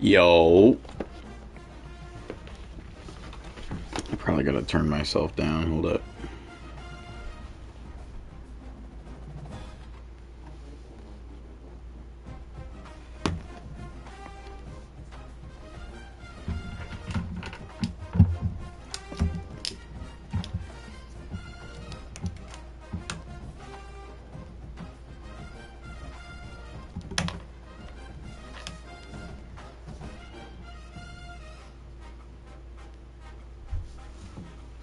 Yo. I probably gotta turn myself down. Hold up.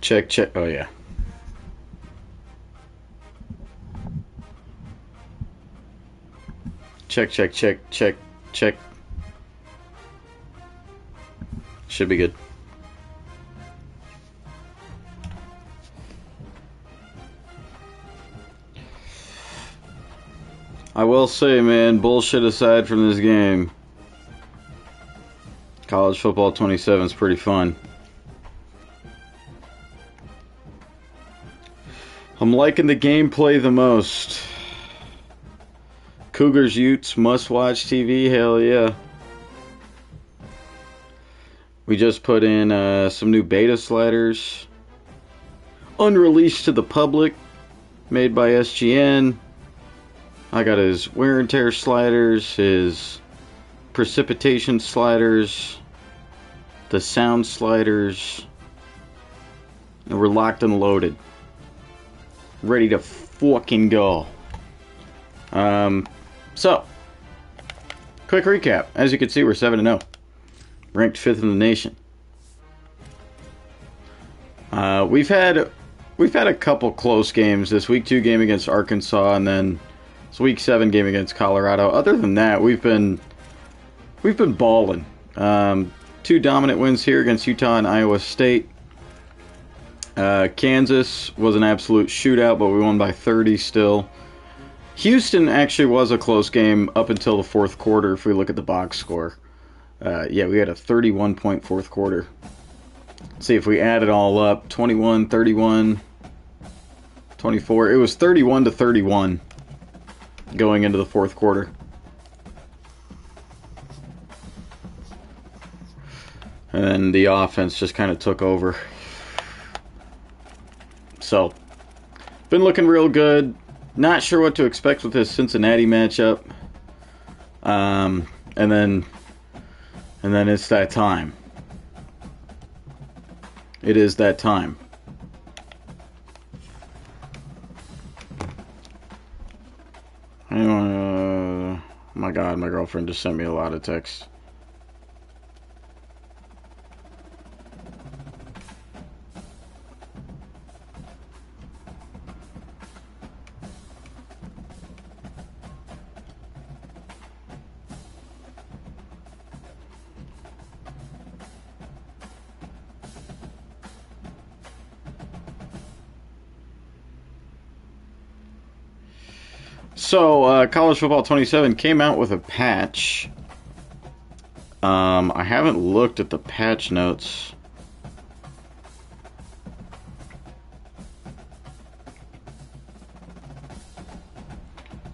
Check, check. Oh, yeah. Check, check, check, check, check. Should be good. I will say, man, bullshit aside from this game, College Football 27 is pretty fun. I'm liking the gameplay the most. Cougars Utes must-watch TV, hell yeah. We just put in some new beta sliders. Unreleased to the public, made by SGN. I got his wear and tear sliders, his precipitation sliders, the sound sliders, and we're locked and loaded. Ready to fucking go. So, quick recap. As you can see, we're 7-0. Ranked 5th in the nation. We've had a couple close games. This week 2 game against Arkansas, and then this week 7 game against Colorado. Other than that, we've been balling. 2 dominant wins here against Utah and Iowa State. Kansas was an absolute shootout, but we won by 30 still. Houston actually was a close game up until the fourth quarter, if we look at the box score. Yeah, we had a 31-point fourth quarter. Let's see if we add it all up. 21, 31, 24. It was 31-31 going into the fourth quarter. And then the offense just kind of took over. So, been looking real good. Not sure what to expect with this Cincinnati matchup. And then it's that time. It is that time. Oh my God, my girlfriend just sent me a lot of texts. So, College Football 27 came out with a patch. I haven't looked at the patch notes.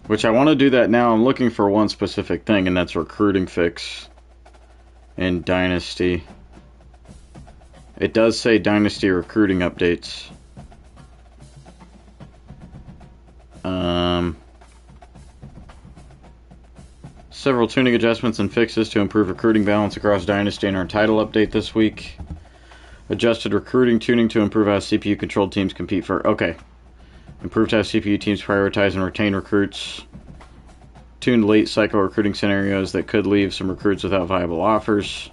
Which I want to do that now. I'm looking for one specific thing, and that's recruiting fix in Dynasty. It does say Dynasty recruiting updates. Several tuning adjustments and fixes to improve recruiting balance across Dynasty in our title update this week. Adjusted recruiting tuning to improve how CPU-controlled teams compete for... Okay. Improved how CPU teams prioritize and retain recruits. Tuned late cycle recruiting scenarios that could leave some recruits without viable offers.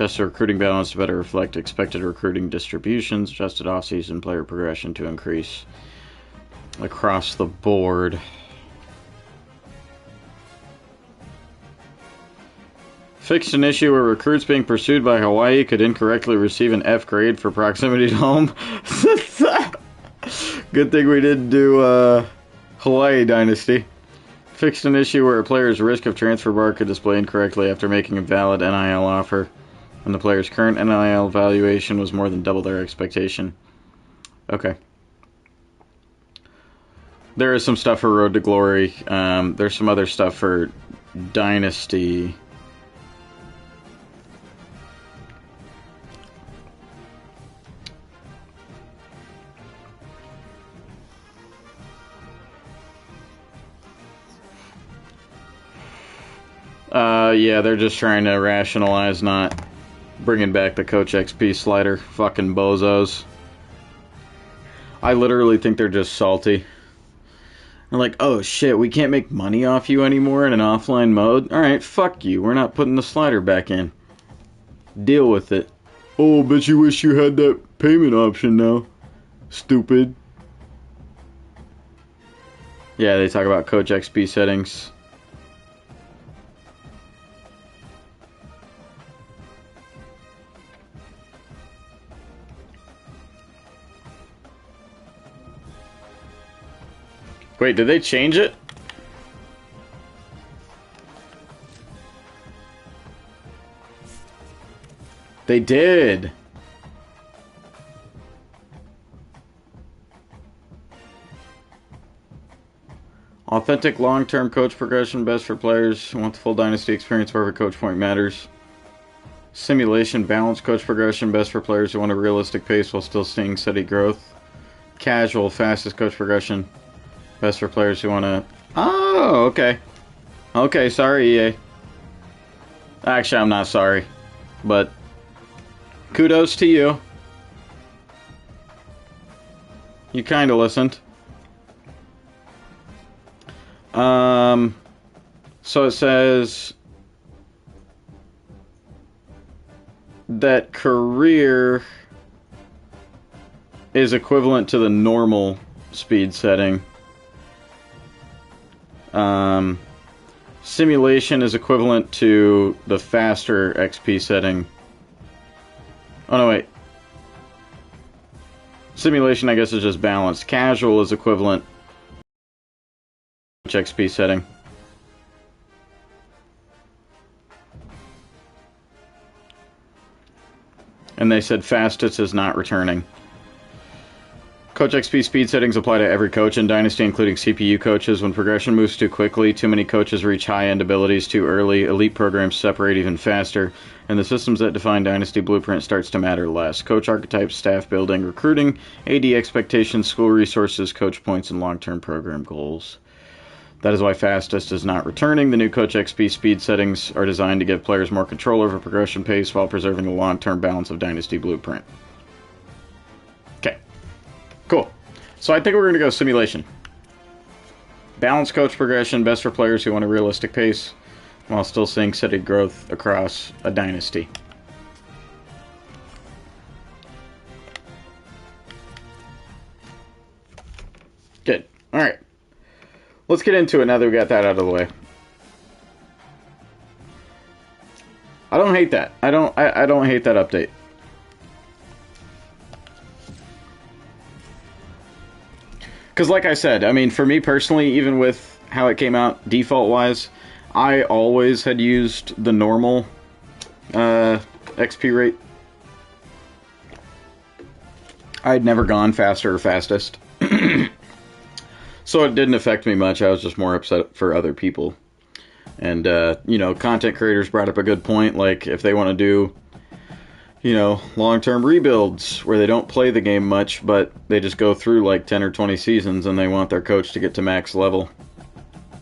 Adjusted recruiting balance to better reflect expected recruiting distributions. Adjusted off-season player progression to increase across the board. Fixed an issue where recruits being pursued by Hawaii could incorrectly receive an F grade for proximity to home. Good thing we didn't do Hawaii Dynasty. Fixed an issue where a player's risk of transfer bar could display incorrectly after making a valid NIL offer, and the player's current NIL valuation was more than double their expectation. Okay. There is some stuff for Road to Glory. There's some other stuff for Dynasty. Yeah, they're just trying to rationalize not bringing back the Coach XP slider. Fucking bozos. I literally think they're just salty. They're like, oh shit, we can't make money off you anymore in an offline mode? Alright, fuck you. We're not putting the slider back in. Deal with it. Oh, bet you wish you had that payment option now. Stupid. Yeah, they talk about Coach XP settings. Wait, did they change it? They did. Authentic long-term coach progression, best for players who want the full Dynasty experience wherever coach point matters. Simulation, balanced coach progression, best for players who want a realistic pace while still seeing steady growth. Casual, fastest coach progression. Best for players who want to... Oh, okay. Okay, sorry, EA. Actually, I'm not sorry. But kudos to you. You kind of listened. So it says that career is equivalent to the normal speed setting. Simulation is equivalent to the faster XP setting. Oh no, wait. Simulation, I guess, is just balanced. Casual is equivalent to XP setting. And they said fastest is not returning. Coach XP speed settings apply to every coach in Dynasty, including CPU coaches. When progression moves too quickly, too many coaches reach high-end abilities too early, elite programs separate even faster, and the systems that define Dynasty blueprint starts to matter less. Coach archetypes, staff building, recruiting, AD expectations, school resources, coach points, and long-term program goals. That is why fastest is not returning. The new Coach XP speed settings are designed to give players more control over progression pace while preserving the long-term balance of Dynasty blueprint. Okay. Cool. So I think we're going to go simulation. Balanced coach progression, best for players who want a realistic pace, while still seeing steady growth across a dynasty. Good. Alright. Let's get into it now that we got that out of the way. I don't hate that. I don't hate that update. Because like I said, I mean, for me personally, even with how it came out default-wise, I always had used the normal XP rate. I'd never gone faster or fastest. So it didn't affect me much. I was just more upset for other people. And, you know, content creators brought up a good point. Like, if they want to do, you know, long-term rebuilds where they don't play the game much, but they just go through like 10 or 20 seasons and they want their coach to get to max level.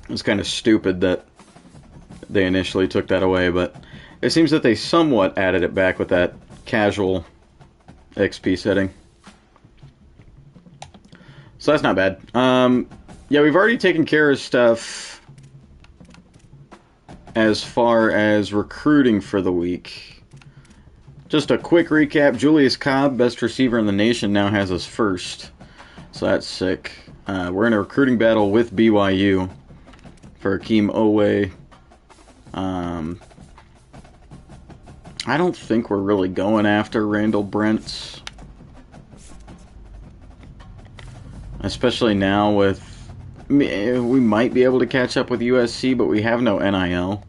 It's kind of stupid that they initially took that away, but it seems that they somewhat added it back with that casual XP setting. So that's not bad. Yeah, we've already taken care of stuff as far as recruiting for the week. Just a quick recap. Julius Cobb, best receiver in the nation, now has us first. So that's sick. We're in a recruiting battle with BYU for Akeem Owe. I don't think we're really going after Randall Brents. Especially now with... we might be able to catch up with USC, but we have no NIL.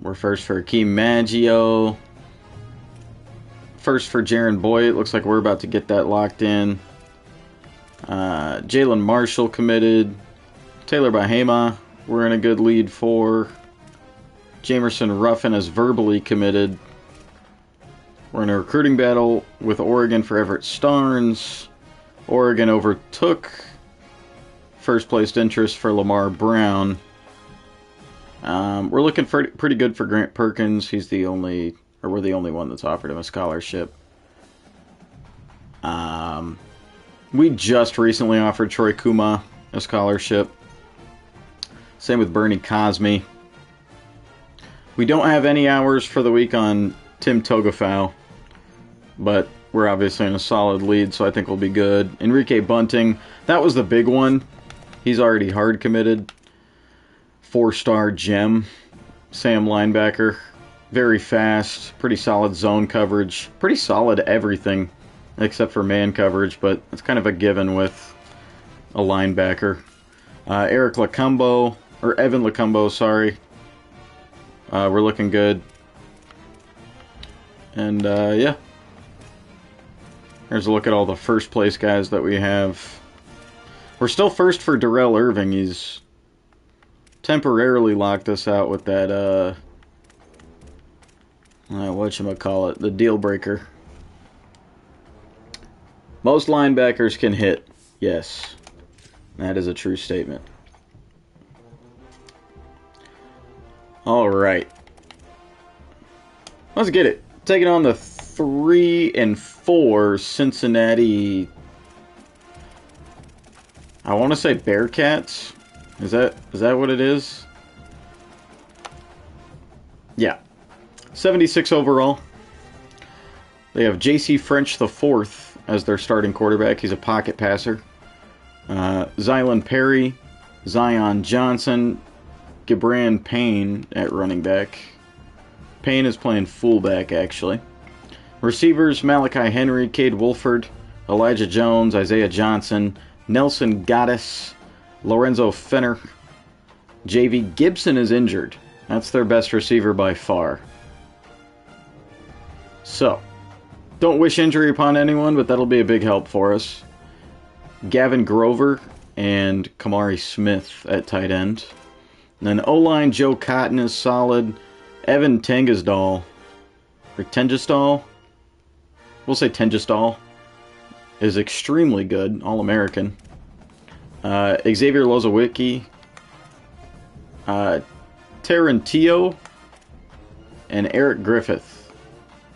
We're first for Akeem Maggio. First for Jaron Boyd. Looks like we're about to get that locked in. Jalen Marshall committed. Taylor Bahama, we're in a good lead for. Jamerson Ruffin is verbally committed. We're in a recruiting battle with Oregon for Everett Starnes. Oregon overtook first placed interest for Lamar Brown. We're looking pretty good for Grant Perkins. We're the only one that's offered him a scholarship. We just recently offered Troy Kuma a scholarship. Same with Bernie Cosme. We don't have any hours for the week on Tim Togafau, but we're obviously in a solid lead, so I think we'll be good. Enrique Bunting, that was the big one. He's already hard committed. 4-star gem. Sam linebacker. Very fast. Pretty solid zone coverage. Pretty solid everything except for man coverage, but it's kind of a given with a linebacker. Eric Lacumbo, or Evan Lacumbo, sorry. We're looking good. And, yeah. Here's a look at all the first place guys that we have. We're still first for Darrell Irving. He's temporarily locked us out with that, whatchamacallit, the deal breaker. Most linebackers can hit. Yes. That is a true statement. Alright. Let's get it. Taking on the 3 and 4 Cincinnati. I want to say Bearcats. Is that what it is? Yeah. 76 overall. They have J.C. French IV as their starting quarterback. He's a pocket passer. Zylan Perry, Zion Johnson, Gibran Payne at running back. Payne is playing fullback, actually. Receivers, Malachi Henry, Cade Wolford, Elijah Jones, Isaiah Johnson, Nelson Gaddis, Lorenzo Fenner. JV Gibson is injured. That's their best receiver by far. So, don't wish injury upon anyone, but that'll be a big help for us. Gavin Grover and Kamari Smith at tight end. And then O-line, Joe Cotton is solid. Evan Tengisdal, or Tengisdal, we'll say Tengisdal, is extremely good, All-American. Xavier Lozowicki, Tarantillo, and Eric Griffith.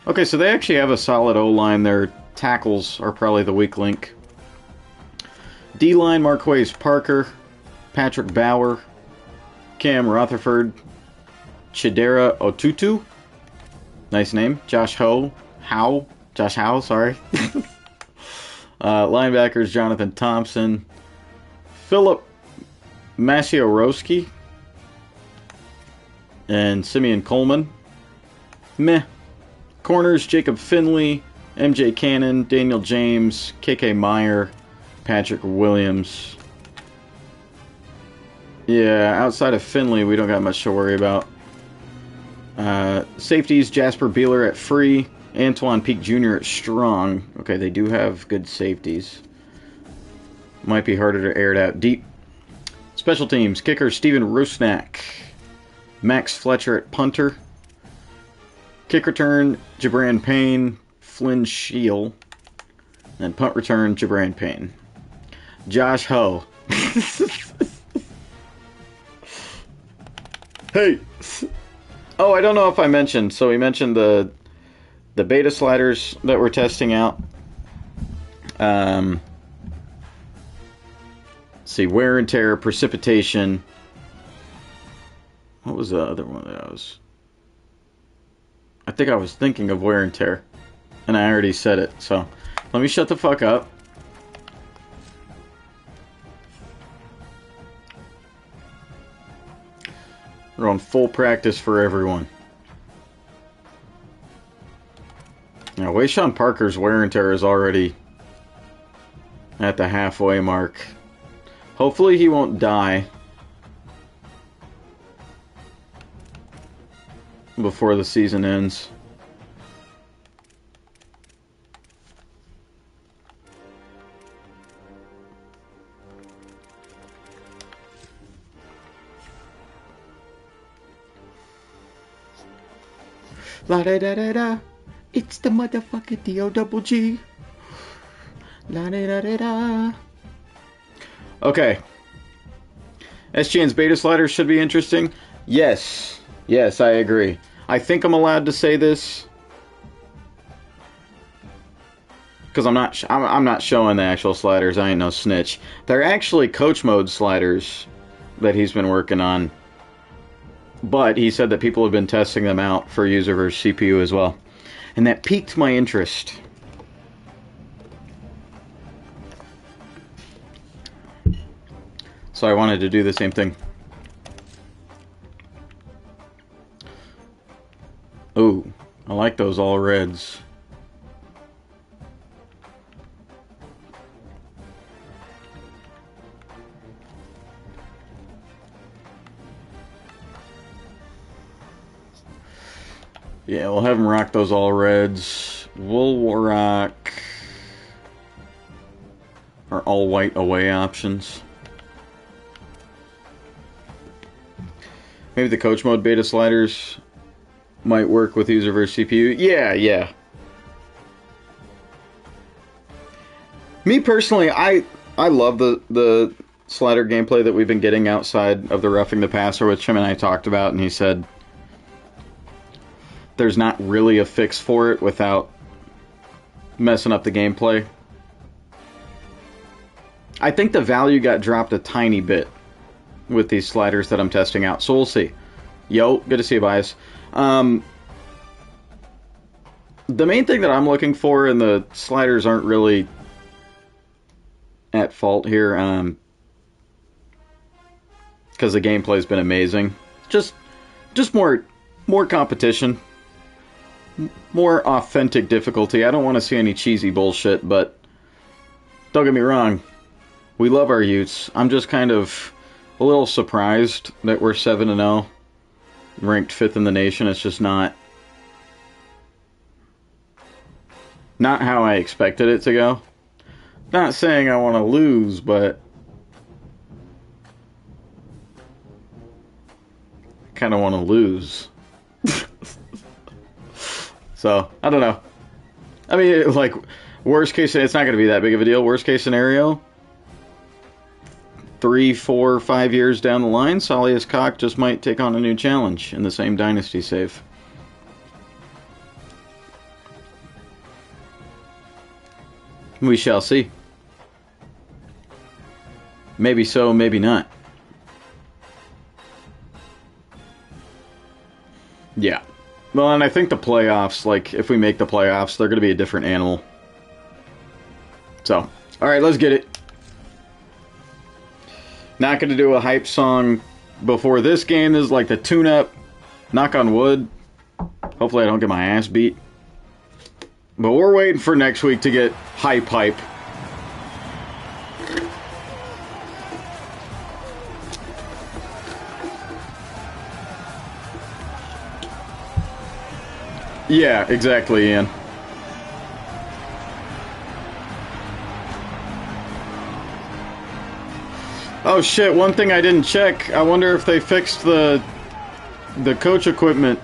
Okay, so they actually have a solid O-line. Their tackles are probably the weak link. D-line, Marquez Parker, Patrick Bauer, Cam Rutherford, Chidera Otutu, nice name, Josh Howe, sorry. Linebackers, Jonathan Thompson, Philip Masiorowski, and Simeon Coleman. Meh. Corners, Jacob Finley, MJ Cannon, Daniel James, KK Meyer, Patrick Williams. Yeah, outside of Finley, we don't got much to worry about. Safeties, Jasper Beeler at free, Antoine Peak Jr. at strong. Okay, they do have good safeties. Might be harder to air it out deep. Special teams, kicker Steven Rusnak, Max Fletcher at punter. Kick return, Gibran Payne, Flynn Scheel. And punt return, Gibran Payne. Josh Ho. Hey! Oh, I don't know if I mentioned. So we mentioned the beta sliders that we're testing out. Let's see, wear and tear, precipitation. What was the other one that I think I was thinking of wear and tear. And I already said it, so let me shut the fuck up. We're on full practice for everyone. Now, Wayshawn Parker's wear and tear is already at the halfway mark. Hopefully he won't die before the season ends. La da da da da. It's the motherfucking D-O-double-G. La da da da da. Okay. SGN's beta sliders should be interesting. Yes. Yes, I agree. I think I'm allowed to say this. Because I'm not showing the actual sliders. I ain't no snitch. They're actually coach mode sliders that he's been working on. But he said that people have been testing them out for user versus CPU as well. And that piqued my interest. So I wanted to do the same thing. Ooh, I like those all reds. Yeah, we'll have them rock those all reds. We'll rock our all white away options. Maybe the coach mode beta sliders might work with user versus CPU. Yeah. Me personally, I love the slider gameplay that we've been getting outside of the roughing the passer, which him and I talked about, and he said there's not really a fix for it without messing up the gameplay. I think the value got dropped a tiny bit with these sliders that I'm testing out, so we'll see. Yo, good to see you, Bias. The main thing that I'm looking for, and the sliders aren't really at fault here, because the gameplay's been amazing. Just more competition. More authentic difficulty. I don't want to see any cheesy bullshit, but don't get me wrong, we love our Utes. I'm just kind of a little surprised that we're 7-0, ranked 5th in the nation. It's just not how I expected it to go. Not saying I want to lose, but I kind of want to lose. So, I don't know. I mean, like, worst case, it's not going to be that big of a deal. Worst case scenario, 3, 4, 5 years down the line, Solius Cock just might take on a new challenge in the same Dynasty save. We shall see. Maybe so, maybe not. Yeah. Well, and I think the playoffs, like, if we make the playoffs, they're going to be a different animal. So, alright, let's get it. Not going to do a hype song before this game. This is like the tune-up. Knock on wood. Hopefully I don't get my ass beat. But we're waiting for next week to get hype. Yeah, exactly, Ian. Oh shit, one thing I didn't check. I wonder if they fixed the coach equipment.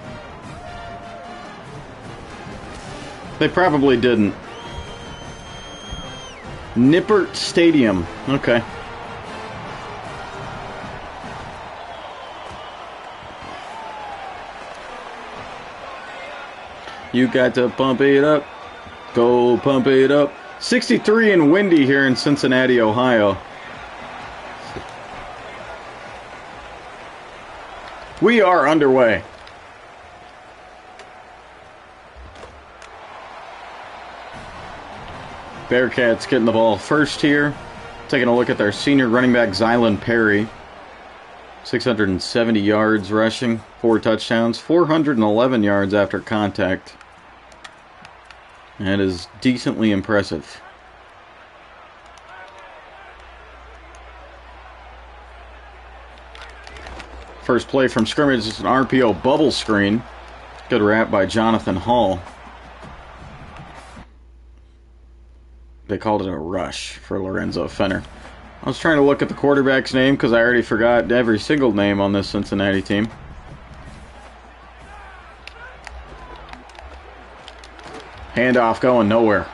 They probably didn't. Nippert Stadium. Okay. You got to pump it up. Go pump it up. 63 and windy here in Cincinnati, Ohio. We are underway. Bearcats getting the ball first here. Taking a look at their senior running back, Zylan Perry. 670 yards rushing, 4 touchdowns, 411 yards after contact. That is decently impressive. First play from scrimmage is an RPO bubble screen. Good wrap by Jonathan Hall. They called it a rush for Lorenzo Fenner. I was trying to look at the quarterback's name because I already forgot every single name on this Cincinnati team. Handoff going nowhere.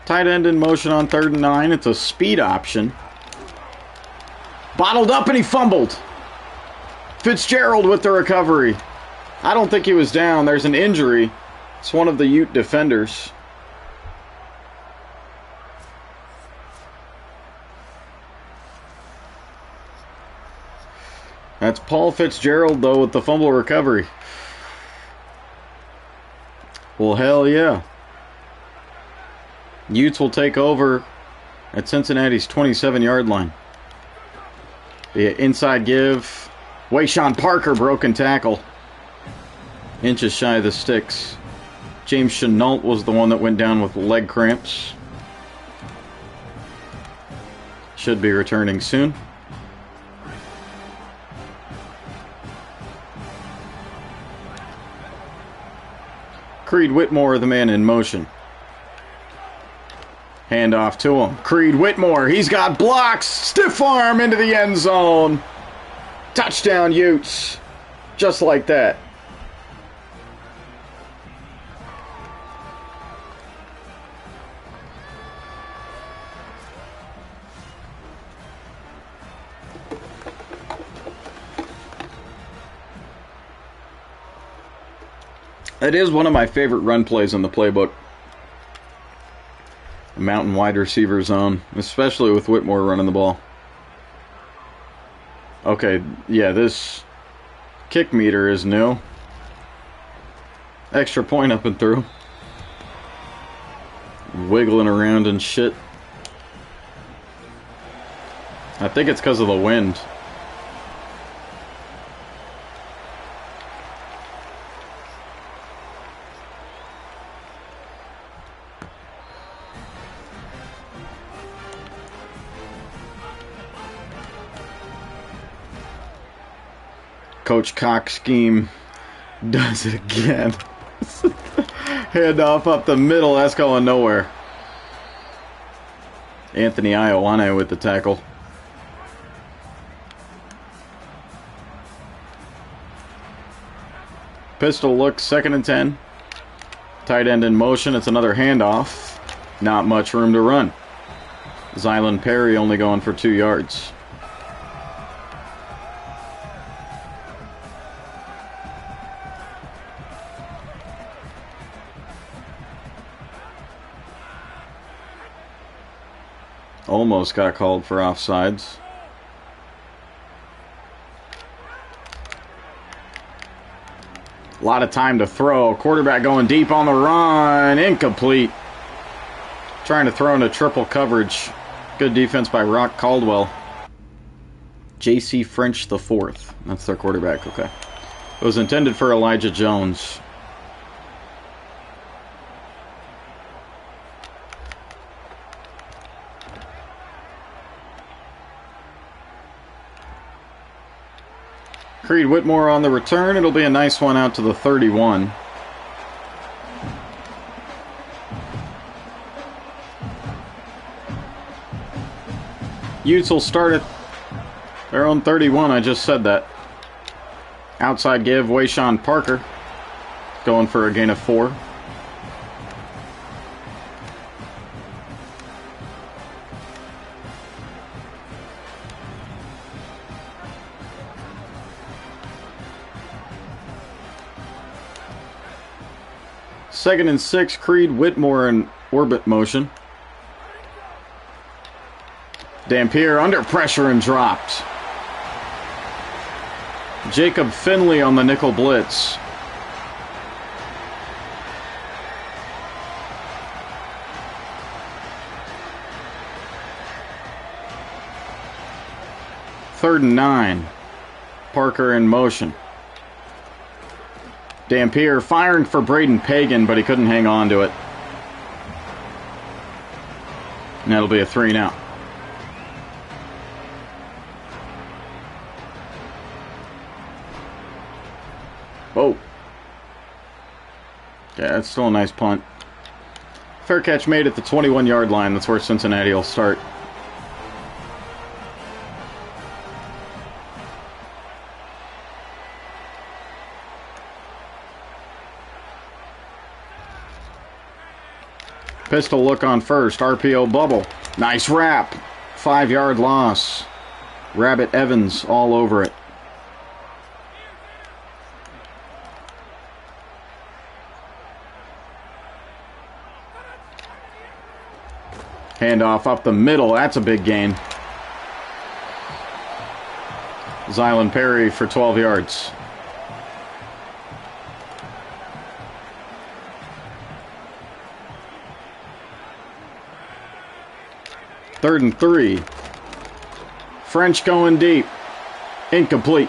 Tight end in motion on 3rd and 9. It's a speed option. Bottled up and he fumbled. Fitzgerald with the recovery. I don't think he was down. There's an injury. It's one of the Ute defenders. That's Paul Fitzgerald, though, with the fumble recovery. Well, hell yeah. Utes will take over at Cincinnati's 27-yard line. The inside give. Wayshawn Parker, broken tackle. Inches shy of the sticks. James Chenault was the one that went down with leg cramps. Should be returning soon. Creed Whitmore, the man in motion. Handoff to him. Creed Whitmore. He's got blocks. Stiff arm into the end zone. Touchdown, Utes. Just like that. It is one of my favorite run plays in the playbook. Mountain wide receiver zone, especially with Whitmore running the ball. Okay, yeah, this kick meter is new. Extra point up and through. Wiggling around and shit. I think it's because of the wind. Coach Cox scheme does it again. Handoff up the middle. That's going nowhere. Anthony Ioane with the tackle. Pistol look, 2nd and 10. Tight end in motion. It's another handoff. Not much room to run. Zylan Perry only going for 2 yards. Almost got called for offsides. A lot of time to throw. Quarterback going deep on the run. Incomplete. Trying to throw into triple coverage. Good defense by Rock Caldwell. J.C. French the 4th. That's their quarterback, okay. It was intended for Elijah Jones. Creed Whitmore on the return. It'll be a nice one out to the 31. Utes will start at their own 31. I just said that. Outside give, Wayshawn Parker. Going for a gain of 4. Second and 6, Creed Whitmore in orbit motion. Dampier under pressure and dropped. Jacob Finley on the nickel blitz. Third and 9. Parker in motion. Dampier firing for Braden Pagan, but he couldn't hang on to it. And that'll be a 3 and out. Oh. Yeah, that's still a nice punt. Fair catch made at the 21-yard line. That's where Cincinnati will start. Pistol look on first. RPO bubble. Nice wrap. 5-yard loss. Rabbit Evans all over it. Handoff up the middle. That's a big gain. Zylan Perry for 12 yards. Third and 3. French going deep. Incomplete.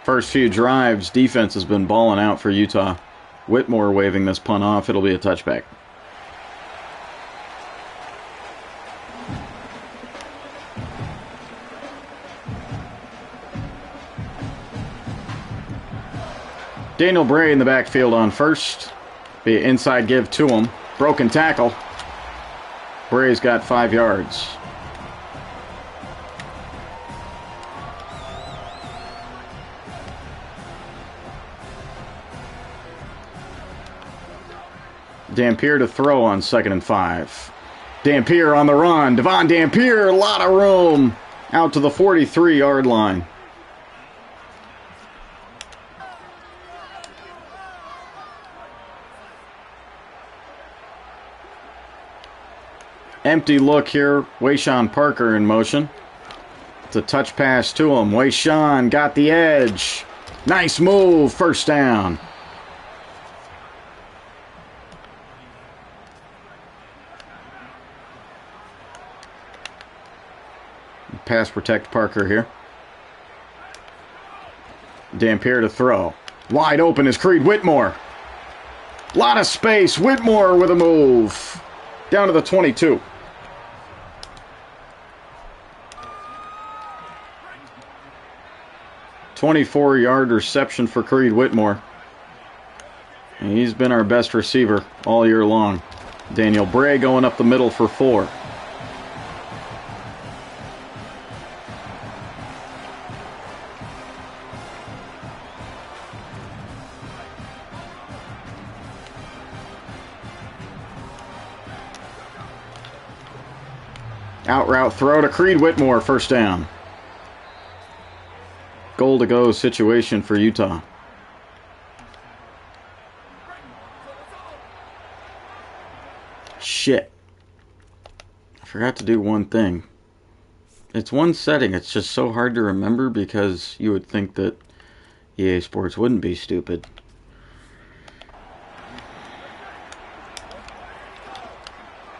First few drives, defense has been balling out for Utah. Whitmore waving this punt off. It'll be a touchback. Daniel Bray in the backfield on first. Be an inside give to him. Broken tackle. Bray's got 5 yards. Dampier to throw on 2nd and 5. Dampier on the run. Devon Dampier, a lot of room. Out to the 43-yard line. Empty look here. Wayshawn Parker in motion. It's a touch pass to him. Wayshawn got the edge. Nice move. First down. Pass protect Parker here. Dampier to throw. Wide open is Creed Whitmore. Lot of space. Whitmore with a move. Down to the 22. "24-yard reception for Creed Whitmore. And he's been our best receiver all year long. Daniel Bray going up the middle for 4. Out route throw to Creed Whitmore, first down. Goal to go situation for Utah. Shit. I forgot to do one thing. It's one setting. It's just so hard to remember because you would think that EA Sports wouldn't be stupid.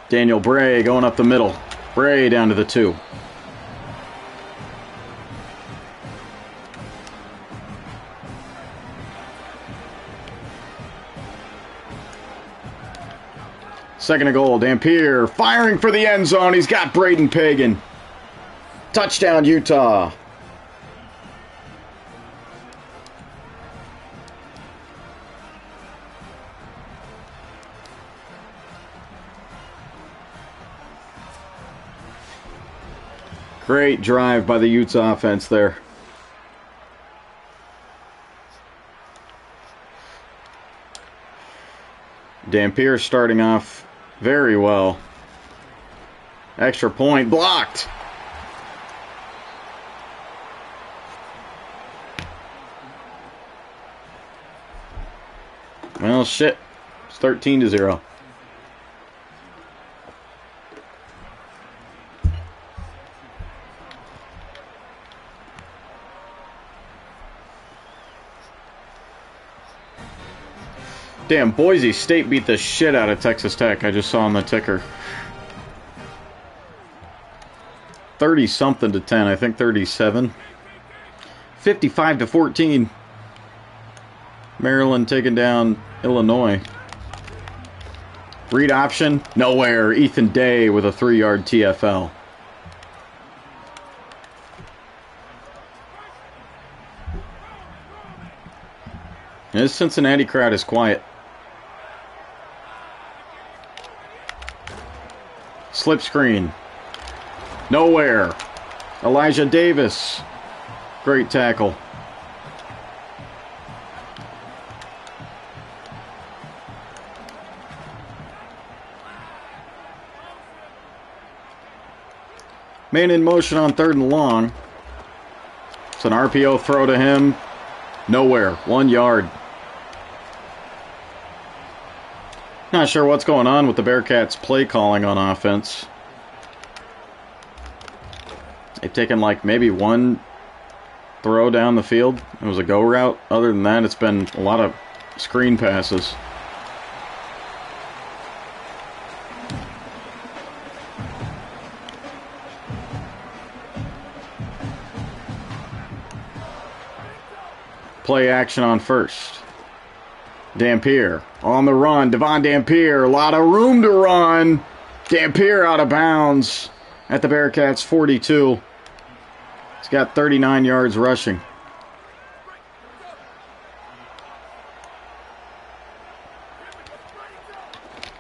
Daniel Bray going up the middle. Bray down to the 2. Second and goal. Dampier firing for the end zone. He's got Braden Pagan. Touchdown, Utah. Great drive by the Utes offense there. Dampier starting off very well. Extra point blocked. Well, shit. It's 13-0. Damn, Boise State beat the shit out of Texas Tech. I just saw on the ticker. 30-something to 10. I think 37. 55-14. Maryland taking down Illinois. Read option. Nowhere. Ethan Day with a 3-yard TFL. This Cincinnati crowd is quiet. Slip screen. Nowhere. Elijah Davis. Great tackle. Man in motion on 3rd and long. It's an RPO throw to him. Nowhere. 1 yard. Not sure what's going on with the Bearcats' play calling on offense. They've taken like maybe 1 throw down the field. It was a go route. Other than that, it's been a lot of screen passes. Play action on 1st. Dampier on the run. Devon Dampier. A lot of room to run. Dampier out of bounds at the Bearcats 42. He's got 39 yards rushing.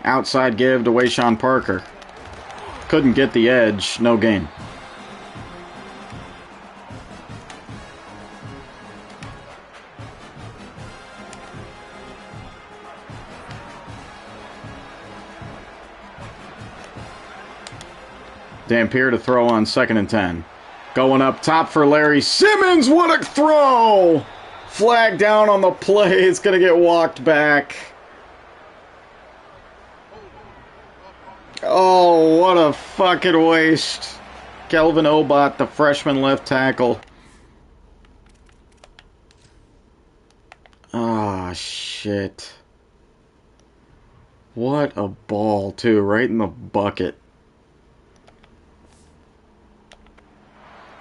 Outside give to Wayshawn Parker. Couldn't get the edge. No gain. Dampier to throw on 2nd and 10. Going up top for Larry Simmons. What a throw! Flag down on the play. It's going to get walked back. Oh, what a fucking waste. Kelvin Obot, the freshman left tackle. Ah, shit. What a ball, too. Right in the bucket.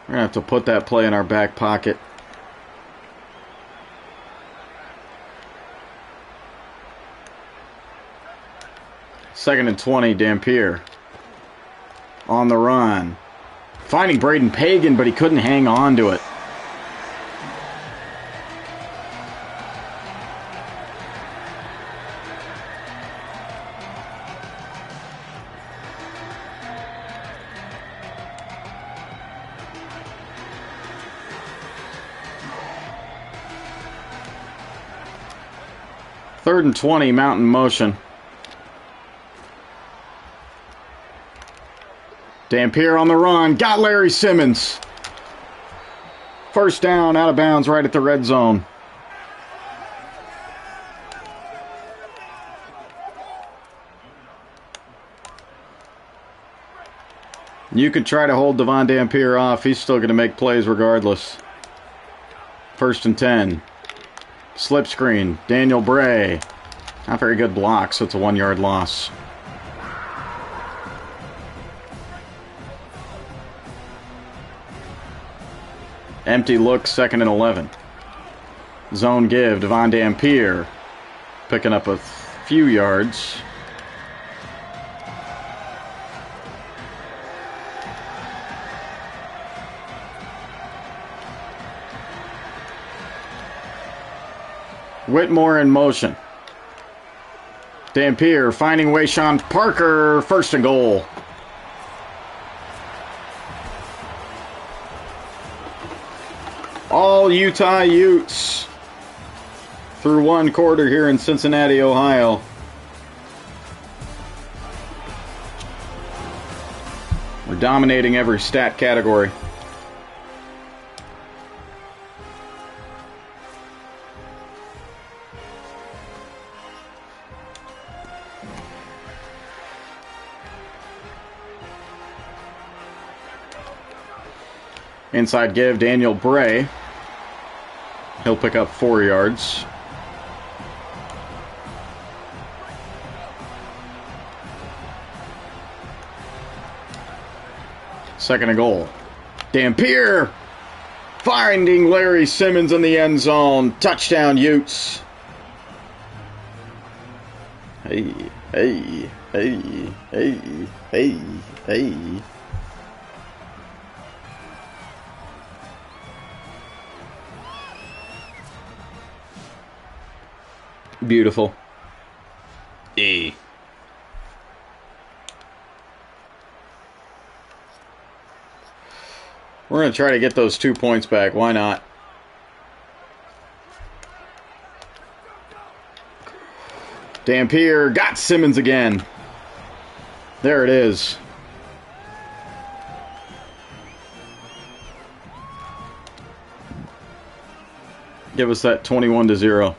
We're going to have to put that play in our back pocket. Second and 20, Dampier. On the run. Finding Braden Pagan, but he couldn't hang on to it. Third and 20, Mountain motion. Dampier on the run. Got Larry Simmons. First down, out of bounds, right at the red zone. You could try to hold Devon Dampier off. He's still going to make plays regardless. 1st and 10. Slip screen. Daniel Bray. Not very good block, so it's a 1-yard loss. Empty look, 2nd and 11. Zone give. Devon Dampier. Picking up a few yards. Whitmore in motion. Dampier finding Wayshawn Parker. 1st and goal. All Utah Utes through 1 quarter here in Cincinnati, Ohio. We're dominating every stat category. Inside give, Daniel Bray. He'll pick up 4 yards. Second and goal. Dampier finding Larry Simmons in the end zone. Touchdown, Utes. Hey, hey, hey, hey, hey, hey. Beautiful. E. We're going to try to get those 2 points back. Why not? Dampier got Simmons again. There it is. Give us that 21-0.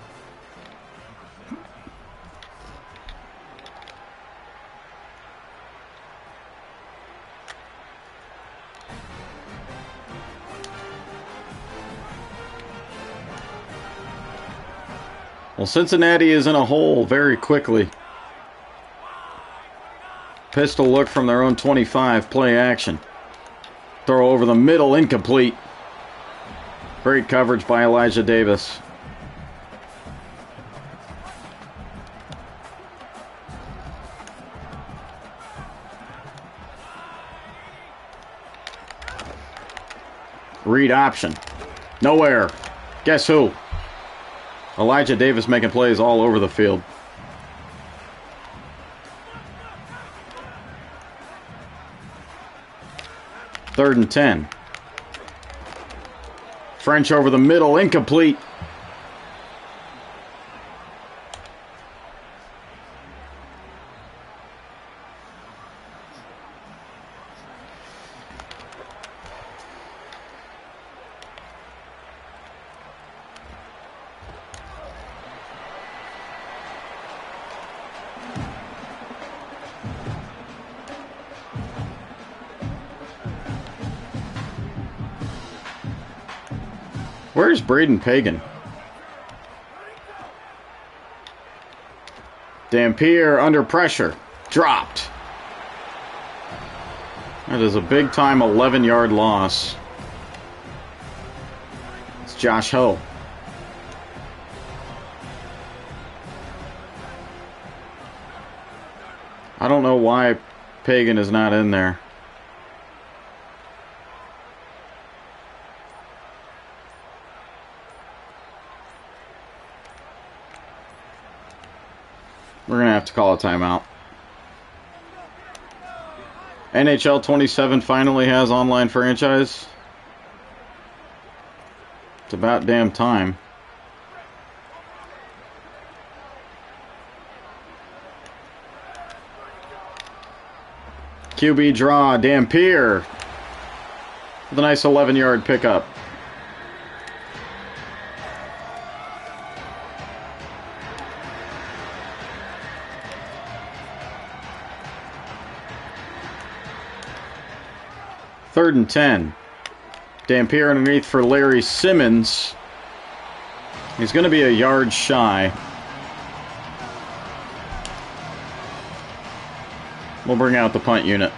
Well, Cincinnati is in a hole very quickly. Pistol look from their own 25. Play action. Throw over the middle. Incomplete. Great coverage by Elijah Davis. Read option. Nowhere. Guess who? Elijah Davis making plays all over the field. Third and 10. French over the middle, incomplete. Where's Braden Pagan? Dampier under pressure. Dropped. That is a big-time 11-yard loss. It's Josh Ho. I don't know why Pagan is not in there. We're going to have to call a timeout. NHL 27 finally has online franchise. It's about damn time. QB draw, Dampier. With a nice 11-yard pickup. Third and 10. Dampier underneath for Larry Simmons. He's going to be a yard shy. We'll bring out the punt unit.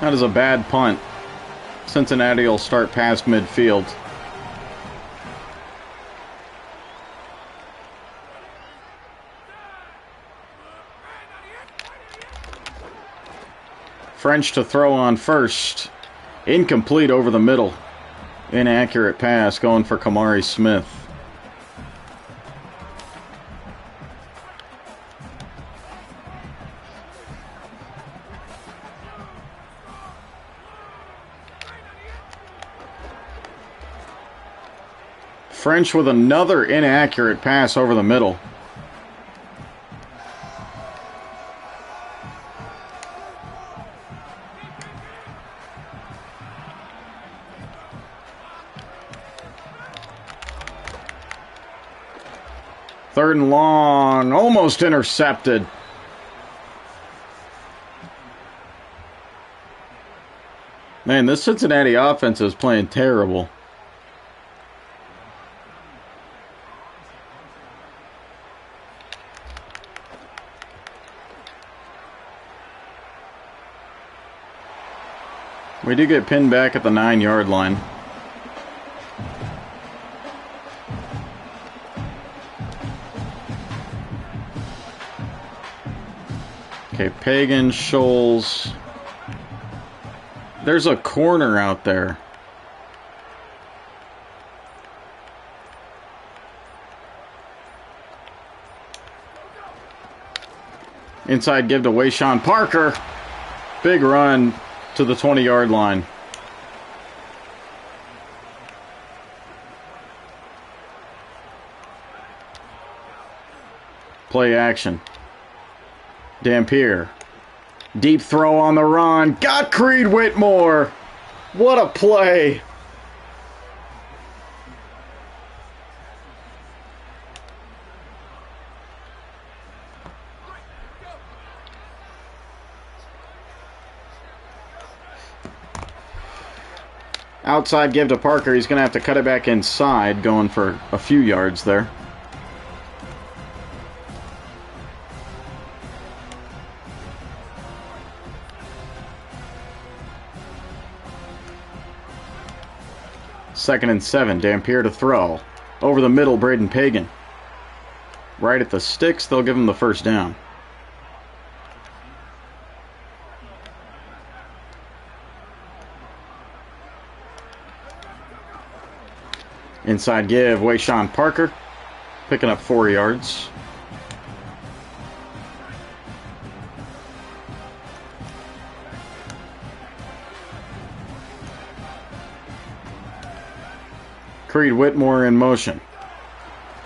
That is a bad punt. Cincinnati will start past midfield. French to throw on first. Incomplete over the middle. Inaccurate pass going for Kamari Smith. French with another inaccurate pass over the middle. Third and long, almost intercepted. Man, this Cincinnati offense is playing terrible. We do get pinned back at the 9-yard line. Okay, Pagan, Scholes. There's a corner out there. Inside give to Wayshawn Parker. Big run to the 20-yard line. Play action. Dampier. Deep throw on the run. Got Creed Whitmore. What a play. Outside give to Parker. He's going to have to cut it back inside, going for a few yards there. Second and 7. Dampier to throw. Over the middle, Braden Pagan. Right at the sticks, they'll give him the first down. Inside give, Wayshawn Parker, picking up 4 yards. Creed Whitmore in motion.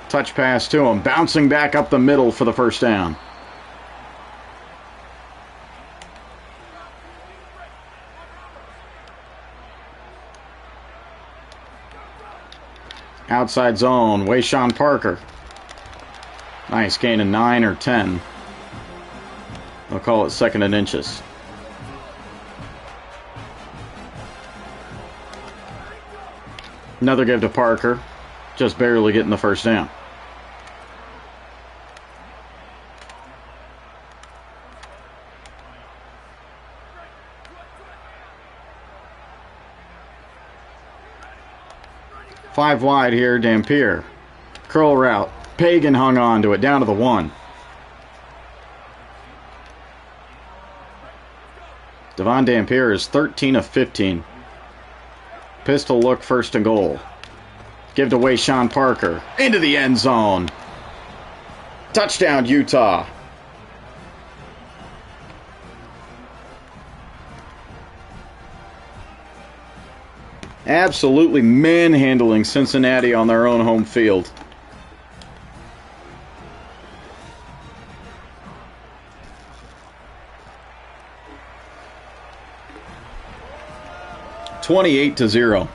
Touch pass to him, bouncing back up the middle for the first down. Outside zone, Wayshawn Parker. Nice gain of 9 or 10. They'll call it second and inches. Another give to Parker. Just barely getting the first down. Five wide here, Dampier. Curl route. Pagan hung on to it, down to the 1. Devon Dampier is 13 of 15. Pistol look, first and goal. Give to Wayshawn Parker. Into the end zone. Touchdown, Utah. Absolutely manhandling Cincinnati on their own home field. $28-0.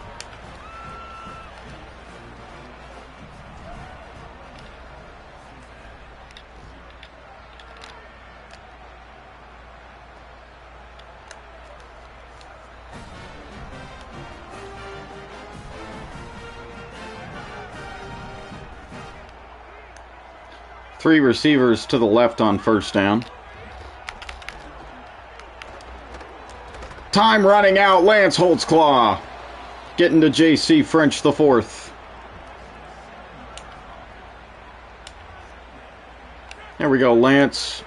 Three receivers to the left on first down. Time running out. Lance Holtzclaw getting to J.C. French the fourth. There we go, Lance.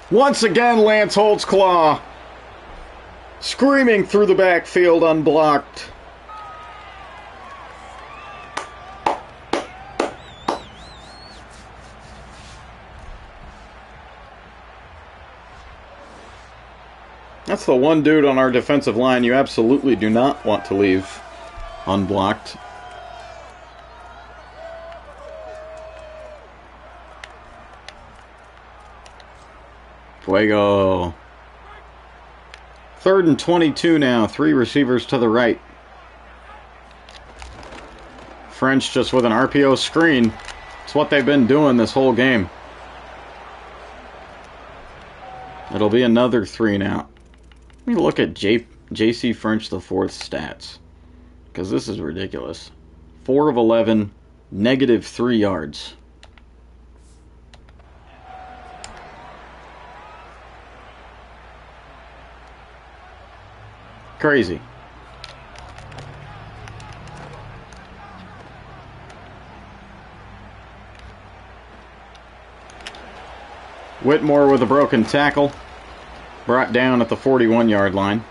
Once again, Lance Holtzclaw screaming through the backfield unblocked. That's the one dude on our defensive line you absolutely do not want to leave unblocked. Fuego. 3rd and 22 now. 3 receivers to the right. French just with an RPO screen. It's what they've been doing this whole game. It'll be another 3 now. Let me look at J.C. French the fourth stats, because this is ridiculous. 4 of 11, -3 yards. Crazy. Whitmore with a broken tackle. Brought down at the 41-yard line.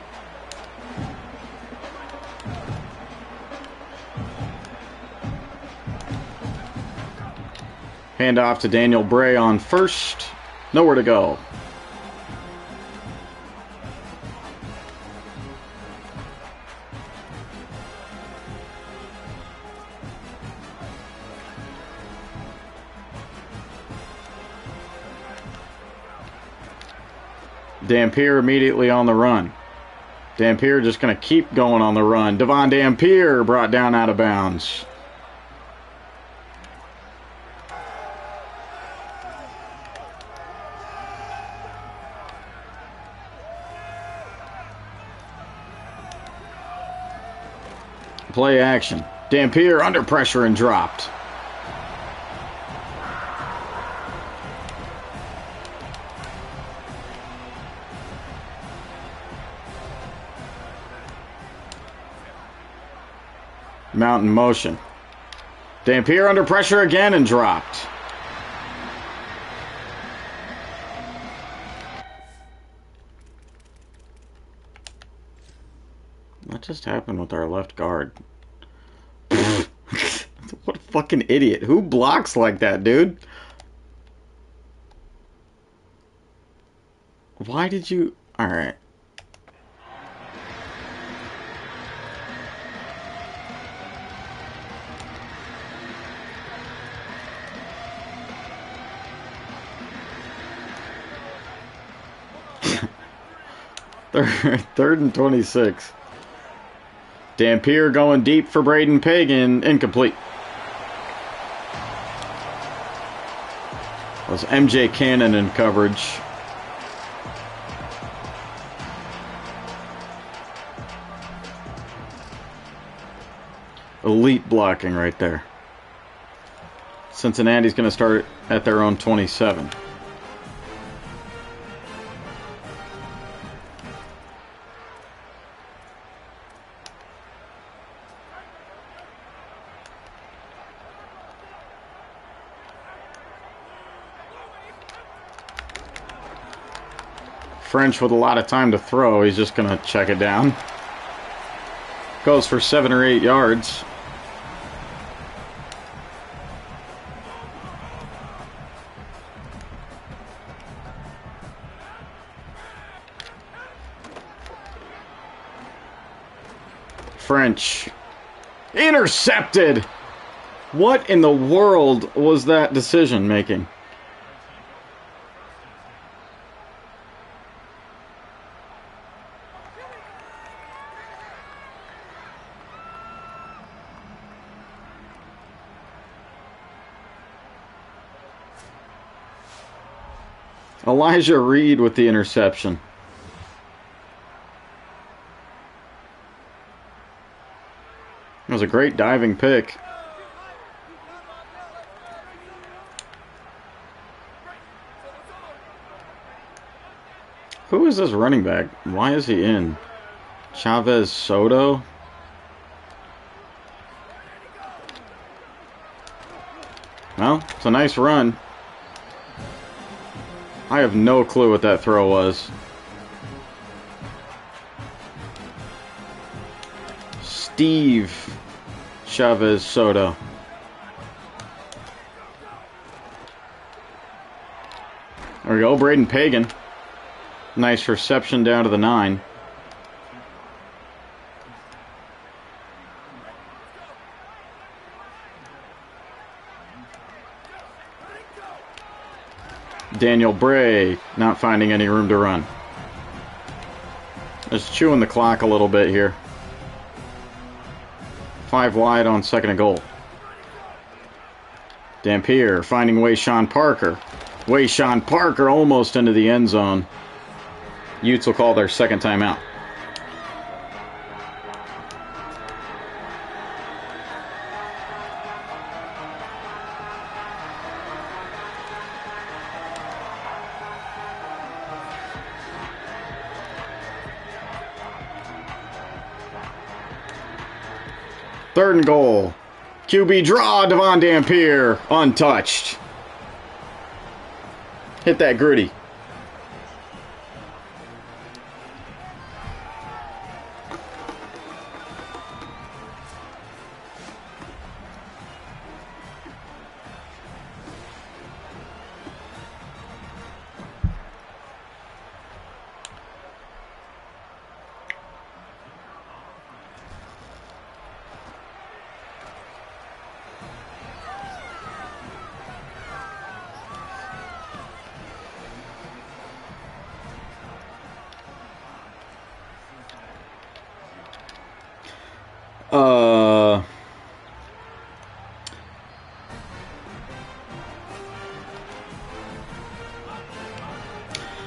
Handoff to Daniel Bray on first. Nowhere to go. Dampier immediately on the run. Dampier just going to keep going on the run. Devon Dampier brought down out of bounds. Play action. Dampier under pressure and dropped. Mountain motion. Dampier under pressure again and dropped. What just happened with our left guard? What a fucking idiot. Who blocks like that, dude? Why did you... Alright. Third and 26. Dampier going deep for Braden Pagan. Incomplete. That was MJ Cannon in coverage. Elite blocking right there. Cincinnati's going to start at their own 27. French with a lot of time to throw. He's just going to check it down. Goes for 7 or 8 yards. French. Intercepted! What in the world was that decision making? Elijah Reed with the interception. It was a great diving pick. Who is this running back? Why is he in? Chavez Soto? Well, it's a nice run. I have no clue what that throw was. Steve Chavez Soto. There we go, Braden Pagan. Nice reception down to the 9. Daniel Bray not finding any room to run. Just chewing the clock a little bit here. 5 wide on 2nd and goal. Dampier finding Wayshawn Parker. Wayshawn Parker almost into the end zone. Utes will call their 2nd timeout. Third and goal. QB draw, Devon Dampier, untouched. Hit that gritty.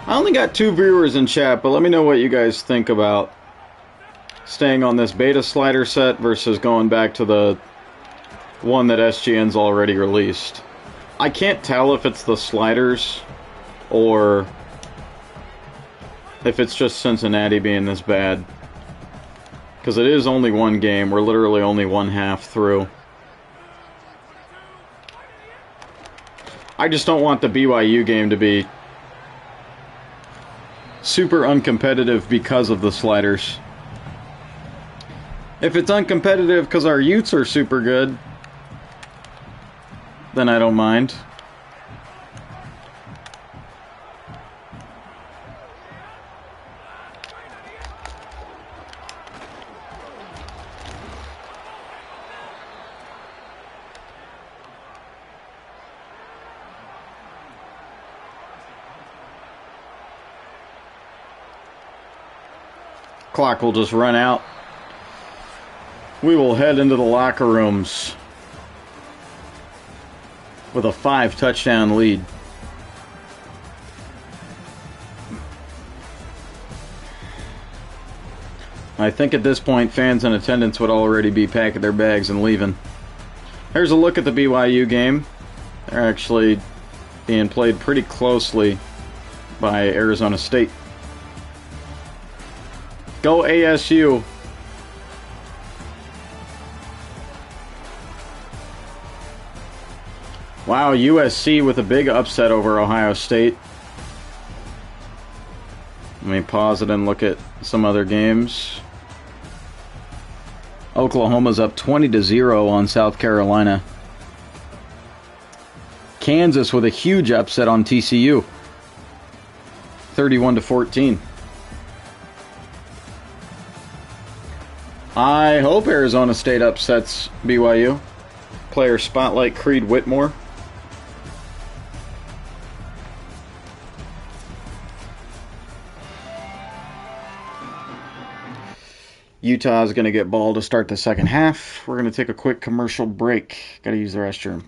I only got 2 viewers in chat, but let me know what you guys think about staying on this beta slider set versus going back to the one that SGN's already released. I can't tell if it's the sliders or if it's just Cincinnati being this bad. Because it is only one game. We're literally only one half through. I just don't want the BYU game to be super uncompetitive because of the sliders. If it's uncompetitive because our Utes are super good, then I don't mind. Clock will just run out. We will head into the locker rooms with a 5-touchdown lead. I think at this point fans in attendance would already be packing their bags and leaving. Here's a look at the BYU game. They're actually being played pretty closely by Arizona State. Go ASU. Wow, USC with a big upset over Ohio State. Let me pause it and look at some other games. Oklahoma's up 20-0 on South Carolina. Kansas with a huge upset on TCU. 31-14. I hope Arizona State upsets BYU. Player spotlight Creed Whitmore. Utah is going to get ball to start the second half. We're going to take a quick commercial break. Got to use the restroom.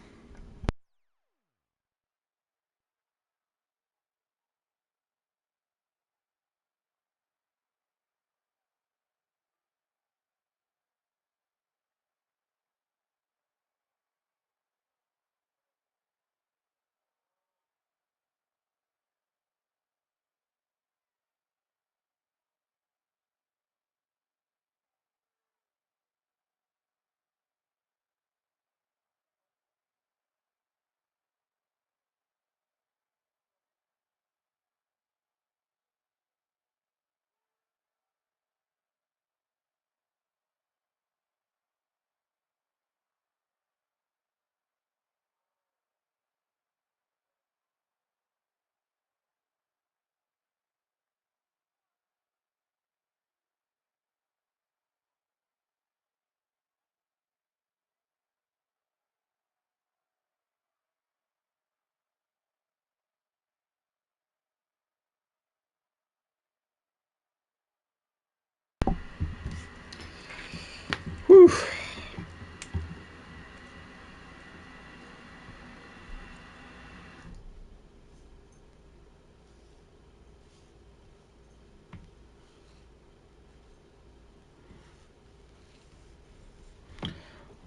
Whew.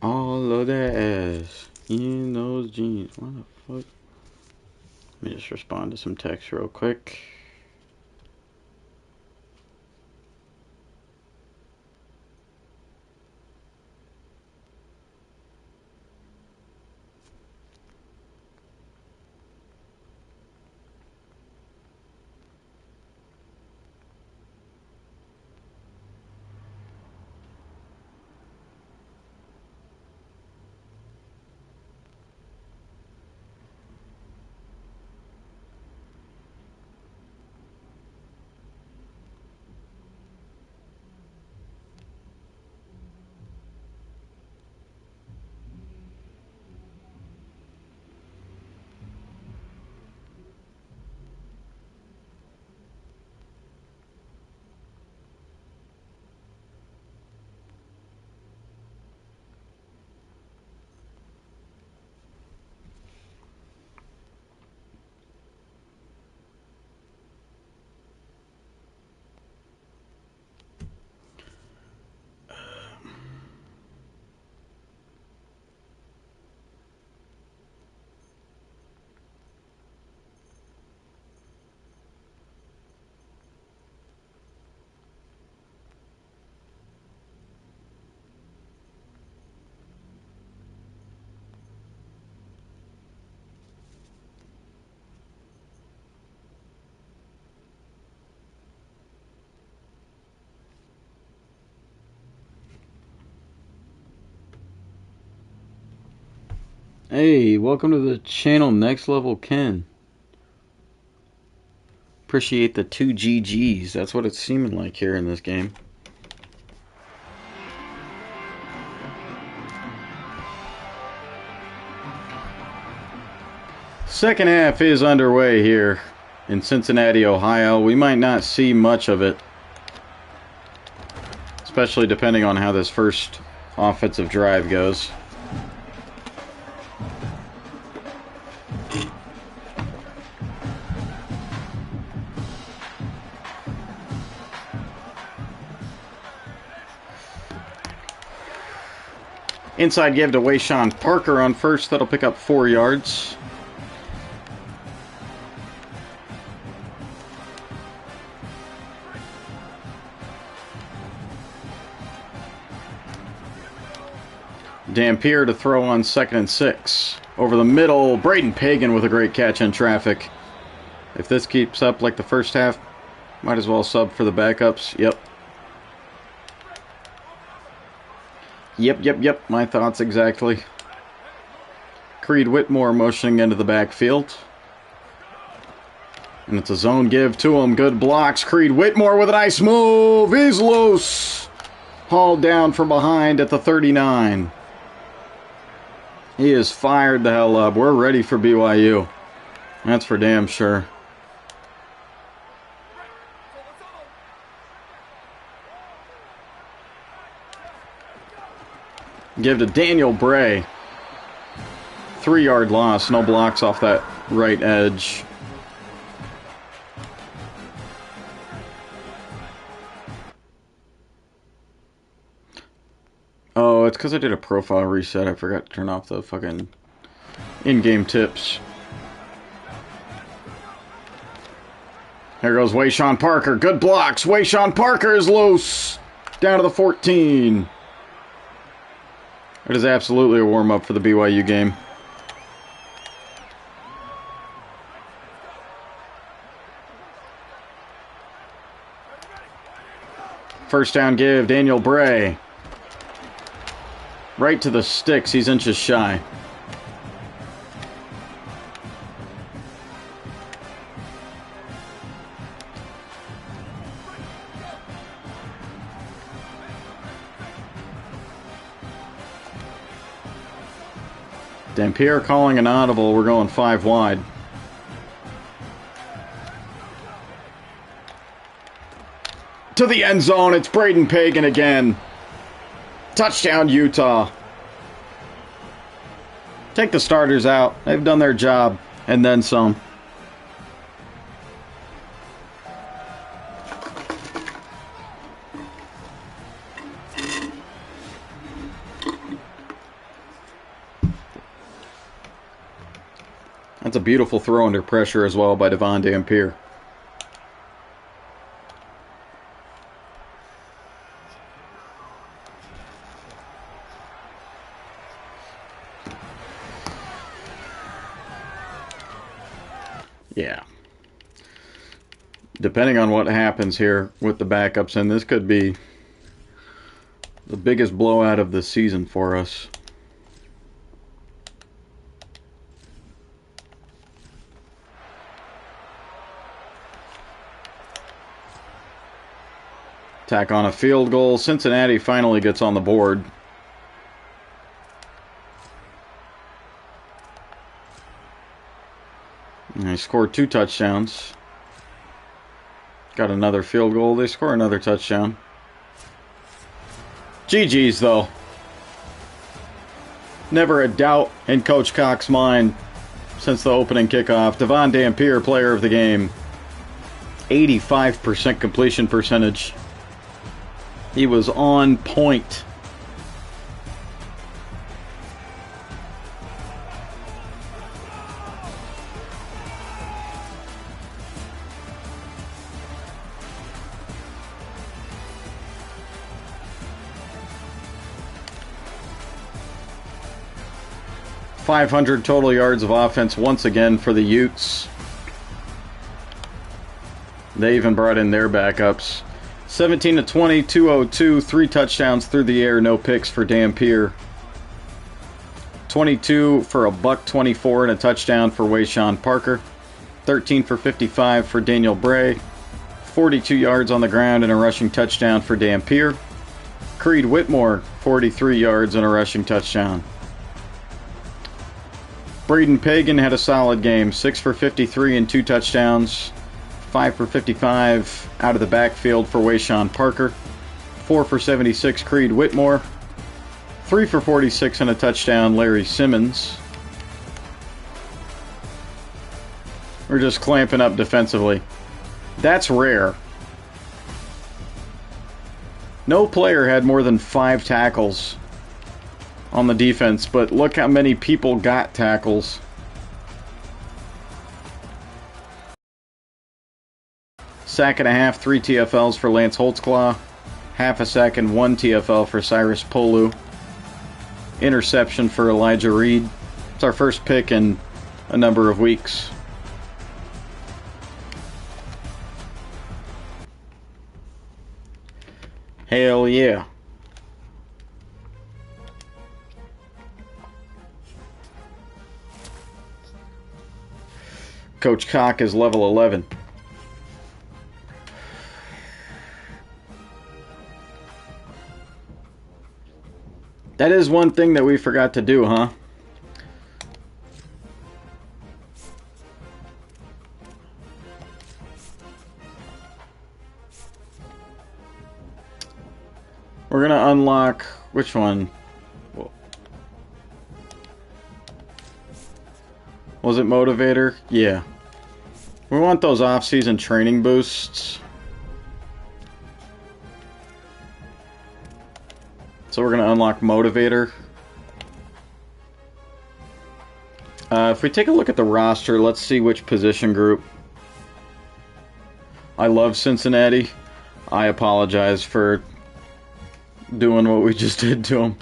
All of that ass in those jeans. What the fuck? Let me just respond to some text real quick. Hey, welcome to the channel, Next Level Ken. Appreciate the 2 GGs. That's what it's seeming like here in this game. Second half is underway here in Cincinnati, Ohio. We might not see much of it, especially depending on how this first offensive drive goes. Inside give to Wayshawn Parker on first. That'll pick up 4 yards. Dampier to throw on 2nd and 6. Over the middle, Braden Pagan with a great catch in traffic. If this keeps up like the first half, might as well sub for the backups. Yep. Yep. My thoughts exactly. Creed Whitmore motioning into the backfield. And it's a zone give to him. Good blocks. Creed Whitmore with a nice move. He's loose. Hauled down from behind at the 39. He is fired the hell up. We're ready for BYU. That's for damn sure. Give to Daniel Bray. 3-yard loss. No blocks off that right edge. Oh, it's because I did a profile reset. I forgot to turn off the fucking in-game tips. Here goes Wayshawn Parker. Good blocks. Wayshawn Parker is loose. Down to the 14. It is absolutely a warm-up for the BYU game. First down give, Daniel Bray. Right to the sticks, he's inches shy. Dampier calling an audible. We're going 5 wide. To the end zone. It's Braden Pagan again. Touchdown, Utah. Take the starters out. They've done their job. And then some. That's a beautiful throw under pressure as well by Devon Dampier. Yeah. Depending on what happens here with the backups, and this could be the biggest blowout of the season for us. Tack on a field goal. Cincinnati finally gets on the board. And they scored 2 touchdowns. Got another field goal. They score another touchdown. GG's, though. Never a doubt in Coach Cox's mind since the opening kickoff. Devon Dampier, player of the game. 85% completion percentage. He was on point. .500 total yards of offense once again for the Utes. They even brought in their backups. 17 to 20, 202, 3 touchdowns through the air, no picks for Dampier. 22 for a $124 and a touchdown for Wayshawn Parker. 13 for 55 for Daniel Bray. 42 yards on the ground and a rushing touchdown for Dampier. Creed Whitmore, 43 yards and a rushing touchdown. Braden Pagan had a solid game. 6 for 53 and 2 touchdowns. 5 for 55 out of the backfield for Wayshawn Parker. 4 for 76 Creed Whitmore. 3 for 46 and a touchdown Larry Simmons. We're just clamping up defensively. That's rare. No player had more than 5 tackles on the defense, but look how many people got tackles. Sack and a half, 3 TFLs for Lance Holtzclaw. Half a sack and 1 TFL for Cyrus Polu. Interception for Elijah Reed. It's our first pick in a number of weeks. Hell yeah. Coach Cock is level 11. That is one thing that we forgot to do, huh? We're gonna unlock which one? Was it Motivator? Yeah. We want those off-season training boosts. So we're gonna unlock Motivator. If we take a look at the roster, let's see which position group. I love Cincinnati. I apologize for doing what we just did to them.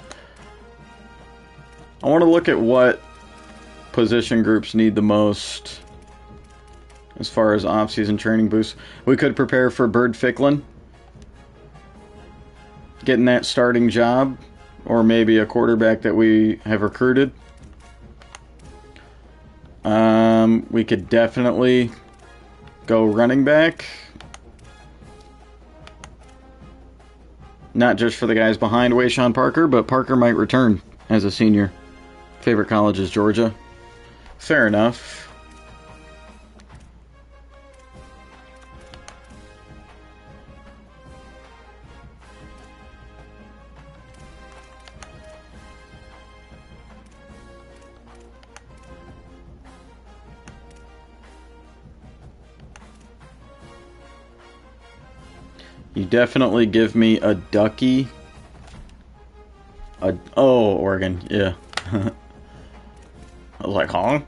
I want to look at what position groups need the most as far as off-season training boosts. We could prepare for Bird Ficklin getting that starting job, or maybe a quarterback that we have recruited. We could definitely go running back. Not just for the guys behind Wayshawn Parker, but Parker might return as a senior. Favorite college is Georgia. Fair enough. You definitely give me a Ducky. Oh, Oregon, yeah. I was like, huh?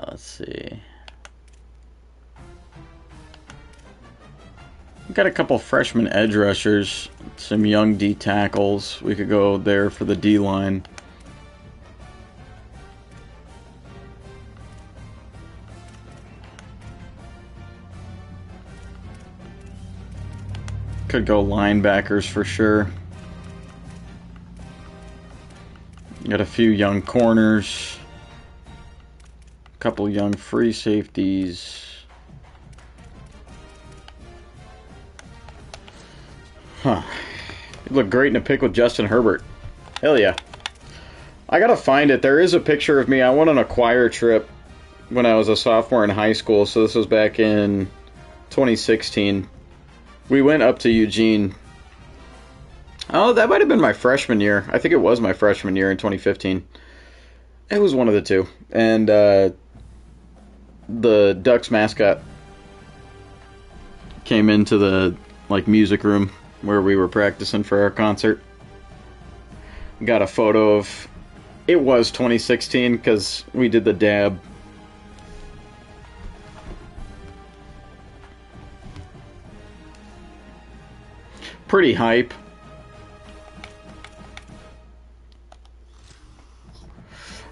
Let's see. We've got a couple freshman edge rushers, some young D tackles. We could go there for the D line. Could go linebackers for sure. Got a few young corners. A couple young free safeties. Huh. You look great in a pic with Justin Herbert. Hell yeah. I gotta find it. There is a picture of me. I went on a choir trip when I was a sophomore in high school, so this was back in 2016. We went up to Eugene. Oh, that might have been my freshman year. I think it was my freshman year in 2015. It was one of the two. And the Ducks mascot came into the music room where we were practicing for our concert. Got a photo of... It was 2016 because we did the dab. Pretty hype.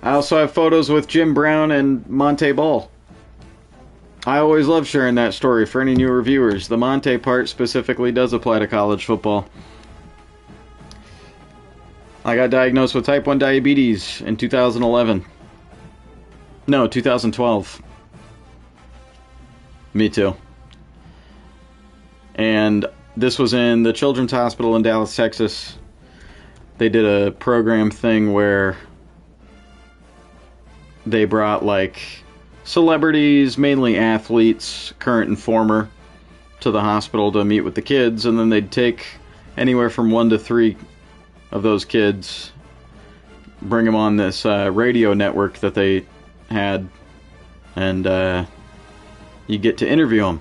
I also have photos with Jim Brown and Monte Ball. I always love sharing that story for any new reviewers. The Monte part specifically does apply to college football. I got diagnosed with type 1 diabetes in 2011. No, 2012. Me too. And this was in the Children's Hospital in Dallas, Texas. They did a program thing where they brought like celebrities, mainly athletes, current and former, to the hospital to meet with the kids, and then they'd take anywhere from 1 to 3 of those kids, bring them on this radio network that they had, and you get to interview them.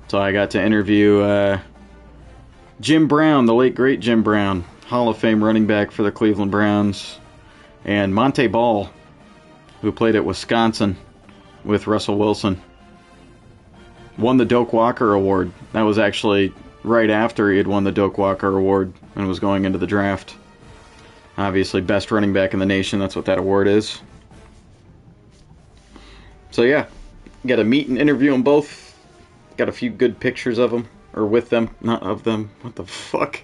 So I got to interview Jim Brown, the late great Jim Brown, Hall of Fame running back for the Cleveland Browns, and Monte Ball, who played at Wisconsin with Russell Wilson. Won the Doak Walker Award. That was actually right after he had won the Doak Walker Award and was going into the draft. Obviously, best running back in the nation. That's what that award is. So yeah, got to meet and interview them both. Got a few good pictures of them, or with them, not of them. What the fuck?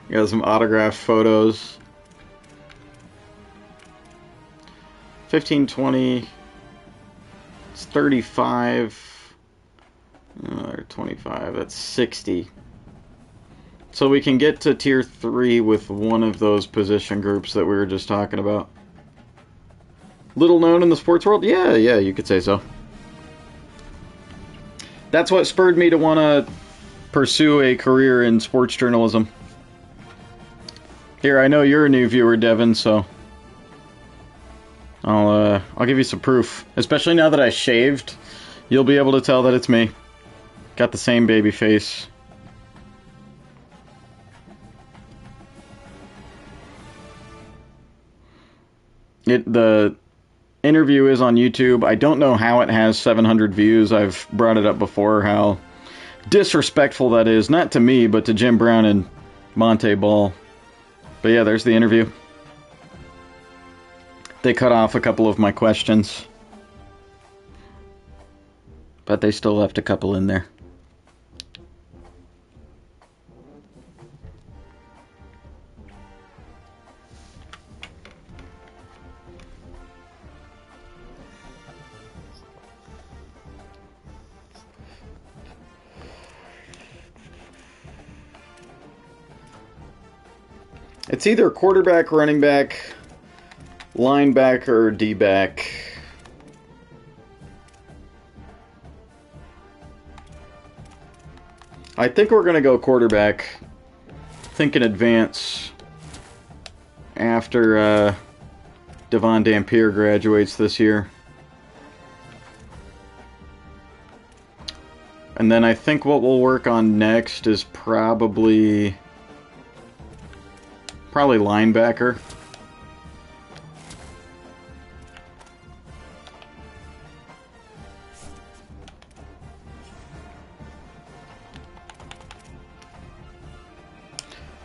Got some autographed photos. 15, 20, it's 35, 25, that's 60. So we can get to tier 3 with one of those position groups that we were just talking about. Little known in the sports world? Yeah, you could say so. That's what spurred me to want to pursue a career in sports journalism. Here, I know you're a new viewer, Devin, so I'll give you some proof. Especially now that I shaved, you'll be able to tell that it's me. Got the same baby face. The interview is on YouTube. I don't know how it has 700 views. I've brought it up before, how disrespectful that is. Not to me, but to Jim Brown and Monte Ball. But yeah, there's the interview. They cut off a couple of my questions, but they still left a couple in there. It's either quarterback, running back, linebacker, or D-back. I think we're going to go quarterback. Think in advance after Devon Dampier graduates this year. And then I think what we'll work on next is probably linebacker.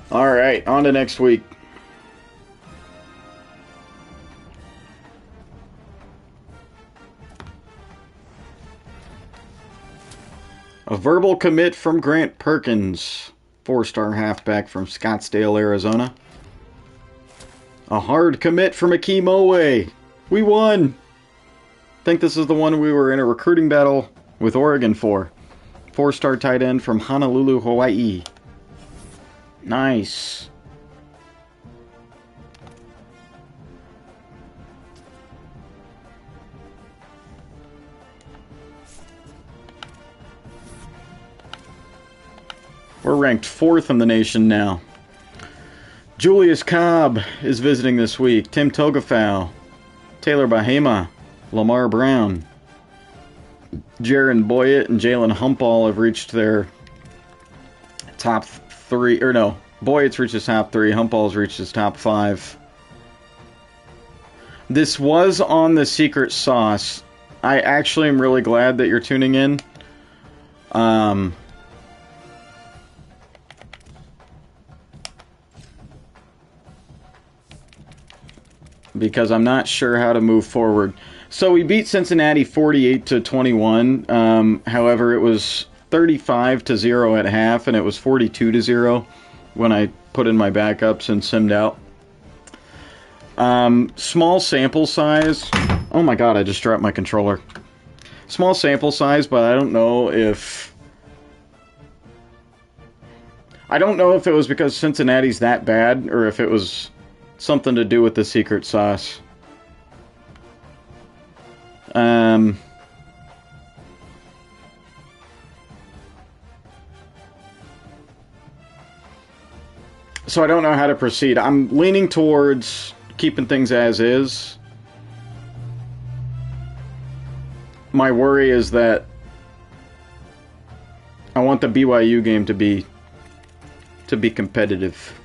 Alright, on to next week. A verbal commit from Grant Perkins, 4-star halfback from Scottsdale, Arizona. A hard commit from Akeem Owe. We won! I think this is the one we were in a recruiting battle with Oregon for. 4-star tight end from Honolulu, Hawaii. Nice. We're ranked 4th in the nation now. Julius Cobb is visiting this week. Tim Togafau, Taylor Bahama, Lamar Brown, Jaron Boyett, and Jalen Humpall have reached their top 3. Or no, Boyett's reached his top 3. Humpall's reached his top 5. This was on the secret sauce. I actually am really glad that you're tuning in. Because I'm not sure how to move forward. So we beat Cincinnati 48-21. However, it was 35-0 at half, and it was 42-0 when I put in my backups and simmed out. Small sample size. Oh my god, I just dropped my controller. Small sample size, but I don't know if... I don't know if it was because Cincinnati's that bad, or if it was something to do with the secret sauce. So I don't know how to proceed. I'm leaning towards keeping things as is. My worry is that I want the BYU game to be competitive.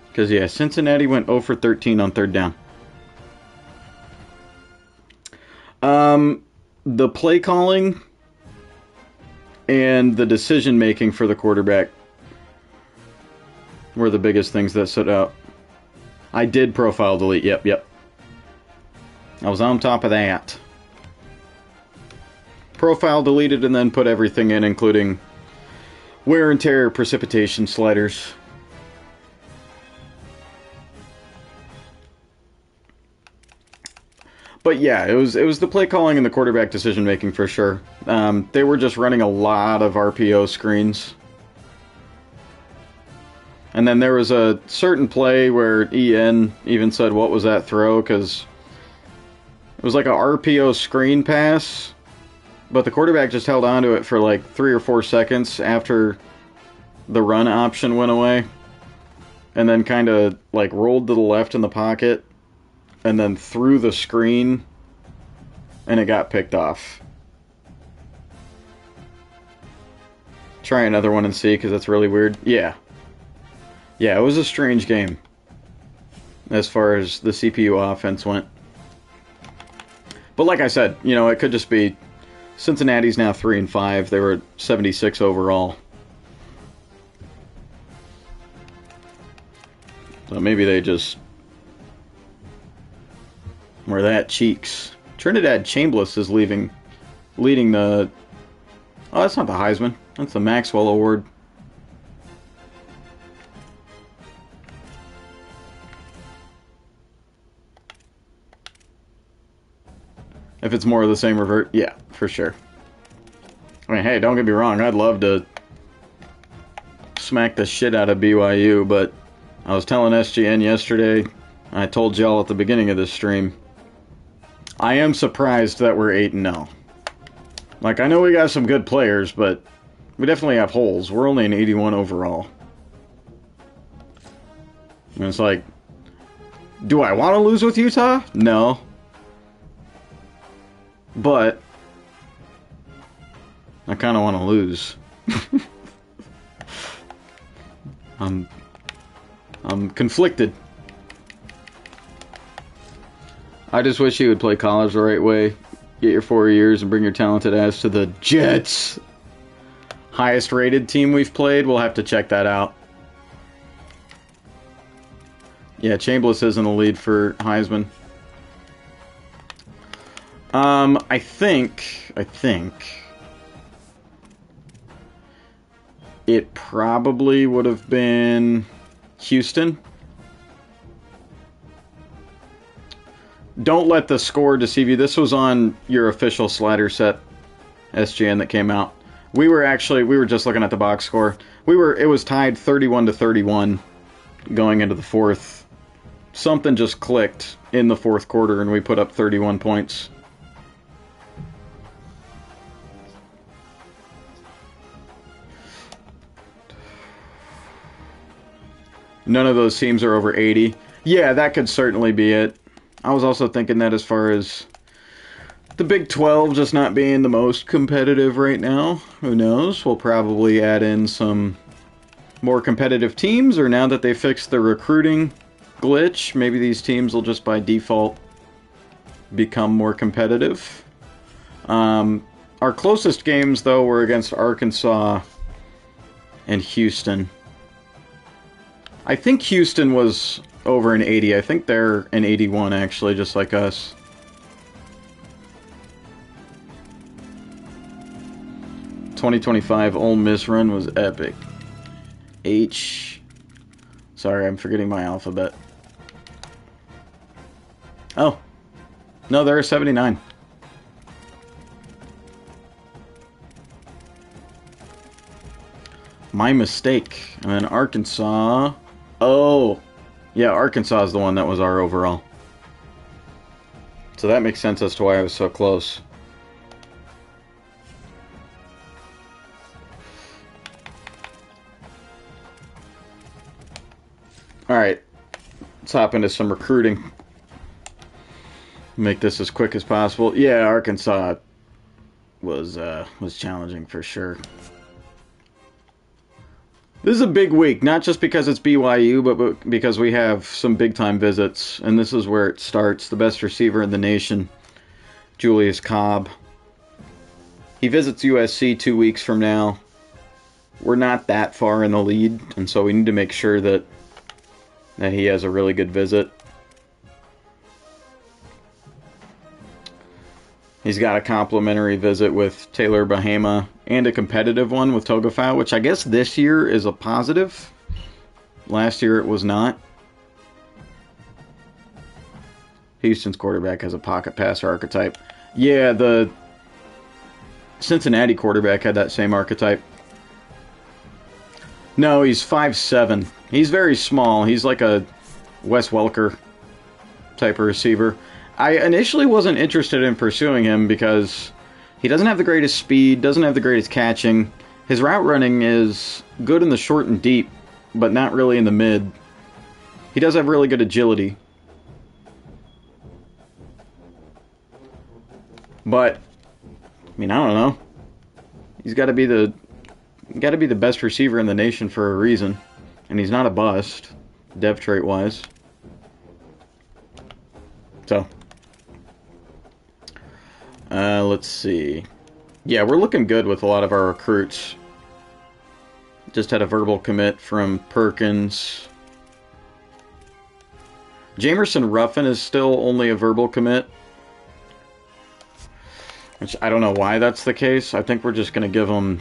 Because, yeah, Cincinnati went 0 for 13 on third down. The play calling and the decision making for the quarterback were the biggest things that stood out. I did profile delete. Yep. I was on top of that. Profile deleted and then put everything in, including wear and tear precipitation sliders. But yeah, it was the play calling and the quarterback decision making for sure. They were just running a lot of RPO screens. And then there was a certain play where EN even said, "What was that throw?" Because it was like a RPO screen pass, but the quarterback just held on to it for like 3 or 4 seconds after the run option went away, and then kind of like rolled to the left in the pocket, and then threw the screen, and it got picked off. Try another one and see, because that's really weird. Yeah, it was a strange game as far as the CPU offense went. But like I said, you know, it could just be Cincinnati's now 3-5. They were 76 overall. So maybe they just were that cheeks. Trinidad Chambliss is leading the... Oh, that's not the Heisman. That's the Maxwell Award. If it's more of the same revert, yeah, for sure. I mean, hey, don't get me wrong, I'd love to smack the shit out of BYU, but I was telling SGN yesterday, I told y'all at the beginning of this stream, I am surprised that we're 8-0. Like, I know we got some good players, but we definitely have holes. We're only an 81 overall. And it's like, do I want to lose with Utah? No. But I kind of want to lose. I'm conflicted. I just wish you would play college the right way. Get your 4 years and bring your talented ass to the Jets. Highest rated team we've played. We'll have to check that out. Yeah, Chambliss is in the lead for Heisman. I think it probably would have been Houston. Don't let the score deceive you. This was on your official slider set, SGN, that came out. We were just looking at the box score. It was tied 31-31 going into the fourth. Something just clicked in the fourth quarter and we put up 31 points. None of those teams are over 80. Yeah, that could certainly be it. I was also thinking that as far as the Big 12 just not being the most competitive right now. Who knows? We'll probably add in some more competitive teams, or now that they fixed the recruiting glitch, maybe these teams will just by default become more competitive. Our closest games, though, were against Arkansas and Houston. I think Houston was over an 80. I think they're an 81, actually, just like us. 2025 Ole Miss run was epic. H. Sorry, I'm forgetting my alphabet. Oh. No, they're a 79. My mistake. And then Arkansas. Oh. Yeah, Arkansas is the one that was our overall. So that makes sense as to why I was so close. Alright. Let's hop into some recruiting. Make this as quick as possible. Yeah, Arkansas was challenging for sure. This is a big week, not just because it's BYU, but because we have some big-time visits, and this is where it starts. The best receiver in the nation, Julius Cobb. He visits USC 2 weeks from now. We're not that far in the lead, and so we need to make sure that he has a really good visit. He's got a complimentary visit with Taylor Bahama and a competitive one with Togafau, which I guess this year is a positive. Last year it was not. Houston's quarterback has a pocket passer archetype. Yeah, the Cincinnati quarterback had that same archetype. No, he's 5'7". He's very small. He's like a Wes Welker type of receiver. I initially wasn't interested in pursuing him because he doesn't have the greatest speed, doesn't have the greatest catching. His route running is good in the short and deep, but not really in the mid. He does have really good agility. But, I mean, I don't know. He's got to be the best receiver in the nation for a reason. And he's not a bust, dev trait-wise. So, let's see. Yeah, we're looking good with a lot of our recruits. Just had a verbal commit from Perkins. Jamerson Ruffin is still only a verbal commit. Which I don't know why that's the case. I think we're just going to give him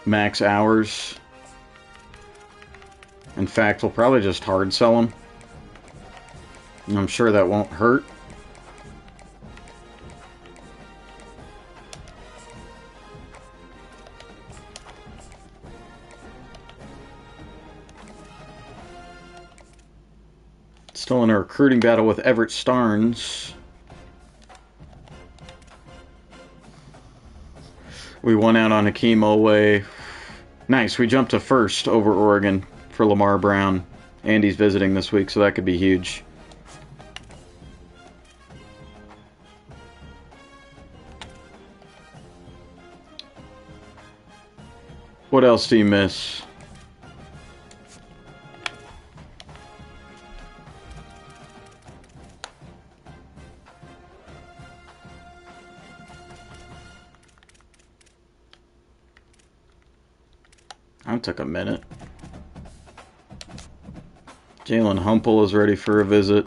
max hours. In fact, we'll probably just hard sell him. I'm sure that won't hurt. Still in a recruiting battle with Everett Starnes. We won out on Hakeem Olway. Nice, we jumped to first over Oregon for Lamar Brown. Andy's visiting this week, so that could be huge. What else do you miss? That took a minute. Jalen Humple is ready for a visit.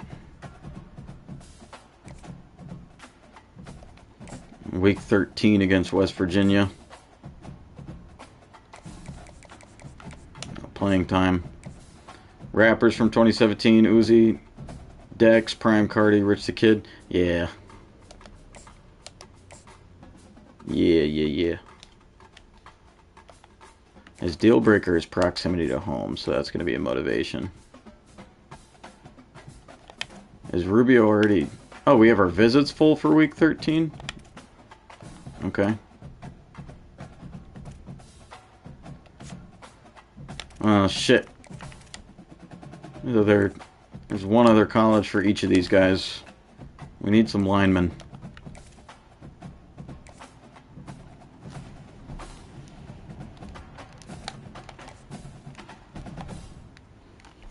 Week 13 against West Virginia. Playing time. Rappers from 2017, Uzi, Dex, Prime Cardi, Rich the Kid. Yeah. Yeah. His deal breaker is proximity to home, so that's going to be a motivation. Is Rubio already... Oh, we have our visits full for week 13? Okay. Oh, shit. There's one other college for each of these guys. We need some linemen.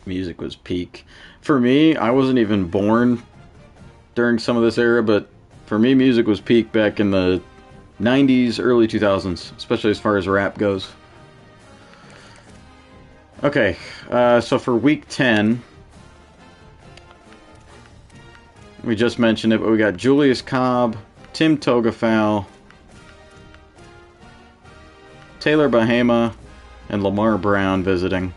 Music was peak. For me, I wasn't even born during some of this era, but for me, music was peak back in the 90s, early 2000s, especially as far as rap goes. Okay, so for week 10, we just mentioned it, but we got Julius Cobb, Tim Togafow, Taylor Bahama, and Lamar Brown visiting.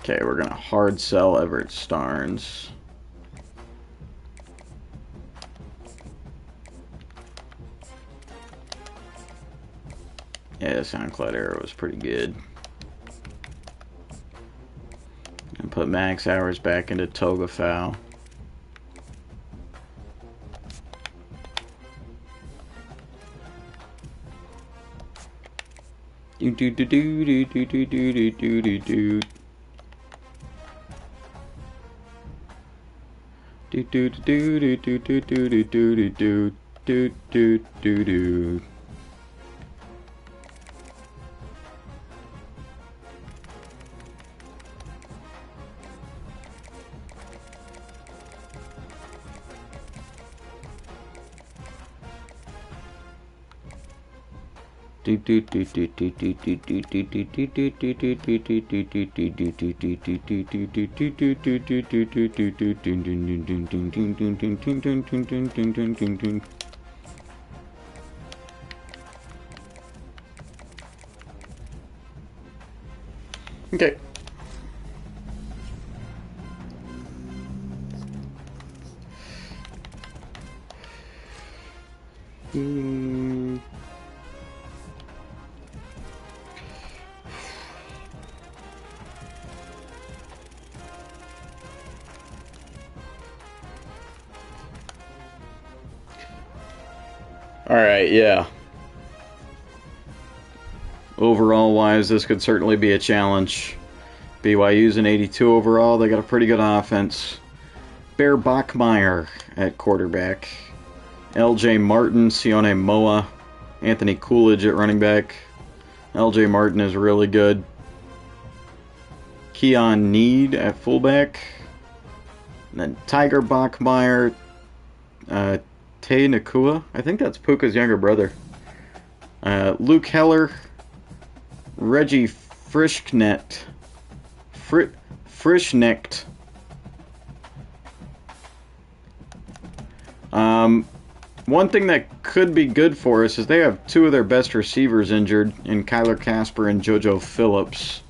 Okay, we're going to hard sell Everett Starnes. Yeah, the SoundCloud error was pretty good. And put max hours back into Togafow. Do do do do do do do do do do do. Do do do do do do do do do do do do do do. Okay. Alright, yeah. Overall wise, this could certainly be a challenge. BYU's an 82 overall. They got a pretty good offense. Bear Bachmeyer at quarterback. LJ Martin, Sione Moa, Anthony Coolidge at running back. LJ Martin is really good. Keon Need at fullback. And then Tiger Bachmeyer, Tay Nakua. I think that's Puka's younger brother. Luke Heller, Reggie Frischknecht. Frischknecht. One thing that could be good for us is they have two of their best receivers injured in Kyler Casper and JoJo Phillips.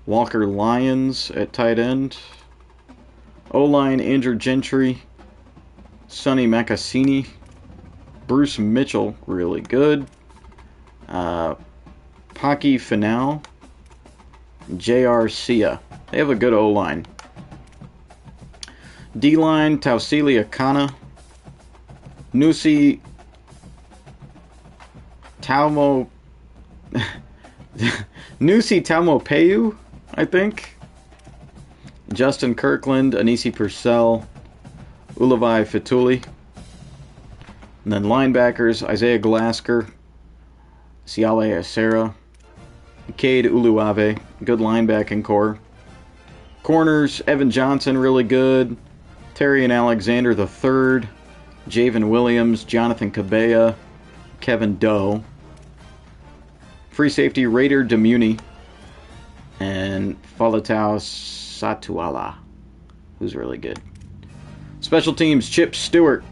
Walker Lyons at tight end. O-line Andrew Gentry, Sonny Macassini, Bruce Mitchell, really good. Paki Finau, J.R. Sia. They have a good O-line. D-line Tausili Akana, Nusi Taumo Nusi Taumopeu, I think. Justin Kirkland, Anisi Purcell, Ulavai Fituli. And then linebackers, Isaiah Glasker, Siale Acera, Cade Uluave, good linebacking core. Corners, Evan Johnson, really good. Terry and Alexander III, Javen Williams, Jonathan Cabea, Kevin Doe. Free safety, Raider Demuni, and Falatau Satuala, who's really good. Special teams, Chip Stewart,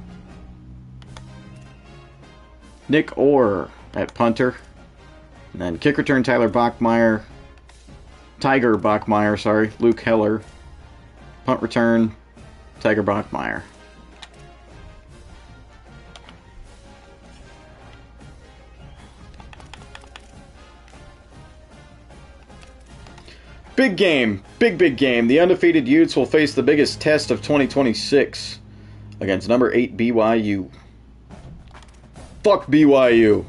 Nick Orr at punter, and then kick return, Tiger Bachmeyer, Luke Heller. Punt return, Tiger Bachmeyer. Big game. Big game. The undefeated Utes will face the biggest test of 2026 against number 8 BYU. Fuck BYU.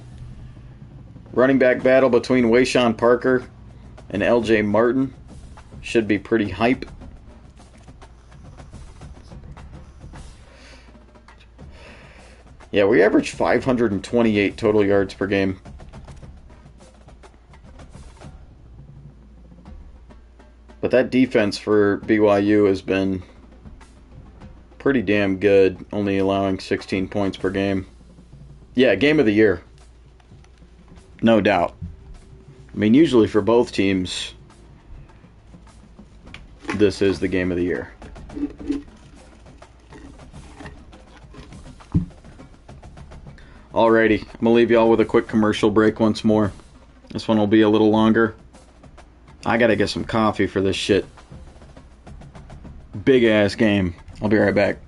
Running back battle between Wayshawn Parker and LJ Martin should be pretty hype. Yeah, we average 528 total yards per game. But that defense for BYU has been pretty damn good, only allowing 16 points per game. Yeah, game of the year. No doubt. I mean, usually for both teams, this is the game of the year. Alrighty, I'm gonna leave y'all with a quick commercial break once more. This one will be a little longer. I gotta get some coffee for this shit. Big ass game. I'll be right back.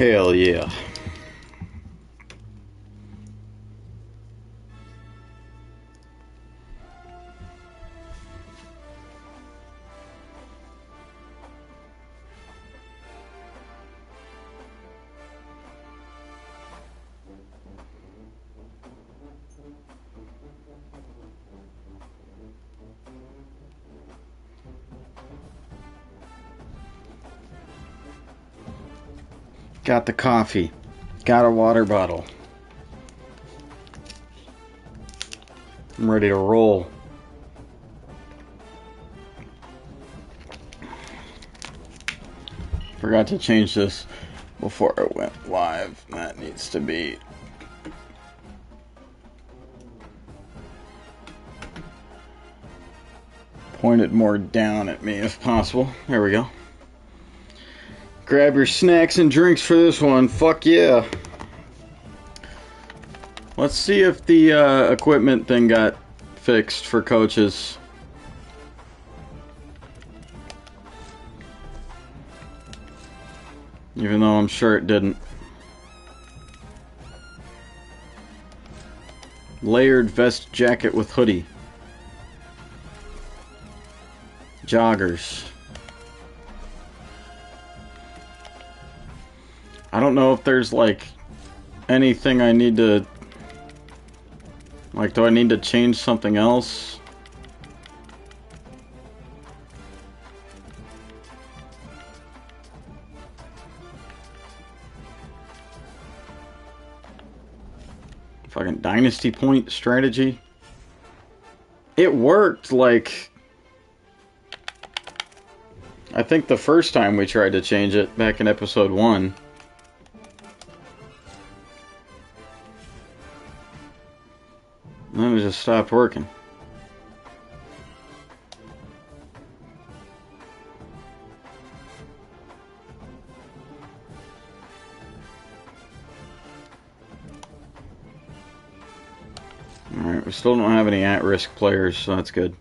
Hell yeah. Got the coffee. Got a water bottle. I'm ready to roll. Forgot to change this before I went live. That needs to be pointed more down at me if possible. There we go. Grab your snacks and drinks for this one. Fuck yeah. Let's see if the equipment thing got fixed for coaches. Even though I'm sure it didn't. Layered vest jacket with hoodie. Joggers. I don't know if there's like anything I need to, like, do I need to change something else? Fucking Dynasty point strategy. It worked, like, I think the first time we tried to change it back in episode 1. And then it just stopped working. Alright, we still don't have any at-risk players, so that's good.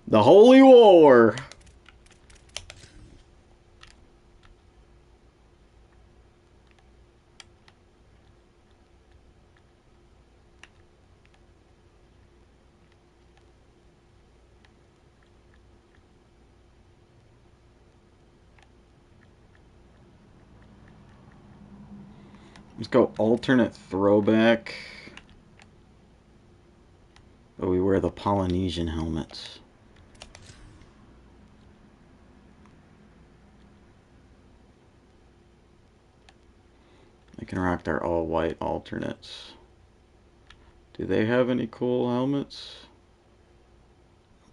The Holy War! Let's go alternate throwback. But we wear the Polynesian helmets. They can rock their all-white alternates. Do they have any cool helmets?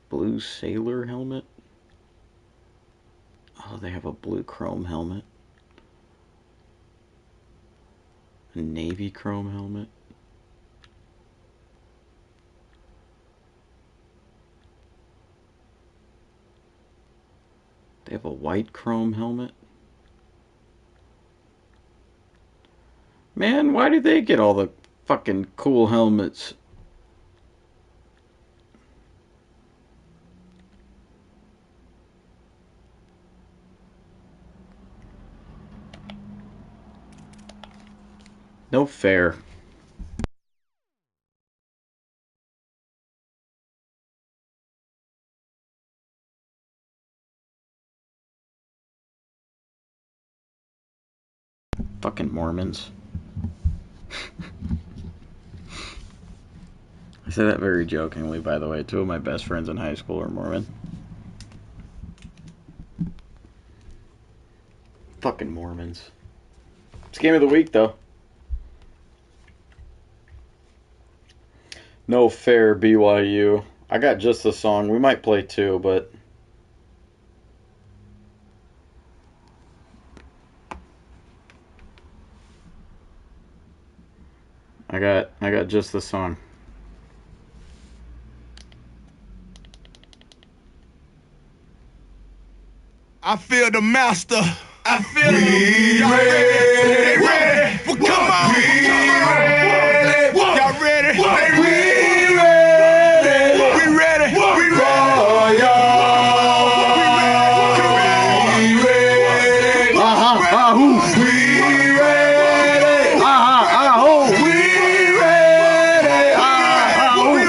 Blue sailor helmet? Oh, they have a blue chrome helmet. A navy chrome helmet. They have a white chrome helmet. Man, why do they get all the fucking cool helmets? No fair. Fucking Mormons. I say that very jokingly, by the way. 2 of my best friends in high school are Mormon. Fucking Mormons. It's game of the week, though. No fair, BYU. I got just the song. We might play 2, but... I got just the song. I feel the master. I feel We y'all ready. ready? Well, come on. We ready. Y'all ready? We ready. We ready. We For ready. y'all. We ready. Ahoo. We ready. Ahoo. We ready. Ahoo.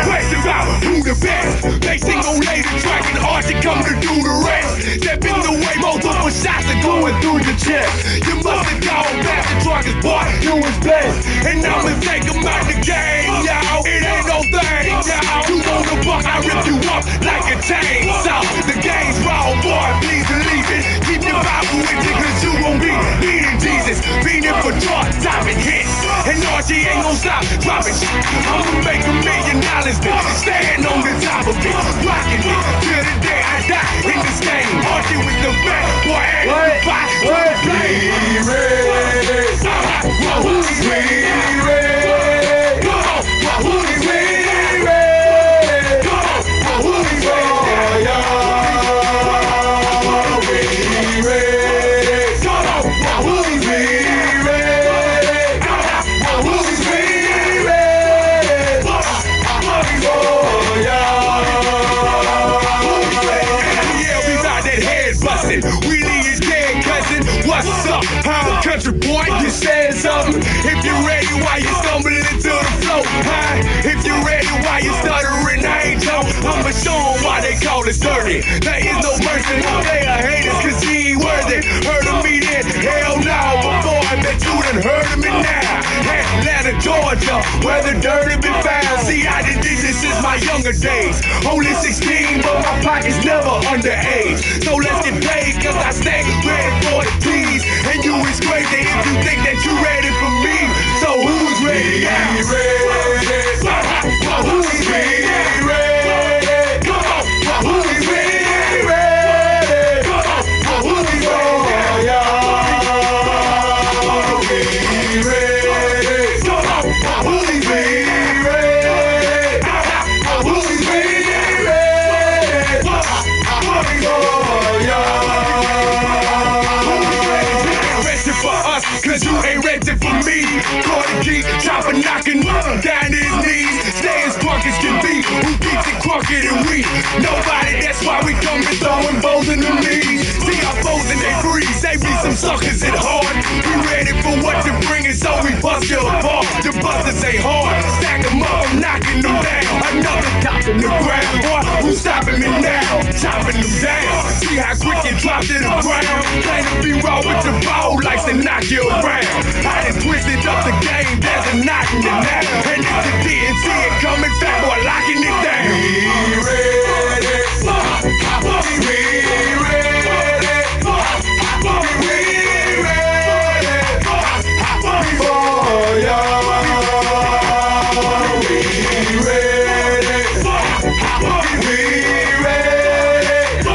Questions about who the best. They sing on laser track and hard to come to do the rest. Step in the way, multiple shots are going through your chest. You must have gone back to truckers, boy, you was blessed. And I'ma take them out the game, y'all. It ain't no thing, y'all. You want the buck, I rip you up like a chainsaw. The game's raw, boy, please believe it. Keep your Bible with you, cause you won't be needing Jesus. Beating for drug topic hits. And Archie ain't gon' stop dropping shit. I'ma make $1 million, then stand on the top of it. Rocking it till the day I die in this game. Archie with the back, boy, ain't fight to the play. We ready. Who's We ready? ready. Come on, who's We ready? ready. Come on, who's For ready? y'all. We ready. Come on, who's We ready? ready. Who's We ready? ready. For y'all. Yeah, we got that head bustin'. Wheelie is dead, cousin. What's up, huh? Country boy, you said something. If you're ready, why you stumbling into the flow, huh? If you're ready, why you stuttering? I ain't Joe. I'ma show 'em why they call it dirty. There is no mercy. They are haters, cause he ain't worthy. Heard of me then? Hell no. But boy, I bet you done heard of me now. Atlanta, Georgia, where the dirty been found. See, I did this since my younger days. Only 16, but my pocket's never underage. So let's get paid, cause I stay ready for the keys. And you is crazy if you think that you ready for me. So who's ready now? We ready. Who's ready? We ready. Come on, who's ready? We ready. Come on, who's For ready? y'all. We ready. Come on, who's We ready? ready. Who's We ready? ready. For y'all. Ready for us, cause you ain't ready for me. Cardi G, chopper knocking down his knees. Stay as drunk as can be. Who keeps it crunker than we? Nobody, that's why we come and throwing bows in the knees. See our foes and they freeze. They be some suckers at heart. We ready for what you're bringing, so we bust you apart. The busters ain't hard. Stack them up, I'm knocking them down. Another top in the ground. Boy, who's stopping me now? Chopping them down. See how quick you drop to the ground. Claim to be raw with your ball, likes to knock you around. I done twisted up the game, there's a knot in it now. And if you didn't see it coming, fat boy locking it down. We ready. We ready. We ready. For y'all. We ready. We ready.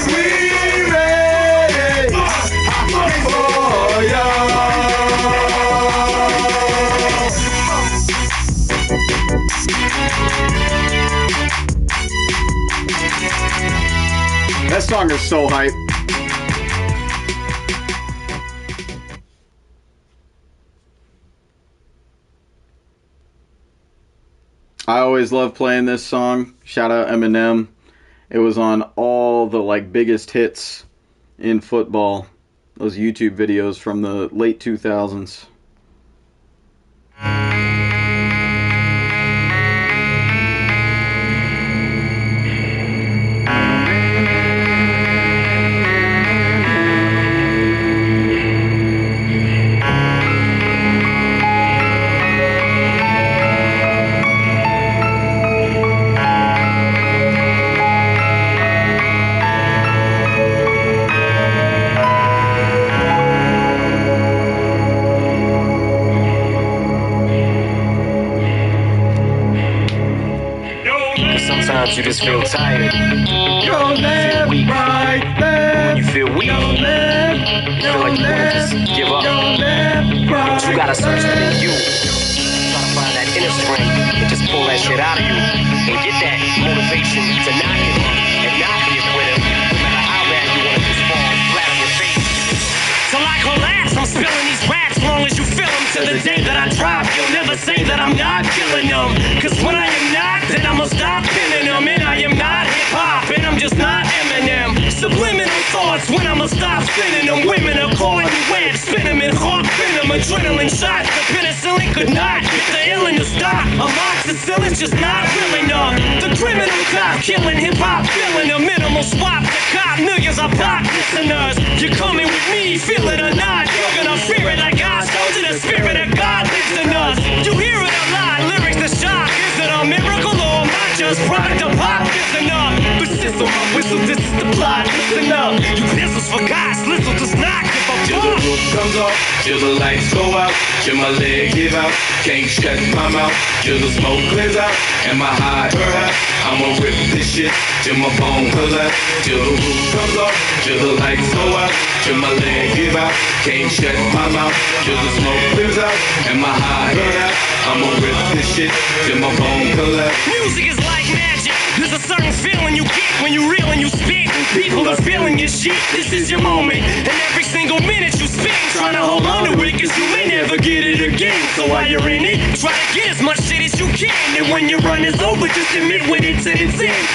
We ready. For y'all. That song is so hype. I always love playing this song. Shout out Eminem. It was on all the biggest hits in football. Those YouTube videos from the late 2000s. Sometimes you just feel tired. Your left, weak. right, left. When you feel weak, Your left, you feel like you wanna just give up. your left, right, But you gotta search within left. you. Try to find that inner strength and just just pull that shit out of you and get that motivation to not give up and not be a quitter, no matter how bad you want to just fall flat on your face. Till I collapse, I'm spilling these raps long as you feel them. To the day that I drop, you'll never say that I'm not killing them. Cause when I am not, then I'ma stop pinning them. And I am not hip-hop, and I'm just not Eminem. Subliminal thoughts when I'ma stop spinning them. Women are caught in web, spin them in hawk, pin them. Adrenaline shots, the penicillin could not get the illin to stop. Amoxicillin's just not real enough. The criminal cop killing hip-hop, feeling a minimal swap to cop. Millions of pop listeners, you're coming with me, feel it or not. You're gonna fear it like I told you, the spirit of God lives in us. You hear it a lot, lyrics to shock. Is it a miracle or am I just product of pop? Listen up, the system of whistle, this is the plot. Listen up, you pistols for God's little does not give a Till the roof comes off, till the lights go out, till my leg give out, can't shut my mouth, till the smoke clears out, and my high perhaps, I'ma rip this shit, till my bone collapse, till the roof comes off, till the lights go out, till my leg give out, can't shut my mouth, till the smoke clears out, and my high perhaps, I'ma rip this shit, till my bone collapse. Music is like magic. There's a certain feeling you get when you reel and you spit, and people are feeling your shit. This is your moment, and every single minute you spend trying to hold on to it, cause you may never get it again. So while you're in it, try to get as much shit as you can, and when your run is over, just admit when it's in.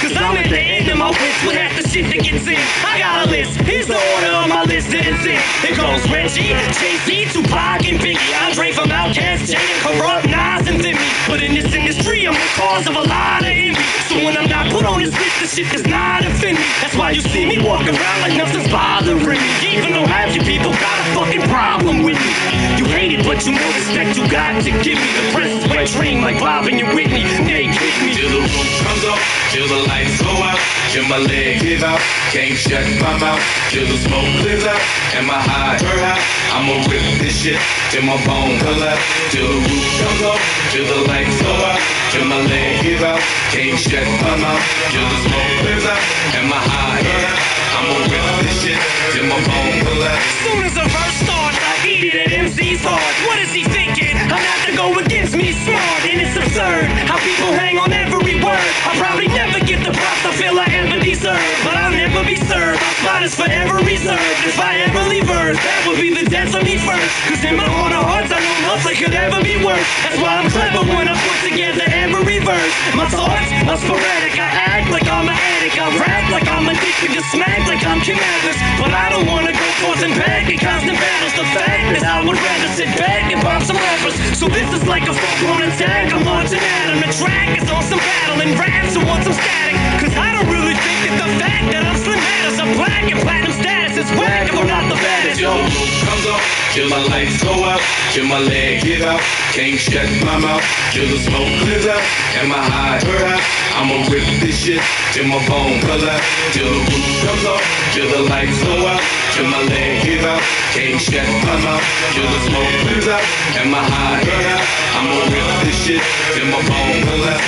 Cause I'm at the end of my wish with half the shit that gets in. I got a list, here's the order of my list that it's in. It goes Reggie, Jay-Z, Tupac, and Biggie, Andre from Outkast, Jay and Corrupt, Nas, and Timmy. But in this industry, I'm the cause of a lot of envy. So when I'm not put on this list, the shit does not offend me. That's why you see me walking around like nothing's bothering me. Even though half you people got a fucking problem with me. You hate it, but you know respect you got to give me. The press is wet dream like Bob and you Whitney. They kick me. Till the roof comes off, till the lights go out, till my leg give out, can't shut my mouth, till the smoke clears out, and my high perhaps, I'ma rip this shit, till my bone collapse, till the roof comes off, till the lights go out, till my leg give out, can't shut my mouth, till the smoke clears out, and my high perhaps, I'ma rip this shit, till my bone collapse. Soon as a verse starts, I eat it at MC's heart. What is he thinking? I'm not to go against me, smart, and it's absurd how people hang on every word. I'll probably never get the props I feel I ever deserve, but I'll never be served. My spot is forever reserved. If I ever leave Earth, that would be the death of me first. Cause in my heart of hearts, I know nothing could ever be worse. That's why I'm clever when I put together every verse. My thoughts are sporadic. I act like I'm an addict. I rap like I'm addicted to smack like I'm Kim Atlas. But I don't wanna go forth and back in constant battles. The fact is I would rather sit back and pop some rappers. So this is like a full-blown attack. I'm launching at him. The track is on some battle and raps who want some static. Cause I don't really think that the fact that I'm slim matters. I'm black and platinum status is whack if I'm not the baddest. Till the roof comes off, till my lights go out, till my leg give out, can't shut my mouth, till the smoke clears out, and my high perhaps, I'ma rip this shit, till my bone collapse, till the roof comes off, till the lights go out, till my leg give out, can't shut my mouth, till the smoke clears out, and my high perhaps, I'ma rip this shit, till my bone collapse.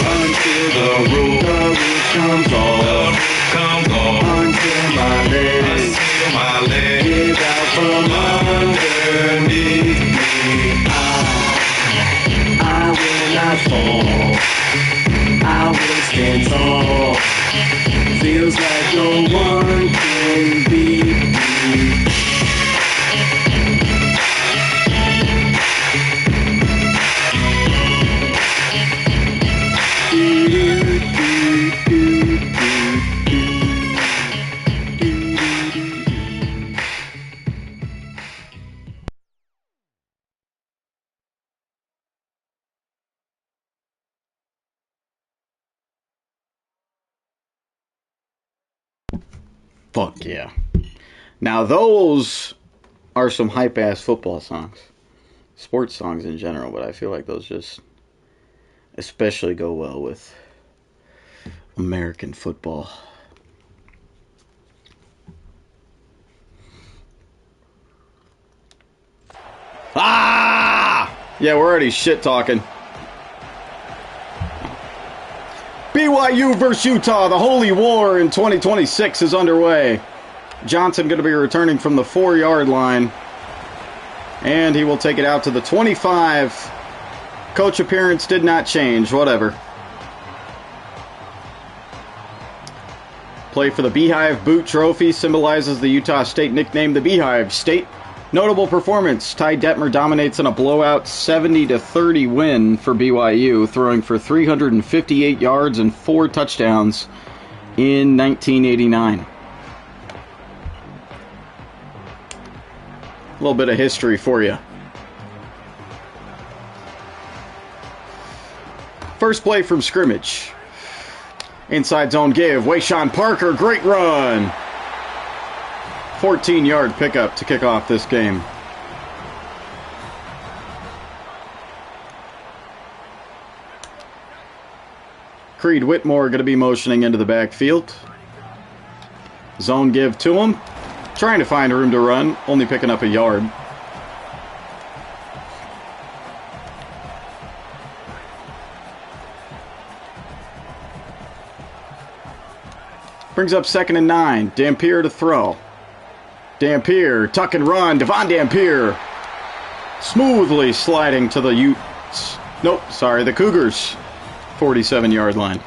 Until the roof comes off, until my legs give out from underneath me. I will not fall, I will stand tall. Feels like no one can beat me. Fuck yeah. Now those are some hype-ass football songs. Sports songs in general, but I feel like those just especially go well with American football. Ah! Yeah, we're already shit-talking. BYU versus Utah, the Holy War in 2026 is underway. Johnson going to be returning from the 4-yard line. And he will take it out to the 25. Coach appearance did not change. Whatever. Play for the Beehive Boot Trophy symbolizes the Utah State nickname the Beehive State. Notable performance. Ty Detmer dominates in a blowout 70-30 win for BYU, throwing for 358 yards and 4 touchdowns in 1989. A little bit of history for you. First play from scrimmage. Inside zone give. Wayshawn Parker, great run. 14-yard pickup to kick off this game. Creed Whitmore going to be motioning into the backfield. Zone give to him. Trying to find room to run, only picking up a yard. Brings up 2nd and 9. Dampier to throw. Dampier, tuck and run. Devon Dampier smoothly sliding to the Utes. Nope, sorry, the Cougars. 47-yard line.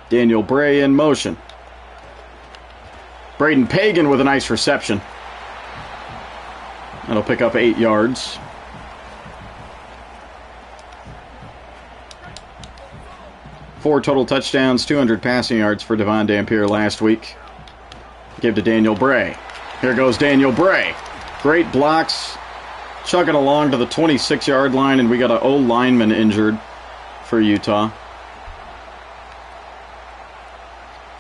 Daniel Bray in motion. Braden Pagan with a nice reception. That'll pick up 8 yards. Four total touchdowns, 200 passing yards for Devon Dampier last week. Give to Daniel Bray. Here goes Daniel Bray. Great blocks. Chugging along to the 26-yard line, and we got an O-lineman injured for Utah.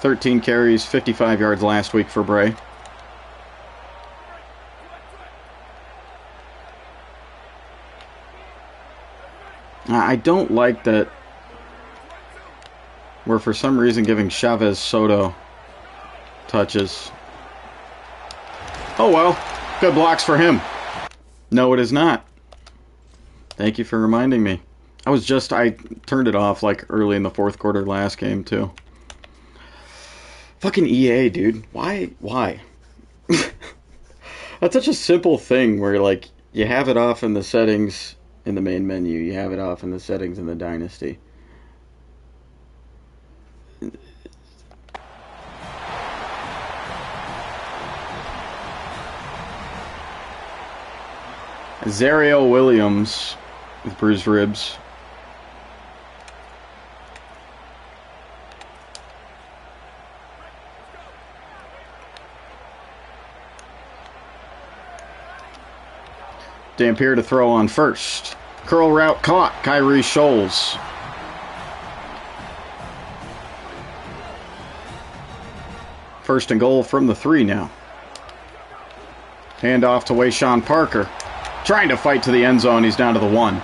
13 carries, 55 yards last week for Bray. I don't like that we're for some reason giving Chavez Soto touches. Oh well, good blocks for him. No, it is not. Thank you for reminding me. I turned it off like early in the 4th quarter last game too. Fucking EA, dude. Why? That's such a simple thing where like you have it off in the settings in the main menu. You have it off in the settings in the Dynasty. Zario Williams with bruised ribs. Dampier to throw on first. Curl route caught. Kyrie Scholes. First and goal from the 3 now. Hand off to Wayshawn Parker. Trying to fight to the end zone. He's down to the 1.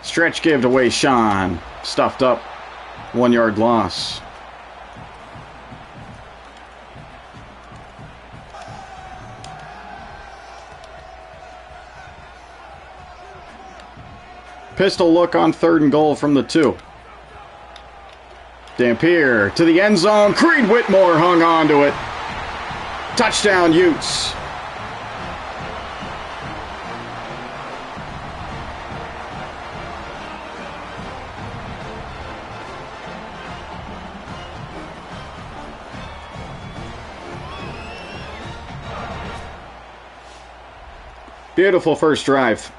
Stretch give to Wayshawn. Stuffed up. 1-yard loss. Pistol look on 3rd and goal from the 2. Dampier to the end zone. Creed Whitmore hung on to it. Touchdown, Utes. Beautiful first drive.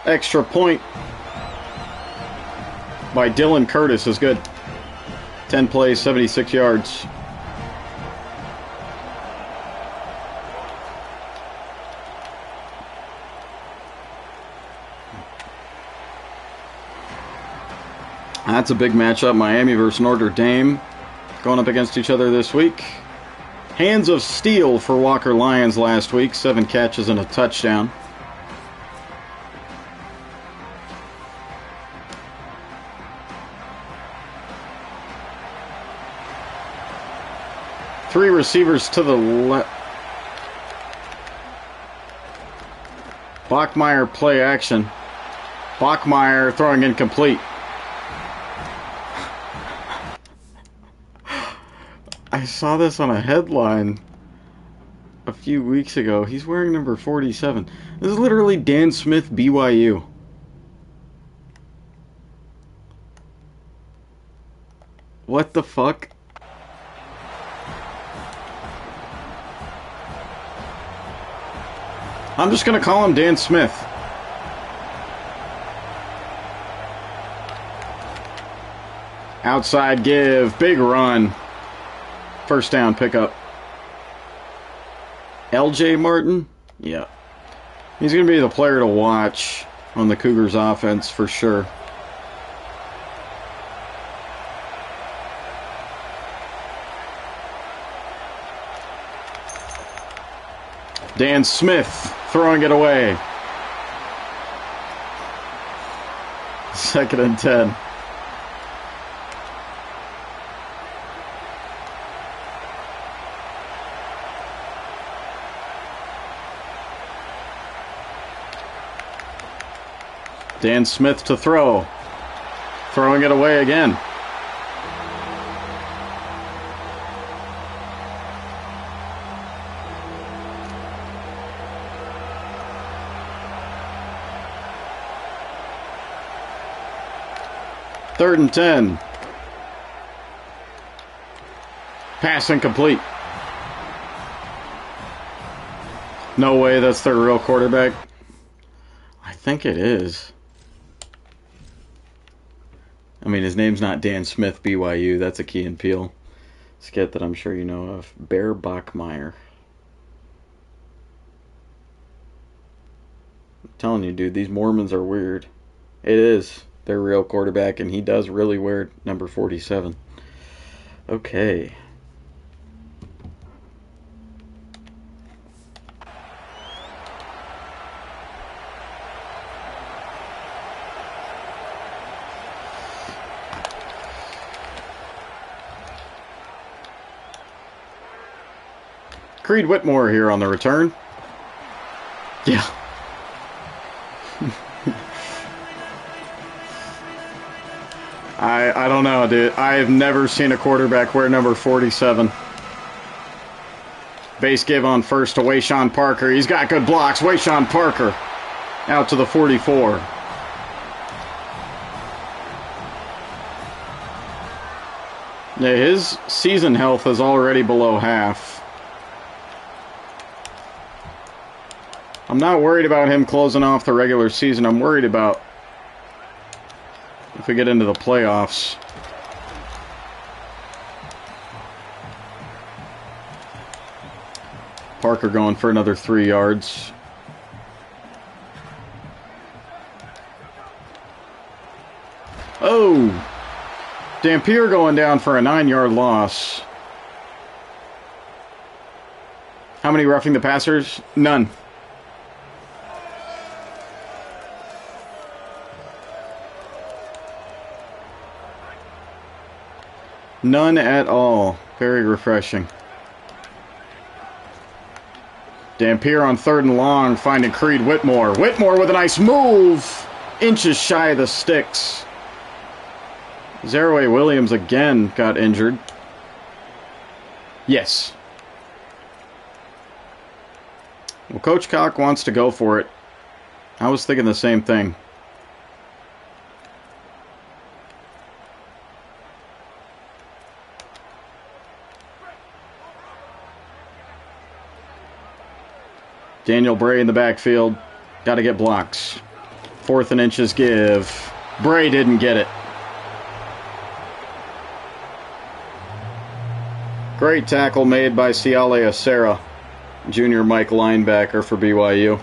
Extra point by Dylan Curtis is good. 10 plays, 76 yards. That's a big matchup. Miami versus Notre Dame going up against each other this week. Hands of steel for Walker Lyons last week. 7 catches and a touchdown. receivers to the left. Bachmeier play action. Bachmeier throwing incomplete. I saw this on a headline a few weeks ago. He's wearing number 47. This is literally Dan Smith, BYU. What the fuck? I'm just gonna call him Dan Smith. Outside give, big run. First down pickup. LJ Martin? Yeah. He's gonna be the player to watch on the Cougars offense for sure. Dan Smith throwing it away. 2nd and 10. Dan Smith to throw. Throwing it away again. Third and 10. Pass incomplete. No way that's their real quarterback. I think it is. I mean, his name's not Dan Smith, BYU. That's a Key and Peele skit that I'm sure you know of. Bear Bachmeier. I'm telling you, dude, these Mormons are weird. It is their real quarterback, and he does really wear number 47. Okay. Creed Whitmore here on the return. Yeah. I don't know, dude. I have never seen a quarterback wear number 47. Base give on first to Wayshawn Parker. He's got good blocks. Wayshawn Parker out to the 44. Yeah, his season health is already below half. I'm not worried about him closing off the regular season. I'm worried about if we get into the playoffs. Parker going for another 3 yards. Oh! Dampier going down for a 9-yard loss. How many roughing the passers? None. None at all. Very refreshing. Dampier on 3rd and long, finding Creed Whitmore. Whitmore with a nice move. Inches shy of the sticks. Zaraway Williams again got injured. Yes. Well, Coach Cock wants to go for it. I was thinking the same thing. Daniel Bray in the backfield. Got to get blocks. 4th and inches give. Bray didn't get it. Great tackle made by Siale Acera, junior Mike linebacker for BYU.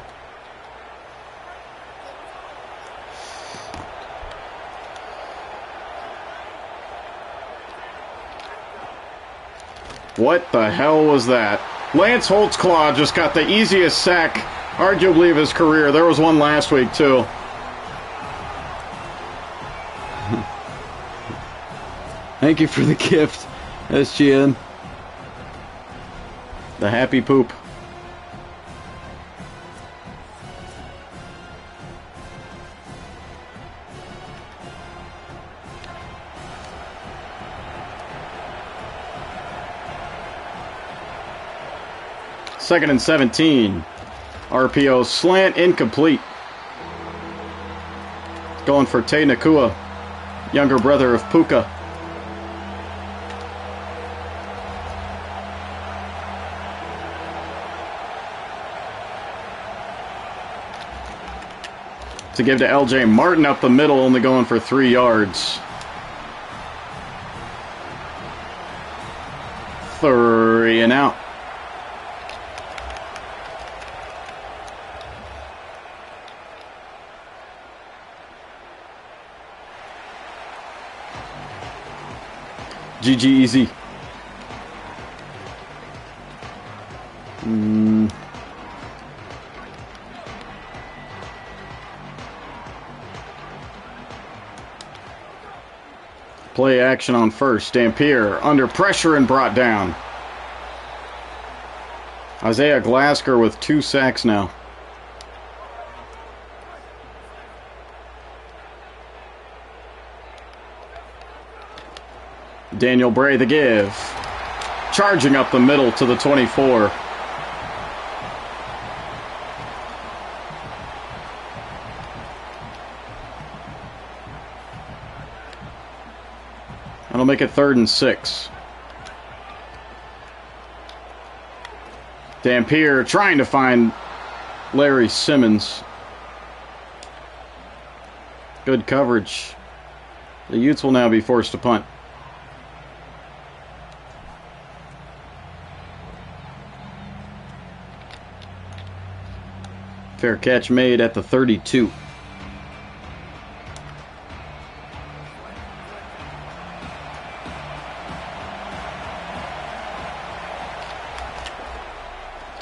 What the hell was that? Lance Holtzclaw just got the easiest sack, arguably, of his career. There was one last week, too. Thank you for the gift, SGN. The happy poop. Second and 17. RPO slant incomplete. Going for Te Nakua, younger brother of Puka. To give to LJ Martin up the middle, only going for 3 yards. 3 and out. GG easy. Play action on first. Dampier under pressure and brought down. Isaiah Glasker with 2 sacks now. Daniel Bray the give. Charging up the middle to the 24. That'll make it 3rd and 6. Dampier trying to find Larry Simmons. Good coverage. The Utes will now be forced to punt. Fair catch made at the 32.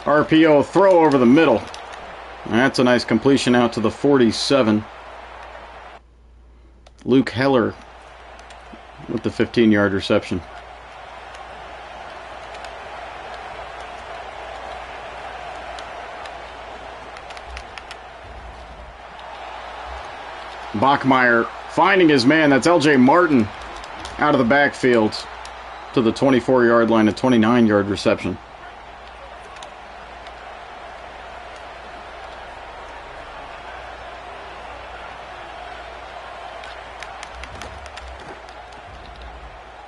RPO throw over the middle. That's a nice completion out to the 47. Luke Heller with the 15-yard reception. Bachmeyer finding his man. That's LJ Martin out of the backfield to the 24-yard line, a 29-yard reception.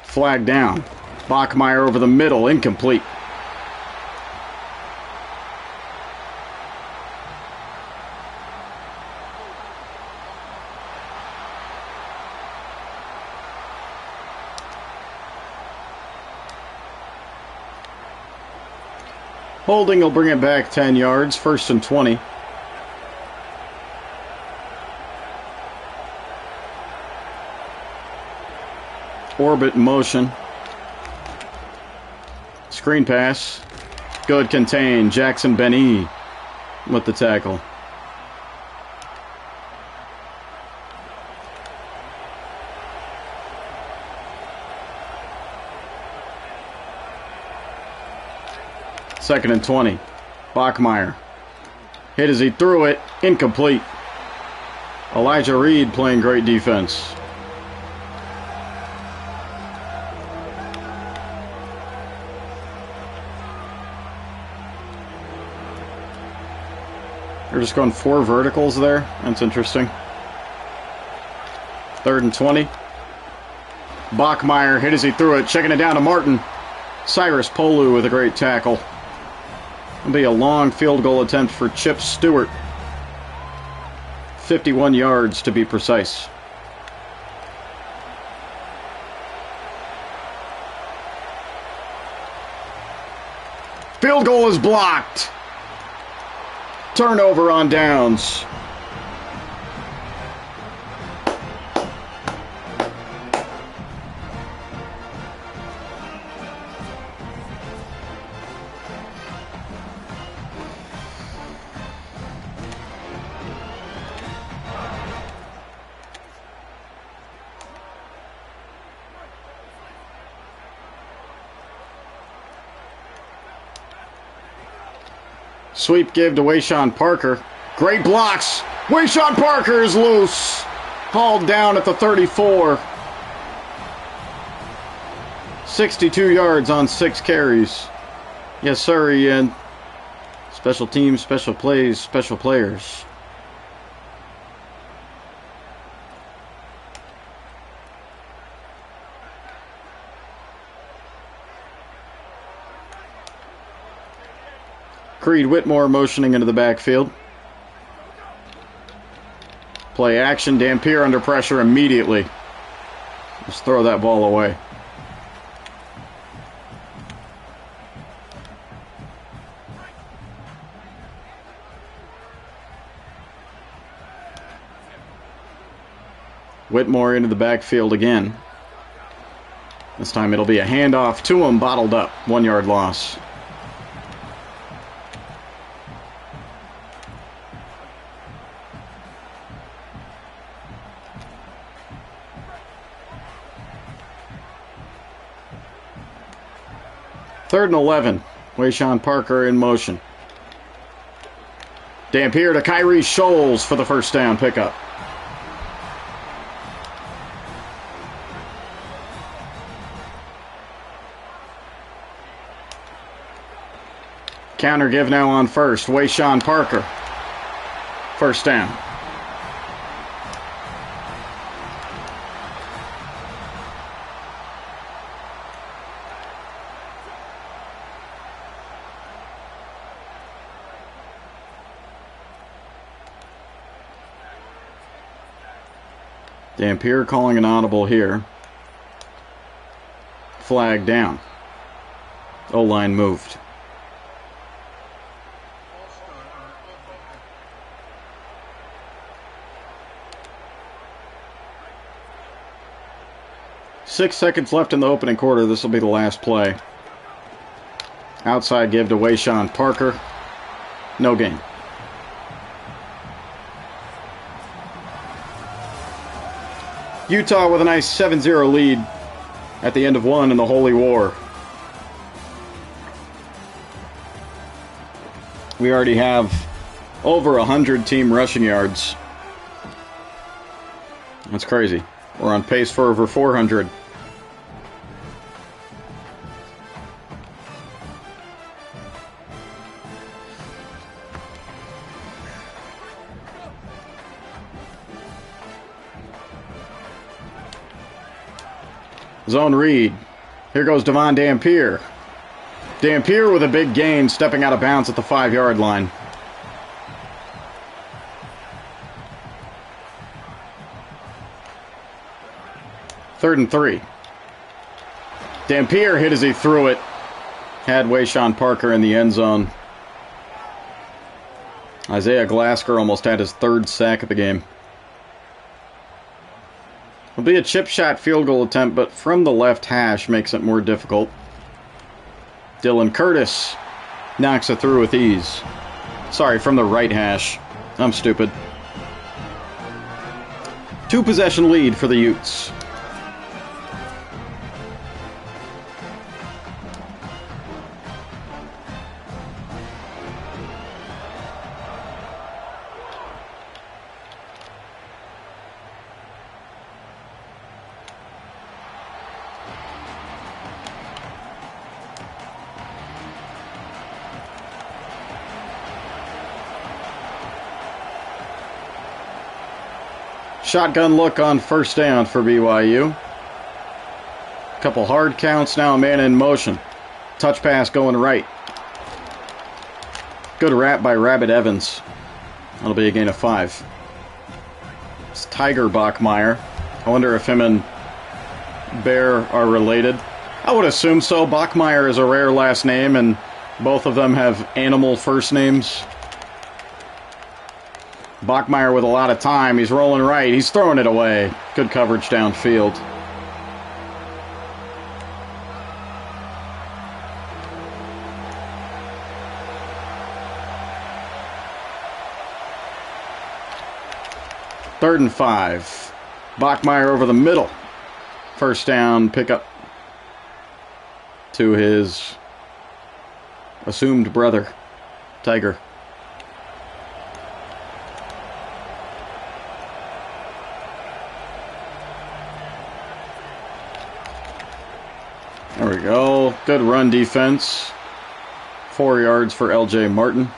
Flag down. Bachmeyer over the middle, incomplete. Holding will bring it back 10 yards, 1st and 20. Orbit motion. Screen pass. Good contain. Jackson Benny with the tackle. Second and 20. Bachmeyer. Hit as he threw it. Incomplete. Elijah Reed playing great defense. They're just going 4 verticals there. That's interesting. 3rd and 20. Bachmeyer hit as he threw it. Checking it down to Martin. Cyrus Polu with a great tackle. It'll be a long field goal attempt for Chip Stewart. 51 yards to be precise. Field goal is blocked. Turnover on downs. Sweep give to Wayshawn Parker. Great blocks. Wayshawn Parker is loose. Hauled down at the 34. 62 yards on 6 carries. Yes, sir, Ian. Special teams, special plays, special players. Creed Whitmore motioning into the backfield. Play action. Dampier under pressure immediately. Just throw that ball away. Whitmore into the backfield again. This time it'll be a handoff to him, bottled up. 1 yard loss. Third and 11. Wayshawn Parker in motion. Dampier to Kyrie Scholes for the first down pickup. Counter give now on first. Wayshawn Parker. First down. Dampier calling an audible here. Flag down. O-line moved. Six seconds left in the opening quarter. This will be the last play. Outside give to Wayshawn Parker. No gain. Utah with a nice 7-0 lead at the end of one in the Holy War. We already have over 100 team rushing yards. That's crazy. We're on pace for over 400. Zone read. Here goes Devon Dampier. Dampier with a big gain, stepping out of bounds at the 5 yard line. Third and 3. Dampier hit as he threw it. Had Wayshawn Parker in the end zone. Isaiah Glasker almost had his 3rd sack of the game. It'll be a chip shot field goal attempt, but from the left hash makes it more difficult. Dylan Curtis knocks it through with ease. Sorry, from the right hash. I'm stupid. 2 possession lead for the Utes. Shotgun look on first down for BYU. Couple hard counts, now a man in motion. Touch pass going right. Good wrap by Rabbit Evans. That'll be a gain of 5. It's Tiger Bachmeyer. I wonder if him and Bear are related. I would assume so. Bachmeyer is a rare last name, and both of them have animal first names. Bachmeyer with a lot of time. He's rolling right. He's throwing it away. Good coverage downfield. Third and 5. Bachmeyer over the middle. First down pickup to his assumed brother, Tiger. Good run defense. 4 yards for L.J. Martin.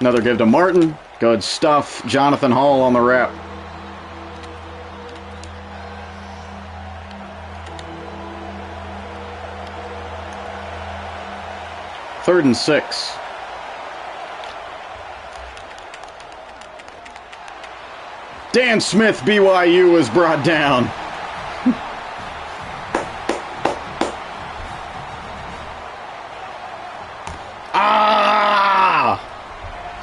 Another give to Martin. Good stuff. Jonathan Hall on the wrap. Third and 6. Dan Smith, BYU, was brought down. Ah!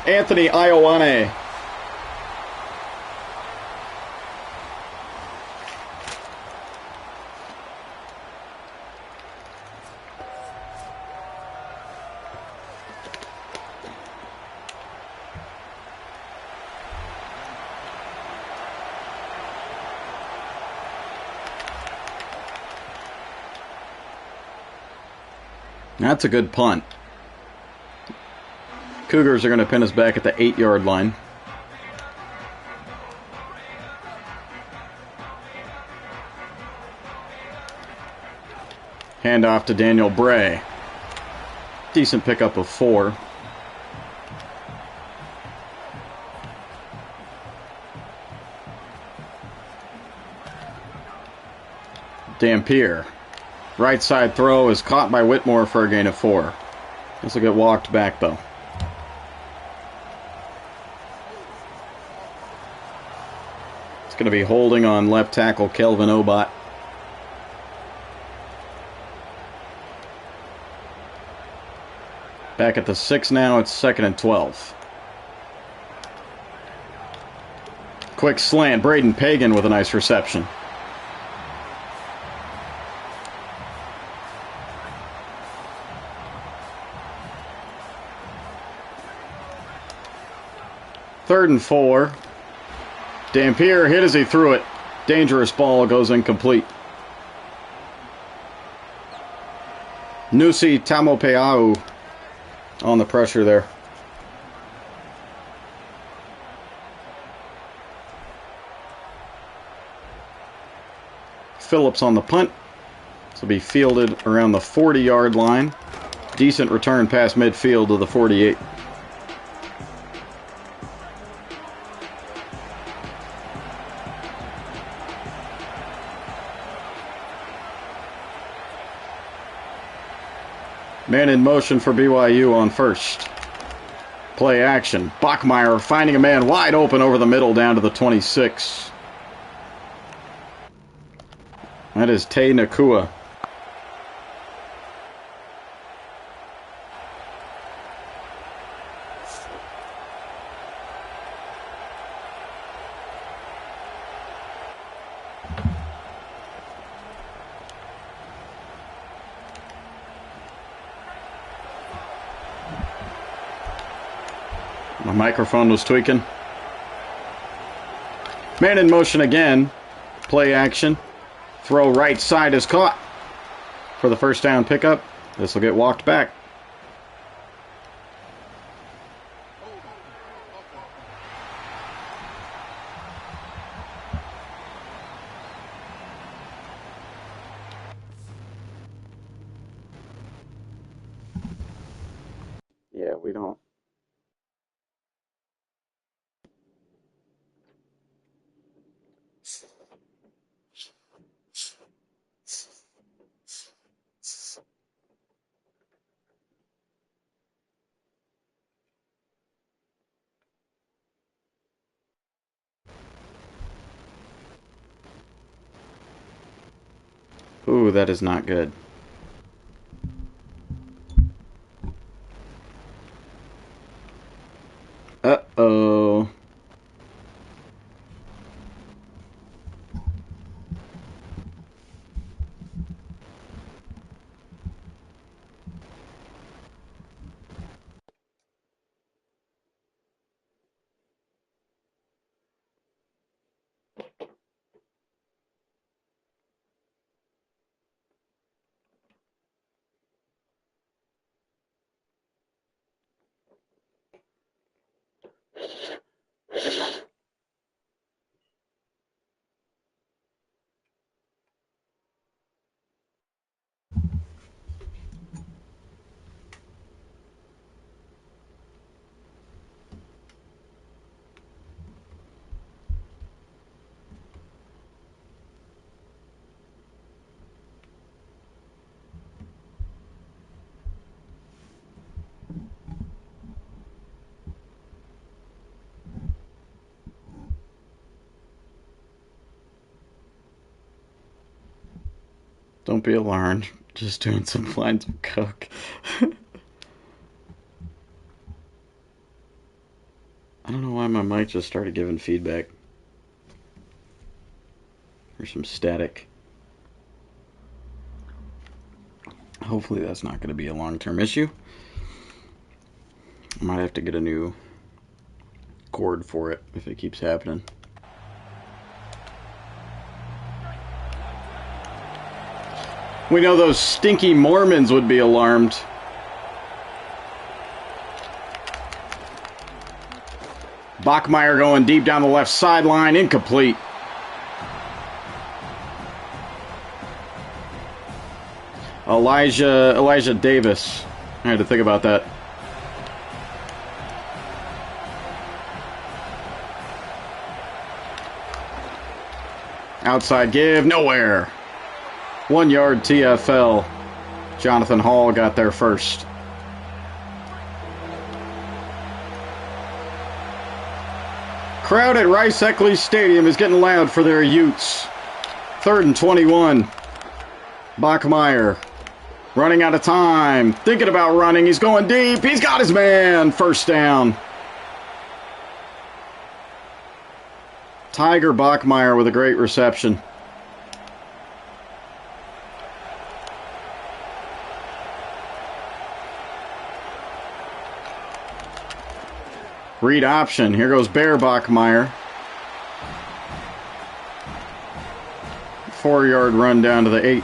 Anthony Ioane. That's a good punt. Cougars are going to pin us back at the 8-yard line. Handoff to Daniel Bray. Decent pickup of 4. Dampier. Right side throw is caught by Whitmore for a gain of 4. This will get walked back, though. It's going to be holding on left tackle Kelvin Obot. Back at the 6 now, it's 2nd and 12. Quick slant, Braden Pagan with a nice reception. Third and 4. Dampier hit as he threw it. Dangerous ball goes incomplete. Nusi Tamopeau on the pressure there. Phillips on the punt. This will be fielded around the 40-yard line. Decent return past midfield to the 48. Man in motion for BYU on first. Play action. Bachmeier finding a man wide open over the middle down to the 26. That is Tay Nakua. My microphone was tweaking. Man in motion again. Play action. Throw right side is caught for the first down pickup. This will get walked back. Yeah, we don't. Ooh, that is not good. Uh-oh. Don't be alarmed. Just doing some lines of coke. I don't know why my mic just started giving feedback. There's some static. Hopefully that's not going to be a long-term issue. I might have to get a new cord for it if it keeps happening. We know those stinky Mormons would be alarmed. Bachmeier going deep down the left sideline, incomplete. Elijah Davis. I had to think about that. Outside give, nowhere. 1 yard TFL. Jonathan Hall got there first. Crowd at Rice-Eccles Stadium is getting loud for their Utes. 3rd and 21. Bachmeier running out of time. Thinking about running. He's going deep. He's got his man. First down. Tiger Bachmeier with a great reception. Read option. Here goes Bear Bachmeier. 4-yard run down to the 8.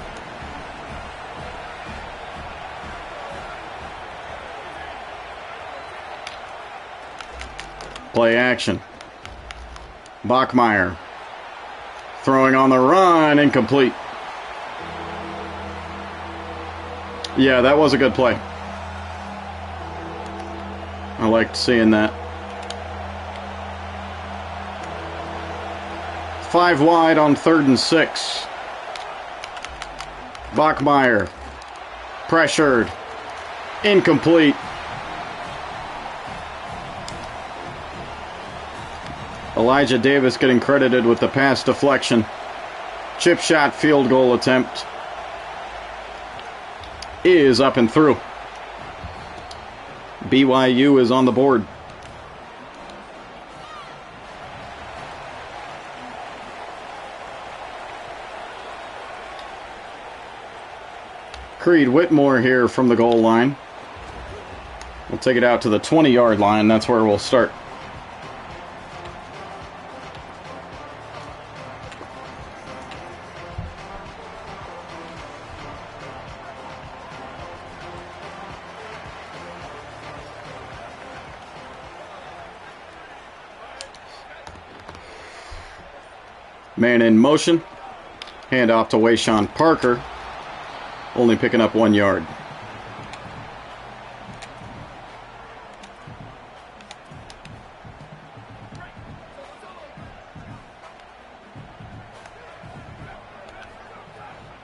Play action. Bachmeier throwing on the run, incomplete. Yeah, that was a good play. I liked seeing that. 5 wide on 3rd and 6. Bachmeier pressured, incomplete. Elijah Davis getting credited with the pass deflection. Chip shot field goal attempt is up and through. BYU is on the board. Creed Whitmore here from the goal line. We'll take it out to the 20-yard line. That's where we'll start. Man in motion. Hand off to Wayshawn Parker. Only picking up 1 yard.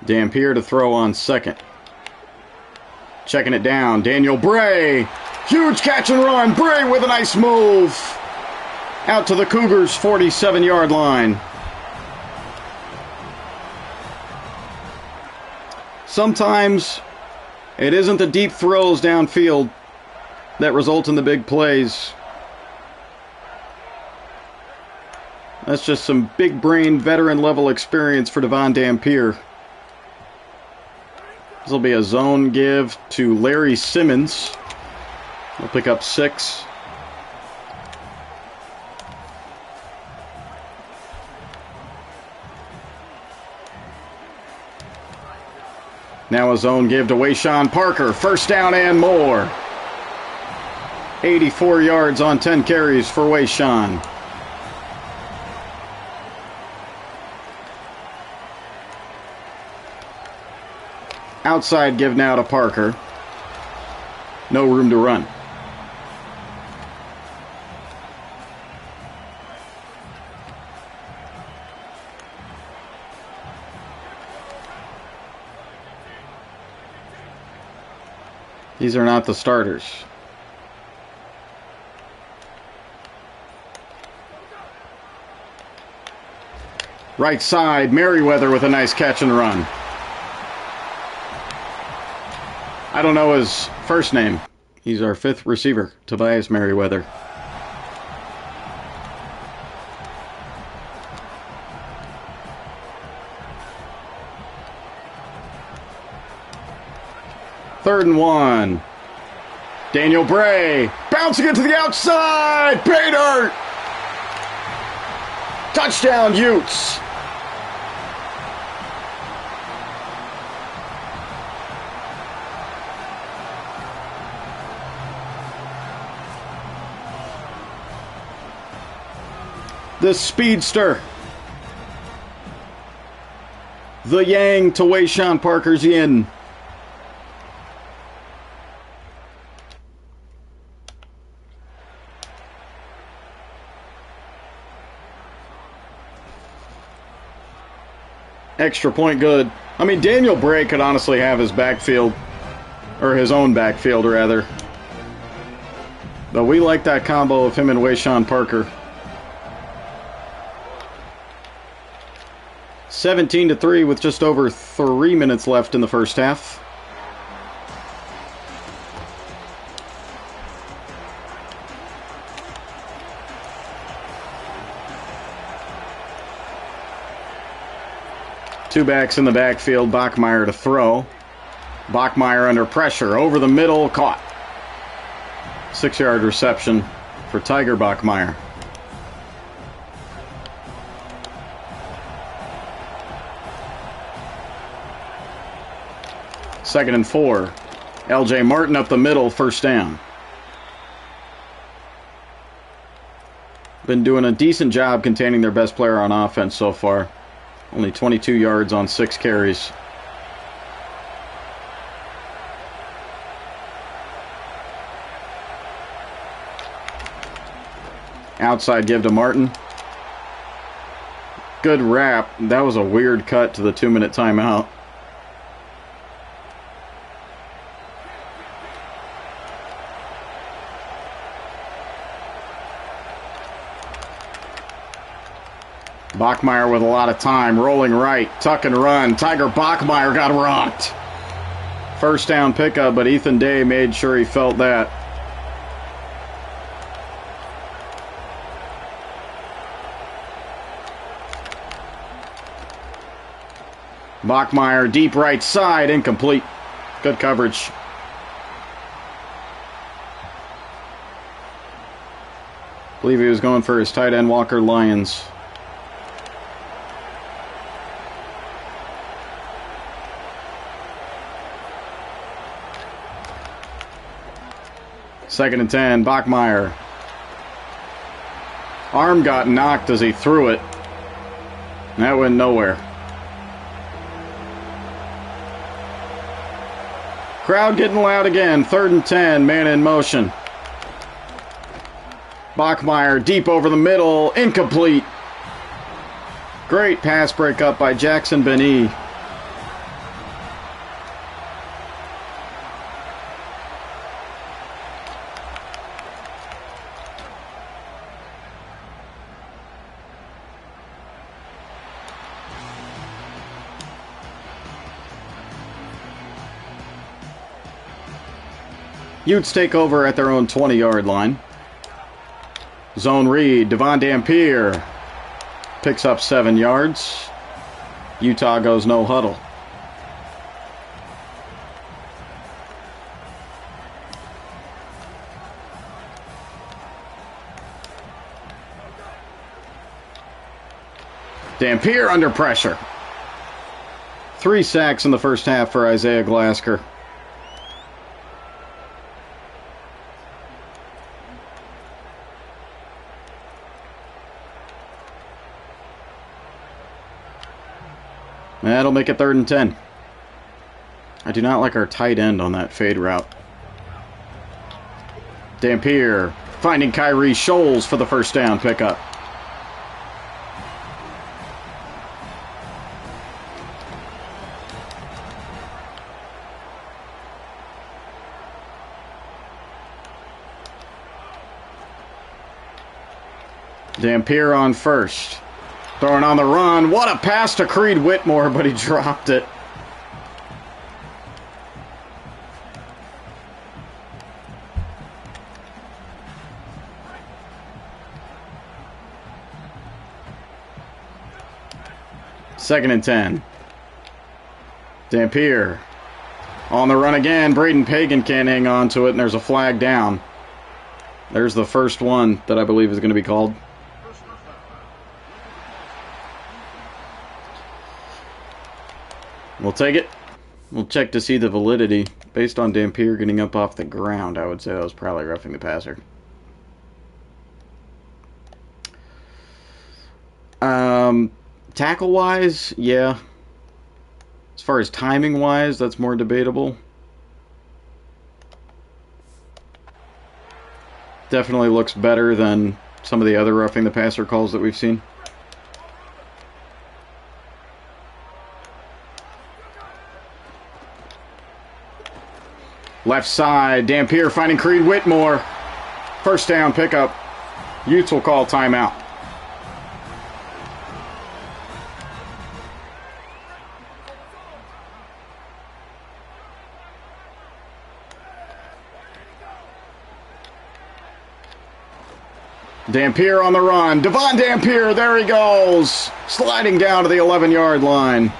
Dampier to throw on second. Checking it down. Daniel Bray. Huge catch and run. Bray with a nice move. Out to the Cougars' 47-yard line. Sometimes it isn't the deep throws downfield that result in the big plays. That's just some big brain veteran level experience for Devon Dampier. This will be a zone give to Larry Simmons. He'll pick up 6. Now a zone give to Wayshawn Parker. First down and more. 84 yards on 10 carries for Wayshawn. Outside give now to Parker. No room to run. These are not the starters. Right side, Merriweather with a nice catch and run. I don't know his first name. He's our 5th receiver, Tobias Merriweather. Third and 1. Daniel Bray bouncing it to the outside. Pay dirt. Touchdown, Utes. The speedster. The Yang to Wayshawn Parker's yin. Extra point good. I mean, Daniel Bray could honestly have his backfield, or his own backfield, rather. But we like that combo of him and Wayshawn Parker. 17-3 with just over 3 minutes left in the first half. Two backs in the backfield, Bachmeier to throw. Bachmeier under pressure, over the middle, caught. 6-yard reception for Tiger Bachmeier. Second and 4. LJ Martin up the middle, first down. Been doing a decent job containing their best player on offense so far. Only 22 yards on 6 carries. Outside give to Martin. Good wrap. That was a weird cut to the 2-minute timeout. Bachmeier with a lot of time, rolling right, tuck and run. Tiger Bachmeier got rocked. First down pickup, but Ethan Day made sure he felt that. Bachmeier deep right side, incomplete. Good coverage. I believe he was going for his tight end Walker Lyons. Second and 10, Bachmeier. Arm got knocked as he threw it. That went nowhere. Crowd getting loud again. Third and 10, man in motion. Bachmeier deep over the middle, incomplete. Great pass breakup by Jackson Benee. Utes take over at their own 20-yard line. Zone read, Devon Dampier picks up 7 yards. Utah goes no huddle. Dampier under pressure. 3 sacks in the first half for Isaiah Glasker. That'll make it 3rd and 10. I do not like our tight end on that fade route. Dampier finding Kyrie Scholes for the first down pickup. Dampier on first. Throwing on the run. What a pass to Creed Whitmore, but he dropped it. 2nd and 10. Dampier on the run again. Braden Pagan can't hang on to it, and there's a flag down. There's the first one that I believe is going to be called. We'll take it. We'll check to see the validity. Based on Dampier getting up off the ground, I would say that was probably roughing the passer. Tackle-wise, yeah. As far as timing-wise, that's more debatable. Definitely looks better than some of the other roughing the passer calls that we've seen. Left side, Dampier finding Creed Whitmore. First down pickup. Utes will call timeout. Dampier on the run. Devon Dampier, there he goes. Sliding down to the 11-yard line.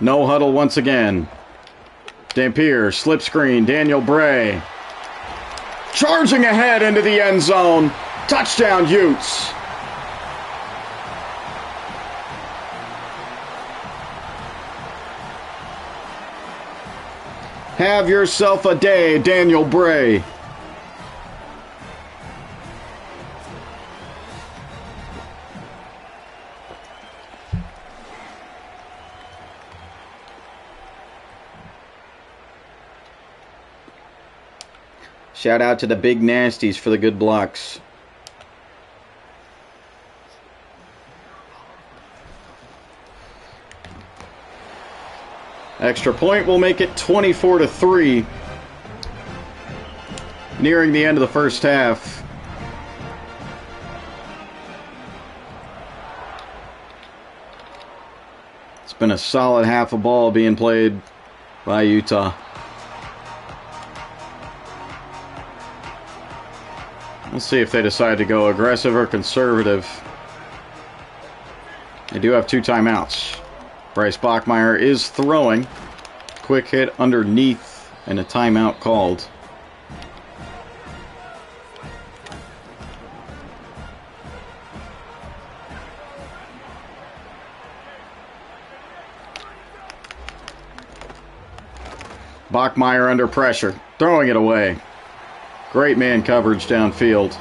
No huddle once again. Dampier, slip screen, Daniel Bray. Charging ahead into the end zone. Touchdown, Utes. Have yourself a day, Daniel Bray. Shout out to the big nasties for the good blocks. Extra point will make it 24-3. Nearing the end of the first half. It's been a solid half of ball being played by Utah. We'll see if they decide to go aggressive or conservative. They do have 2 timeouts. Bryce Bachmeier is throwing. Quick hit underneath and a timeout called. Bachmeier under pressure, throwing it away. Great man coverage downfield.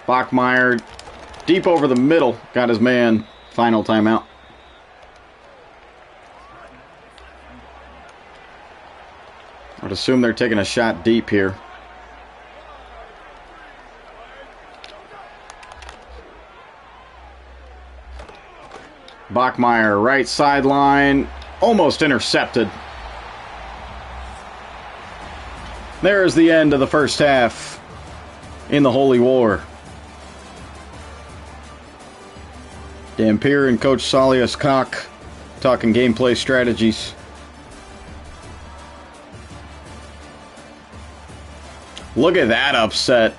Bachmeier deep over the middle. Got his man. Final timeout. I'd assume they're taking a shot deep here. Bachmeier, right sideline, almost intercepted. There's the end of the first half in the Holy War. Dampier and Coach Salius Koch talking gameplay strategies. Look at that upset.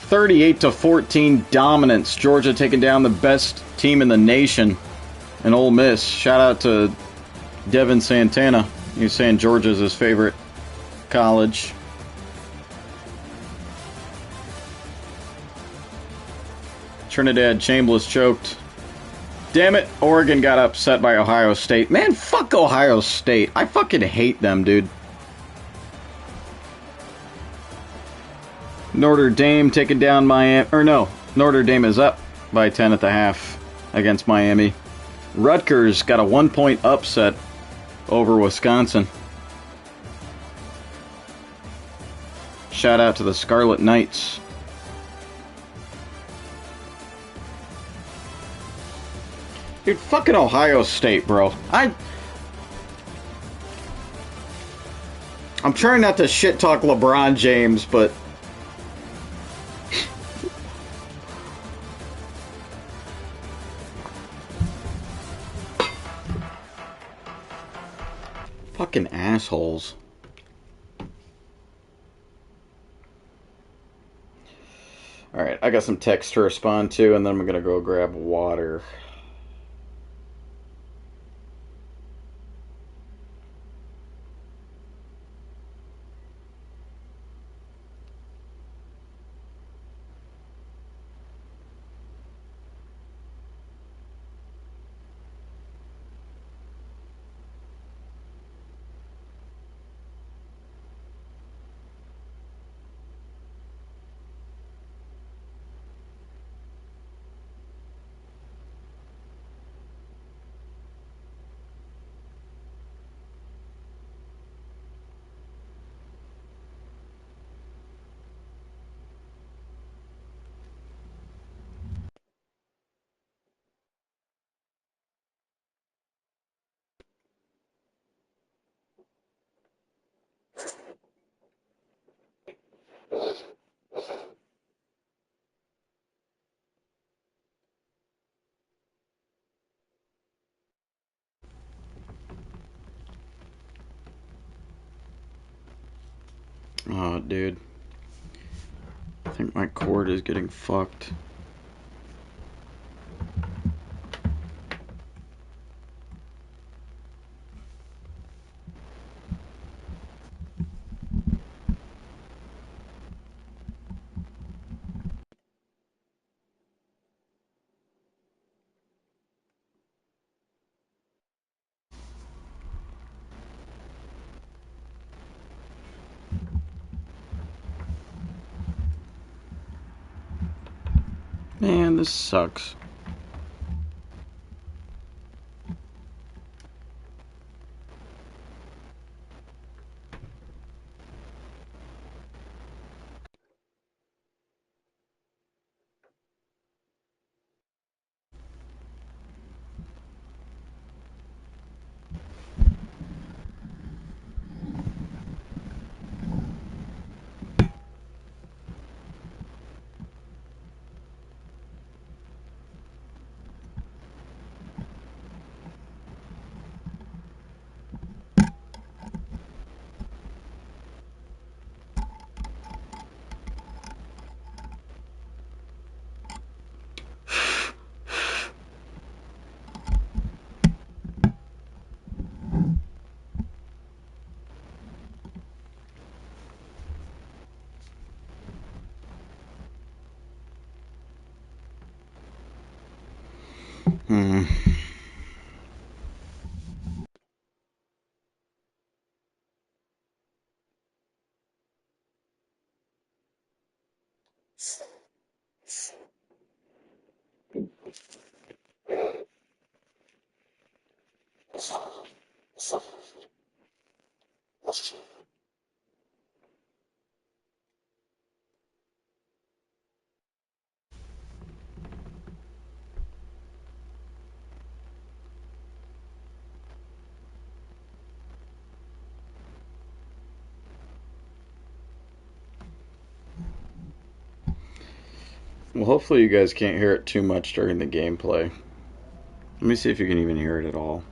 38-14 dominance. Georgia taking down the best team in the nation. And Ole Miss. Shout out to Devin Santana. He was saying Georgia's his favorite college. Trinidad Chambliss choked. Damn it, Oregon got upset by Ohio State. Man, fuck Ohio State. I fucking hate them, dude. Notre Dame taking down Miami. Or no, Notre Dame is up by 10 at the half against Miami. Rutgers got a 1-point upset over Wisconsin. Shout out to the Scarlet Knights. Dude, fucking Ohio State, bro. I'm trying not to shit talk LeBron James, but Fucking assholes. Alright, I got some text to respond to, and then I'm gonna go grab water. Oh, dude. I think my cord is getting fucked. Man, this sucks. Hmm. Well, hopefully you guys can't hear it too much during the gameplay. Let me see if you can even hear it at all.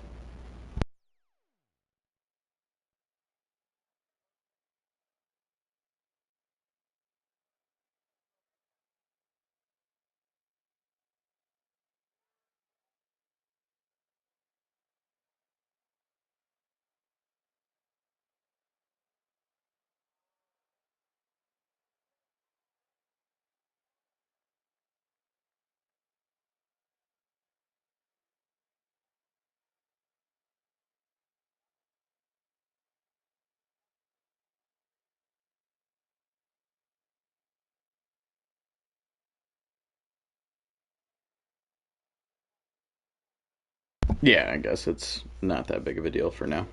Yeah, I guess it's not that big of a deal for now.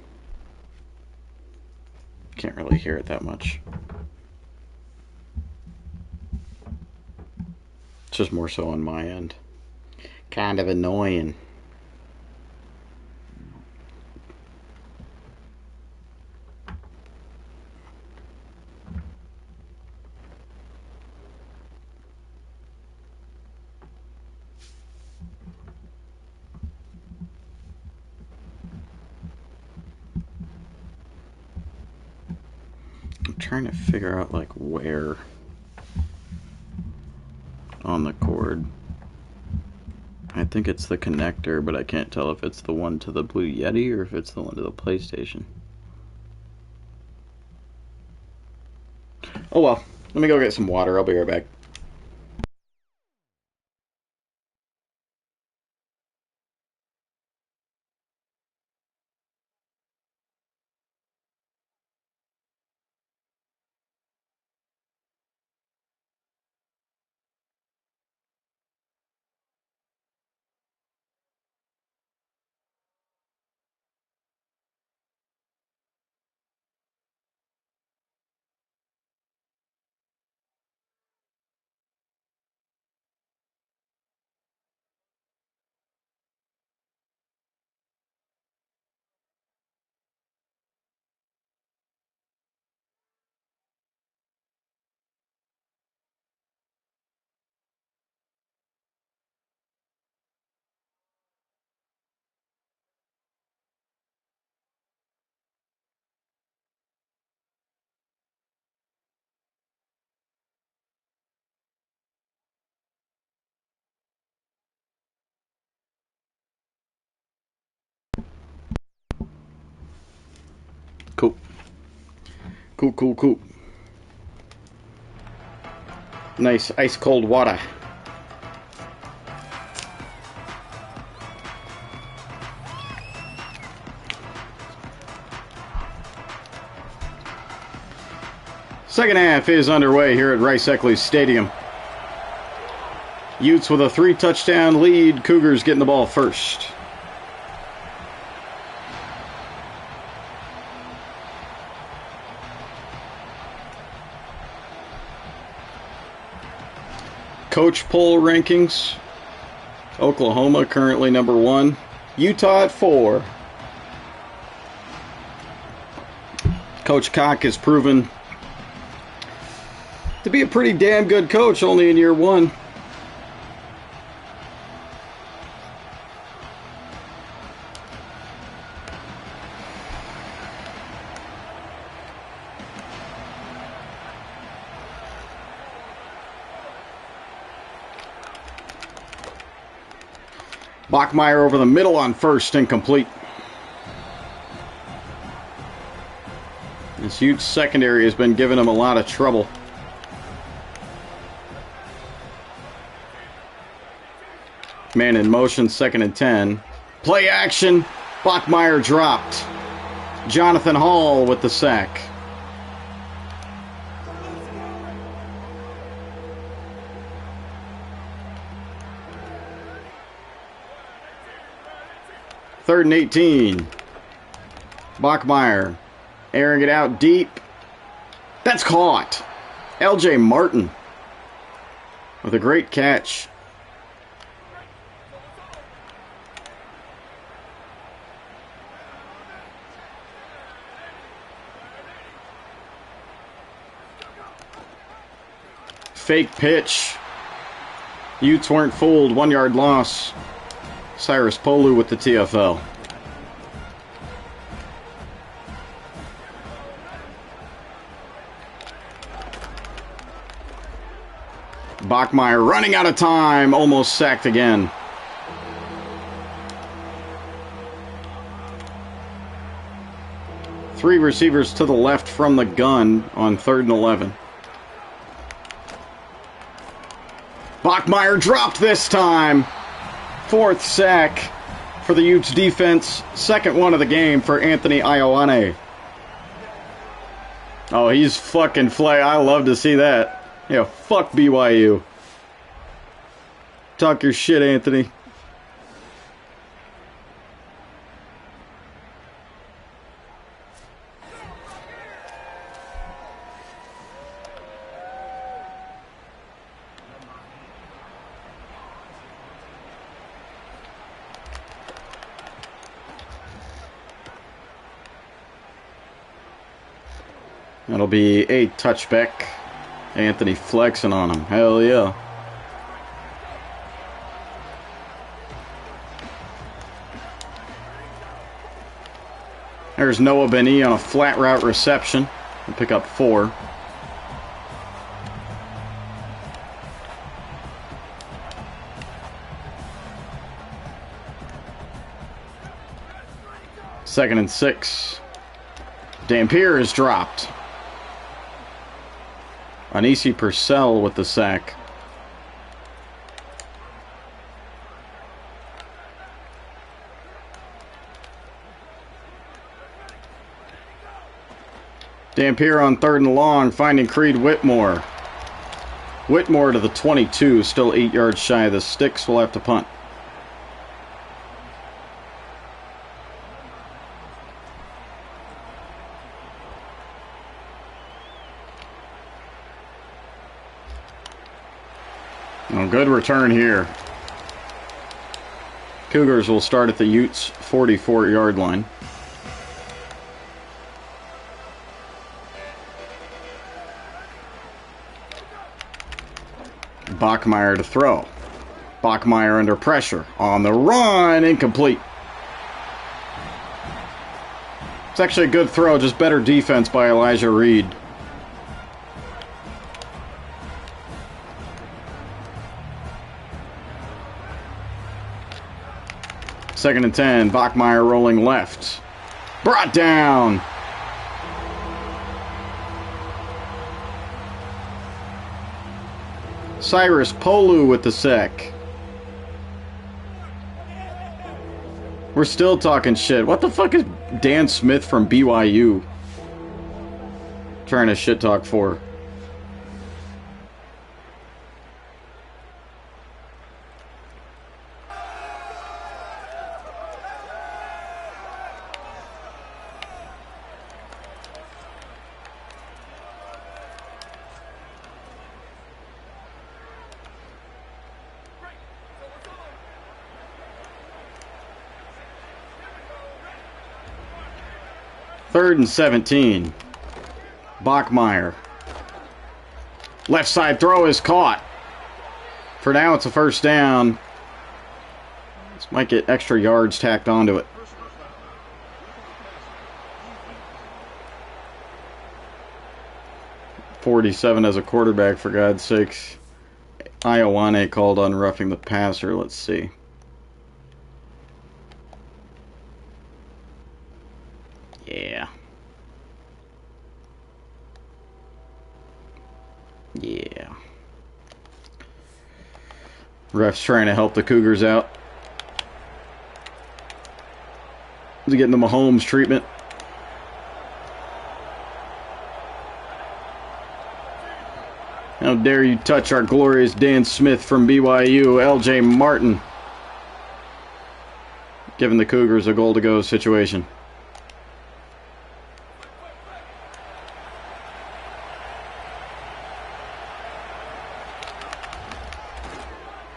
Can't really hear it that much. It's just more so on my end. Kind of annoying. trying to figure out, like, where on the cord. I think it's the connector, but I can't tell if it's the one to the Blue Yeti or if it's the one to the PlayStation. Oh well, let me go get some water. I'll be right back. Cool. Cool. Nice ice cold water. Second half is underway here at Rice-Eccles Stadium. Utes with a 3-touchdown lead. Cougars getting the ball first. Coach poll rankings. Oklahoma currently number 1. Utah at 4. Coach Cock has proven to be a pretty damn good coach only in year 1. Bachmeyer over the middle on first, incomplete. This Utes secondary has been giving him a lot of trouble. Man in motion, 2nd and 10. Play action. Bachmeyer dropped. Jonathan Hall with the sack. Third and 18. Bachmeyer airing it out deep. That's caught. L.J. Martin with a great catch. Fake pitch. Utes weren't fooled. 1-yard loss. Cyrus Polu with the TFL. Bachmeyer running out of time. Almost sacked again. Three receivers to the left from the gun on 3rd and 11. Bachmeyer dropped this time. 4th sack for the Utes defense. 2nd one of the game for Anthony Ioane. Oh, he's fucking fly. I love to see that. Yeah, fuck BYU. Talk your shit, Anthony. That'll be a touchback. Anthony flexing on him. Hell yeah. There's Noah Beni on a flat route reception. and pick up 4. Second and 6. Dampier is dropped. Anisi Purcell with the sack. Dampier on 3rd and long, finding Creed Whitmore. Whitmore to the 22, still 8 yards shy of the sticks. Will have to punt. Oh, good return here. Cougars will start at the Utes 44-yard line. Bachmeier to throw. Bachmeier under pressure. On the run. Incomplete. It's actually a good throw, just better defense by Elijah Reed. Second and 10. Bachmeier rolling left. Brought down. Cyrus Polu with the sack. We're still talking shit. What the fuck is Dan Smith from BYU trying to shit talk for? Third and 17. Bachmeier. Left side throw is caught. For now, it's a first down. This might get extra yards tacked onto it. .47 as a quarterback, for God's sakes. Iowane called on roughing the passer. Let's see. Yeah. Yeah. Ref's trying to help the Cougars out. He's getting the Mahomes treatment. How dare you touch our glorious Dan Smith from BYU, LJ Martin. Giving the Cougars a goal-to-go situation.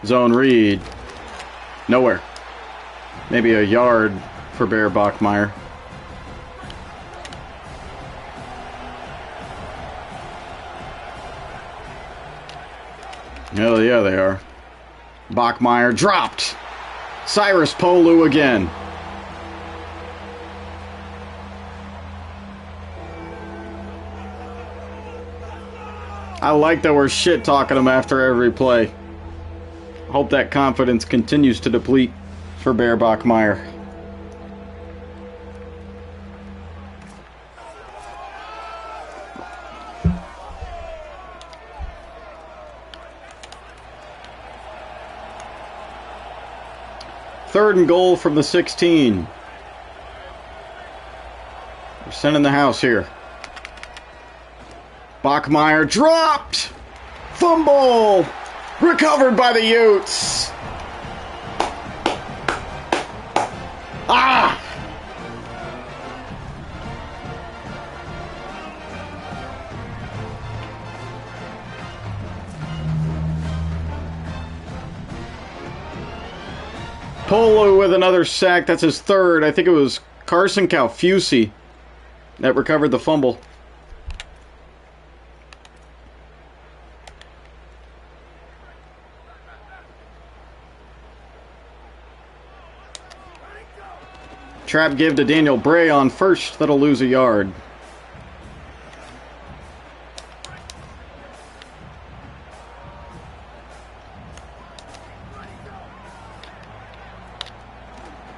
Zone read. Nowhere. Maybe a yard for Bear Bachmeier. Hell yeah, they are. Bachmeier dropped. Cyrus Polu again. I like that we're shit talking him after every play. Hope that confidence continues to deplete for Bear Bachmeier. Third and goal from the 16. We're sending the house here. Bachmeier dropped! Fumble! Recovered by the Utes! Ah! Polo with another sack. That's his third. I think it was Carson Calfusi that recovered the fumble. Trap give to Daniel Bray on first. That'll lose a yard.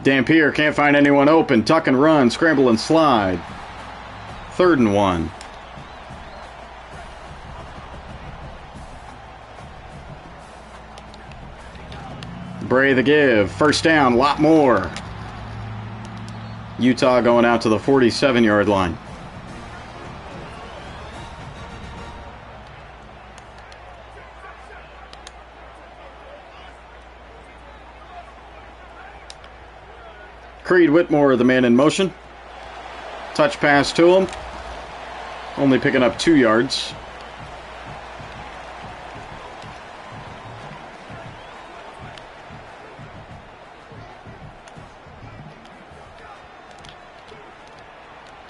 Dampier can't find anyone open. Tuck and run. Scramble and slide. 3rd and 1. Bray the give. 1st down. Lot more. Utah going out to the 47-yard line. Creed Whitmore, the man in motion. Touch pass to him. Only picking up 2 yards.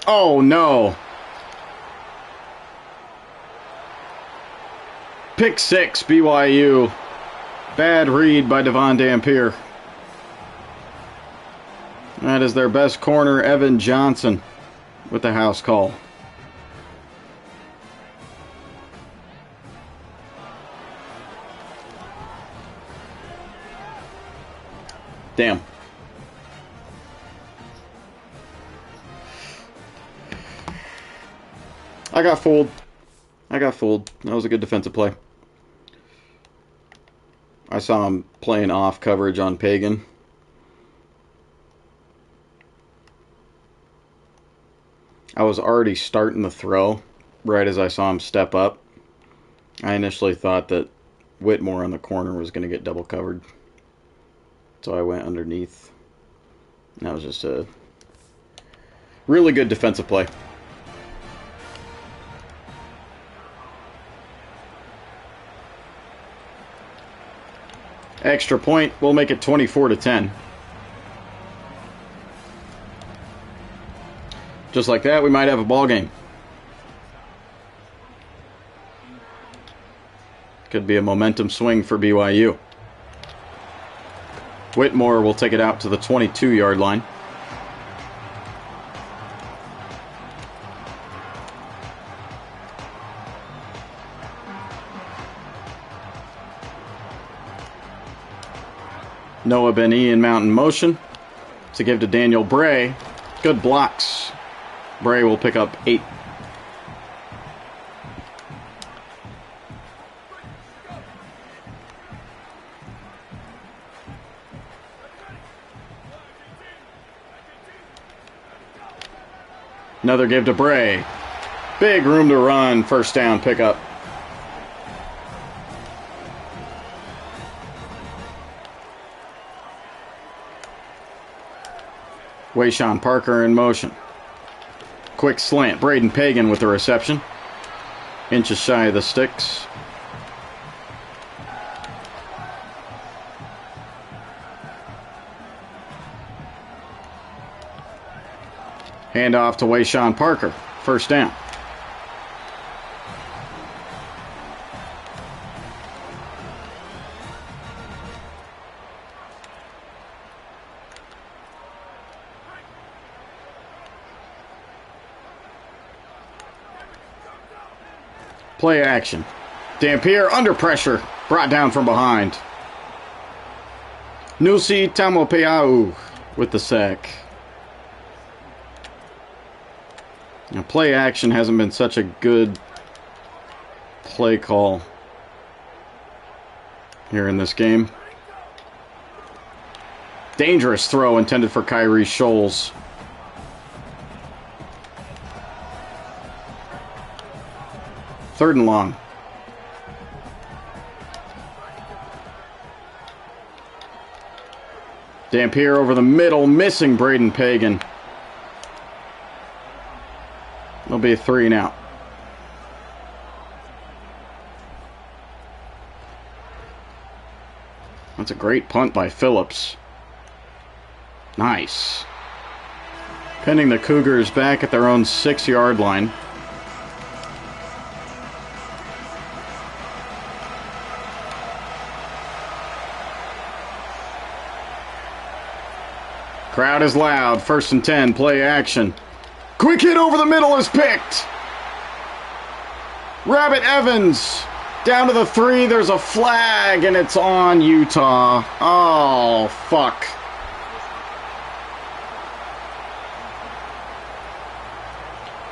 Oh, no. Pick 6, BYU. Bad read by Devon Dampier. That is their best corner, Evan Johnson, with the house call. Damn. I got fooled. That was a good defensive play. I saw him playing off coverage on Pagan. I was already starting the throw right as I saw him step up. I initially thought that Whitmore on the corner was going to get double covered. So I went underneath. That was just a really good defensive play. Extra point, we'll make it 24-10. Just like that, we might have a ball game. Could be a momentum swing for BYU. Whitmore will take it out to the 22-yard line. Noah Beni in mountain motion to give to Daniel Bray. Good blocks. Bray will pick up 8. Another give to Bray. Big room to run. 1st down pickup. Wayshawn Parker in motion. Quick slant. Braden Pagan with the reception. Inches shy of the sticks. Handoff to Wayshawn Parker. 1st down. Play action. Dampier under pressure. Brought down from behind. Nusi Tamopeau with the sack. Now, play action hasn't been such a good play call here in this game. Dangerous throw intended for Kyrie Scholes. Third and long. Dampier over the middle, missing Braden Pagan. It'll be a 3 and out. That's a great punt by Phillips. Nice. Pinning the Cougars back at their own 6-yard line. Crowd is loud. 1st and 10. Play action. Quick hit over the middle is picked. Rabbit Evans down to the 3. There's a flag and it's on Utah. Oh, fuck.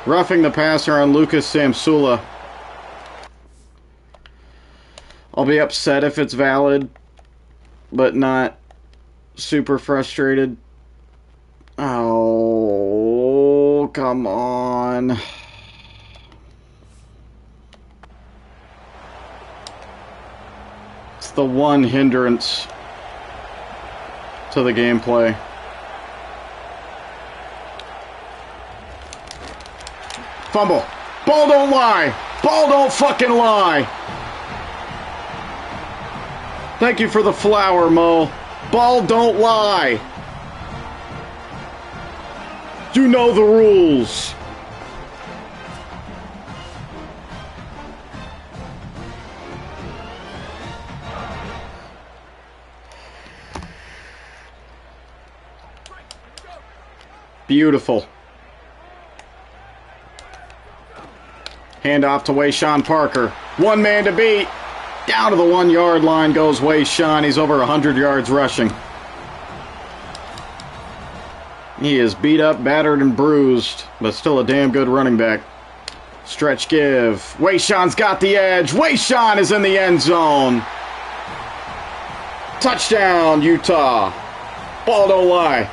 Roughing the passer on Lucas Samsula. I'll be upset if it's valid, but not super frustrated. Oh, come on. It's the one hindrance to the gameplay. Fumble. Ball don't lie. Ball don't fucking lie. Thank you for the flower, Mo. Ball don't lie. You know the rules. Beautiful. Handoff to Wayshawn Parker. One man to beat. Down to the 1 yard line goes Wayshawn. He's over 100 yards rushing. He is beat up, battered, and bruised, but still a damn good running back. Stretch give. Wayshawn's got the edge. Wayshawn is in the end zone. Touchdown, Utah. Ball don't lie.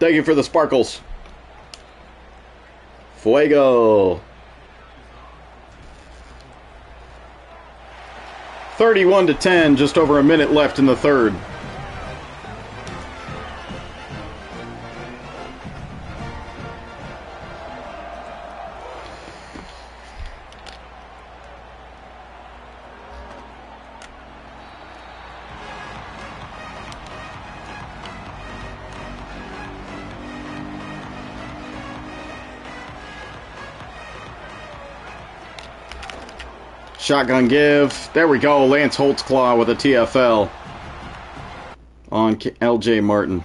Thank you for the sparkles. Fuego. 31-10, just over a minute left in the third. Shotgun give. There we go. Lance Holtzclaw with a TFL on LJ Martin.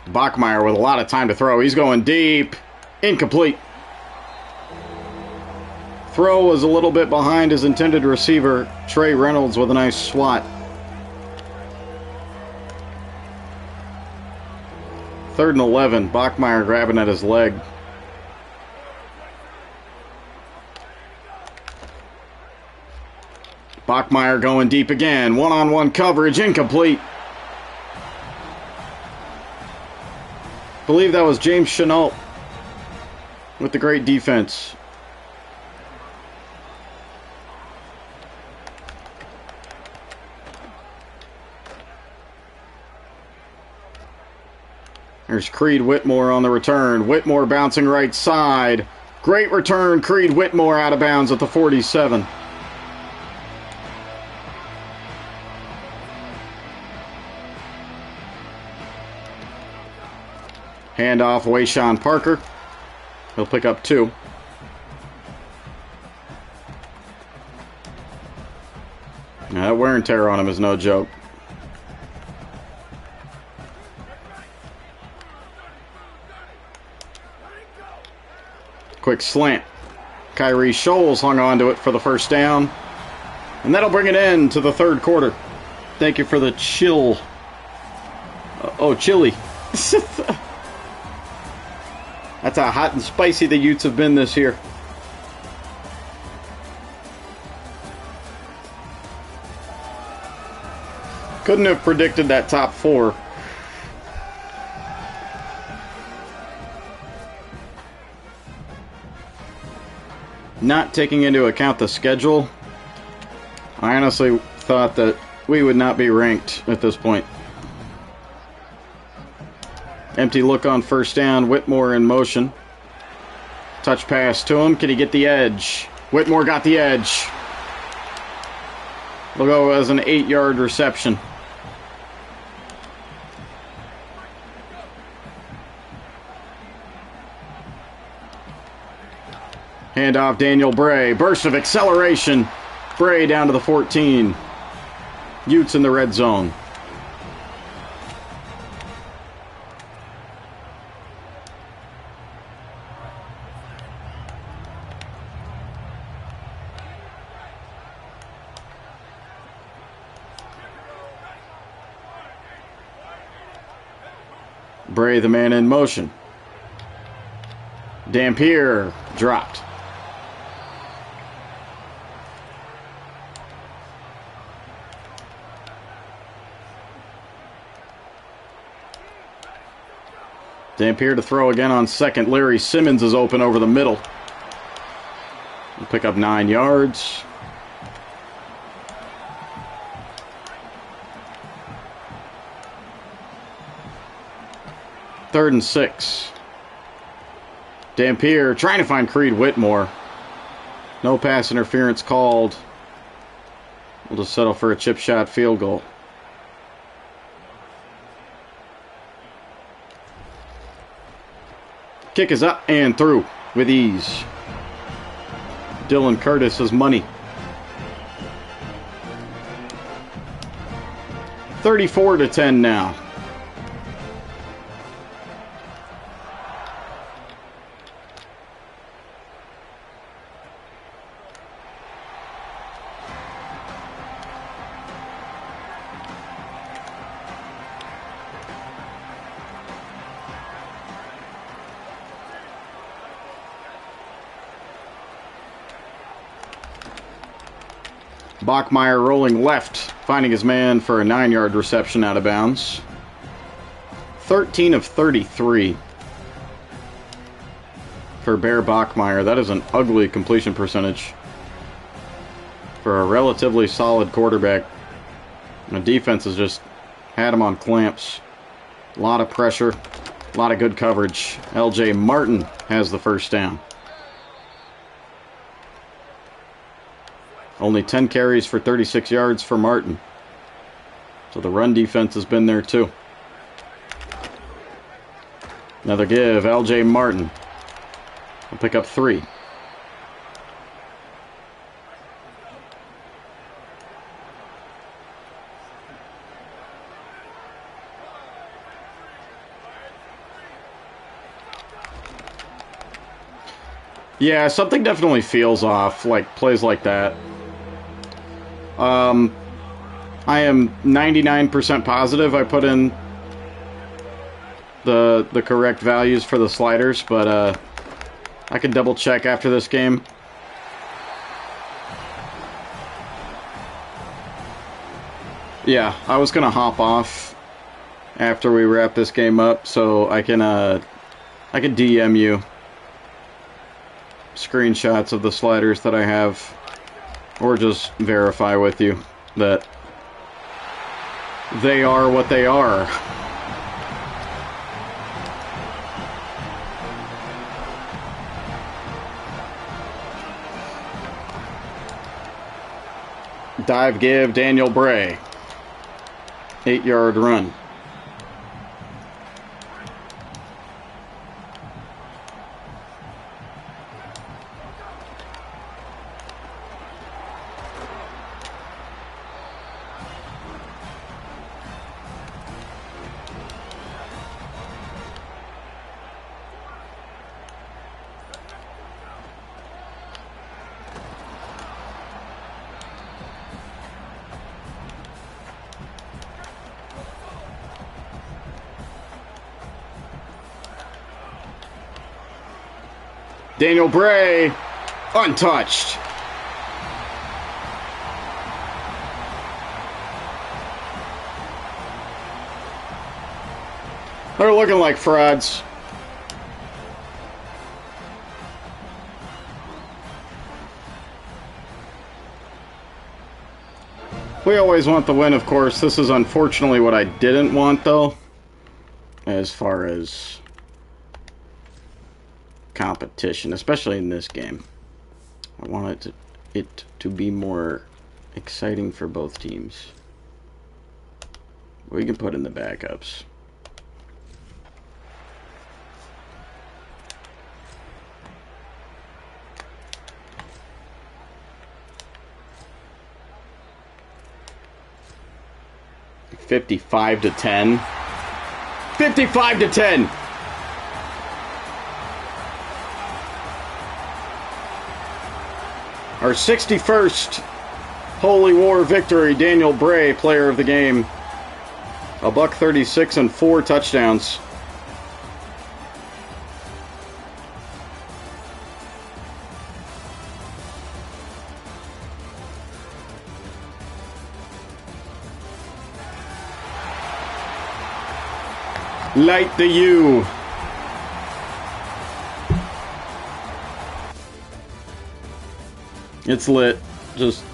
Bachmeier with a lot of time to throw. He's going deep. Incomplete. Throw was a little bit behind his intended receiver, Trey Reynolds, with a nice swat. 3rd and 11. Bachmeier grabbing at his leg. Bachmeier going deep again. One-on-one coverage, incomplete. I believe that was James Chenault with the great defense. There's Creed Whitmore on the return. Whitmore bouncing right side. Great return. Creed Whitmore out of bounds at the 47. Handoff Wayshawn Parker. He'll pick up 2. Now, that wear and tear on him is no joke. Quick slant. Kyrie Scholes hung on to it for the first down. And that'll bring it in to the 3rd quarter. Thank you for the chill. Chili. That's how hot and spicy the Utes have been this year. Couldn't have predicted that top 4. Not taking into account the schedule, I honestly thought that we would not be ranked at this point. Empty look on first down. Whitmore in motion. Touch pass to him. Can he get the edge? Whitmore got the edge. We'll go as an 8-yard reception. Hand off Daniel Bray. Burst of acceleration. Bray down to the 14. Utes in the red zone. Bray, the man in motion. Dampier dropped. Dampier to throw again on second. Larry Simmons is open over the middle. He'll pick up 9 yards. Third and 6. Dampier trying to find Creed Whitmore. No pass interference called. We'll just settle for a chip shot field goal. Kick is up and through with ease. Dylan Curtis has money. 34-10 now. Bachmeyer rolling left, finding his man for a 9-yard reception out of bounds. 13 of 33 for Bear Bachmeyer. That is an ugly completion percentage for a relatively solid quarterback. The defense has just had him on clamps. A lot of pressure, a lot of good coverage. LJ Martin has the first down. Only 10 carries for 36 yards for Martin. So the run defense has been there too. Another give, LJ Martin. Will pick up 3. Yeah, something definitely feels off, like plays like that. I am 99% positive I put in the correct values for the sliders, but I can double check after this game. Yeah, I was gonna hop off after we wrap this game up, so I can DM you screenshots of the sliders that I have, or just verify with you that they are what they are. Dive give, Daniel Bray. 8-yard run. Daniel Bray, untouched. They're looking like frauds. We always want the win, of course. This is unfortunately what I didn't want, though, as far as competition, especially in this game. I wanted it to be more exciting for both teams. We can put in the backups. 55 to 10. 55 to 10. Our 61st Holy War victory, Daniel Bray, player of the game. $136 and 4 touchdowns. Light the U. It's lit. Just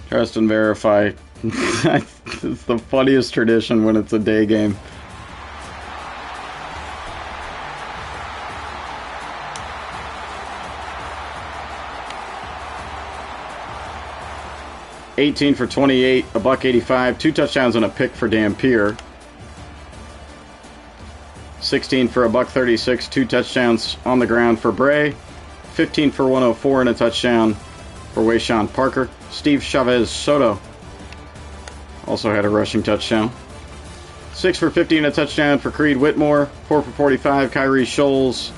trust and verify. It's the funniest tradition when it's a day game. $18 for 28, $185, 2 touchdowns and a pick for Dampier. 16 for $136, 2 touchdowns on the ground for Bray. 15 for 104 and a touchdown for Wayshawn Parker. Steve Chavez Soto also had a rushing touchdown. 6 for 50 and a touchdown for Creed Whitmore. 4 for 45, Kyrie Scholes.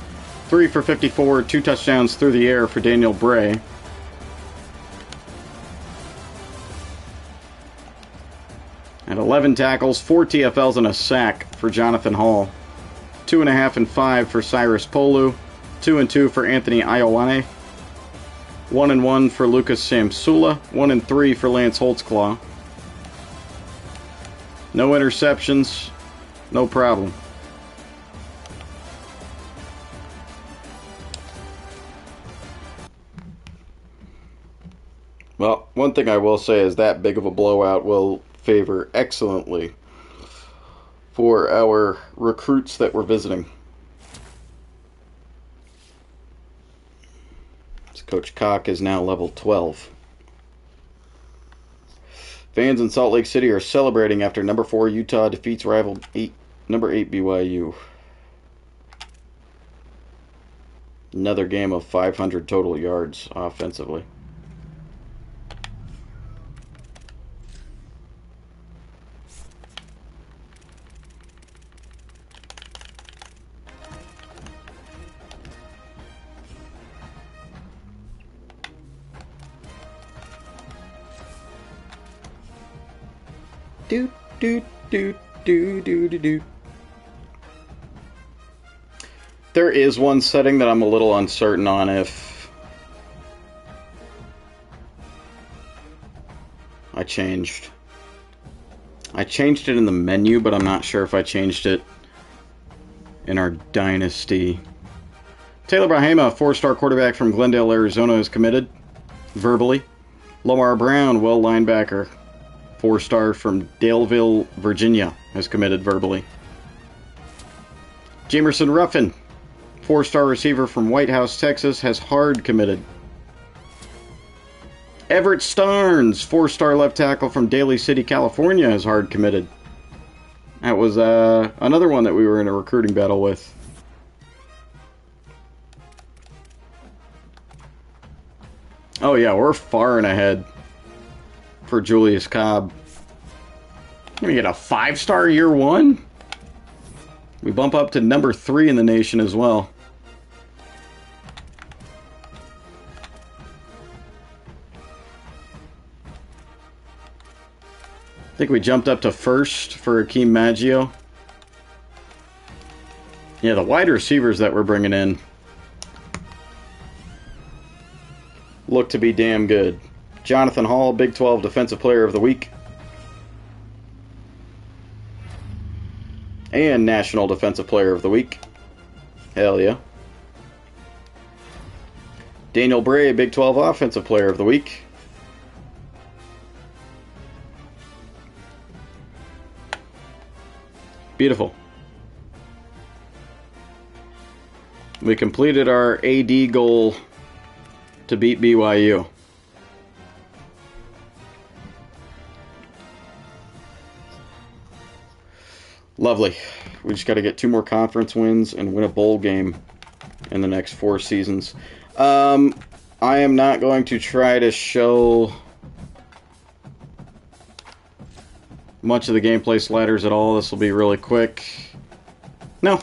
3 for 54, 2 touchdowns through the air for Daniel Bray. And 11 tackles, 4 TFLs, and a sack for Jonathan Hall. 2.5 and 5 for Cyrus Polu. 2 and 2 for Anthony Iowane. 1 and 1 for Lucas Samsula. 1 and 3 for Lance Holtzclaw. No interceptions. No problem. Well, one thing I will say is that big of a blowout will favor excellently for our recruits that we're visiting. Coach Cock is now level 12. Fans in Salt Lake City are celebrating after number 4 Utah defeats rival number 8 BYU. Another game of 500 total yards offensively. Do do do do do do do. There is one setting that I'm a little uncertain on if I changed. I changed it in the menu, but I'm not sure if I changed it in our Dynasty. Taylor Bahama, 4-star quarterback from Glendale, Arizona, is committed verbally. Lamar Brown, well linebacker, 4-star from Daleville, Virginia, has committed verbally. Jamerson Ruffin, 4-star receiver from White House, Texas, has hard committed. Everett Starnes, 4-star left tackle from Daly City, California, has hard committed. That was another one that we were in a recruiting battle with. Oh yeah, we're far and ahead for Julius Cobb. Gonna get a 5-star year 1? We bump up to number 3 in the nation as well. I think we jumped up to 1st for Akeem Maggio. Yeah, the wide receivers that we're bringing in look to be damn good. Jonathan Hall, Big 12 Defensive Player of the Week. And National Defensive Player of the Week. Hell yeah. Daniel Bray, Big 12 Offensive Player of the Week. Beautiful. We completed our AD goal to beat BYU. Lovely. We just got to get 2 more conference wins and win a bowl game in the next 4 seasons. I am not going to try to show much of the gameplay sliders at all. This will be really quick. No.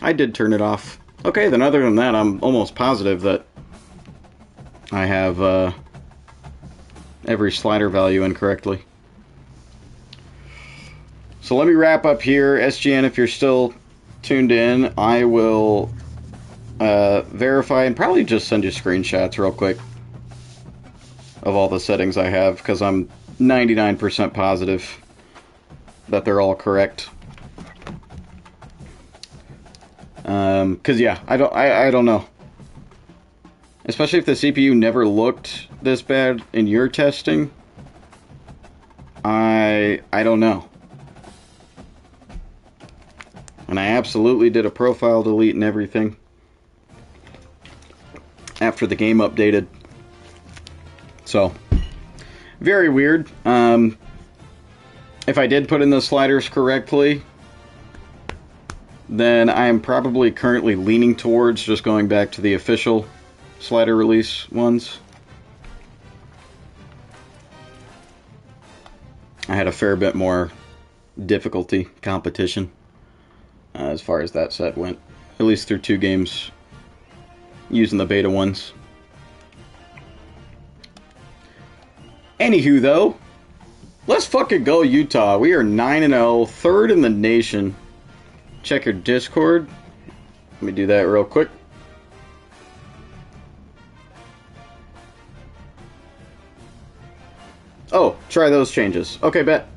I did turn it off. Okay, then other than that, I'm almost positive that I have every slider value incorrectly. So let me wrap up here. SGN, if you're still tuned in, I will verify and probably just send you screenshots real quick of all the settings I have, because I'm 99% positive that they're all correct. Because yeah, I don't know. Especially if the CPU never looked this bad in your testing. I don't know. And I absolutely did a profile delete and everything after the game updated. So, very weird. If I did put in the sliders correctly, then I am probably currently leaning towards just going back to the official slider release ones. I had a fair bit more difficulty competition as far as that set went, at least through 2 games using the beta ones. Anywho, though, let's fucking go Utah. We are 9-0, 3rd in the nation. Check your Discord. Let me do that real quick. Oh, try those changes. Okay, bet.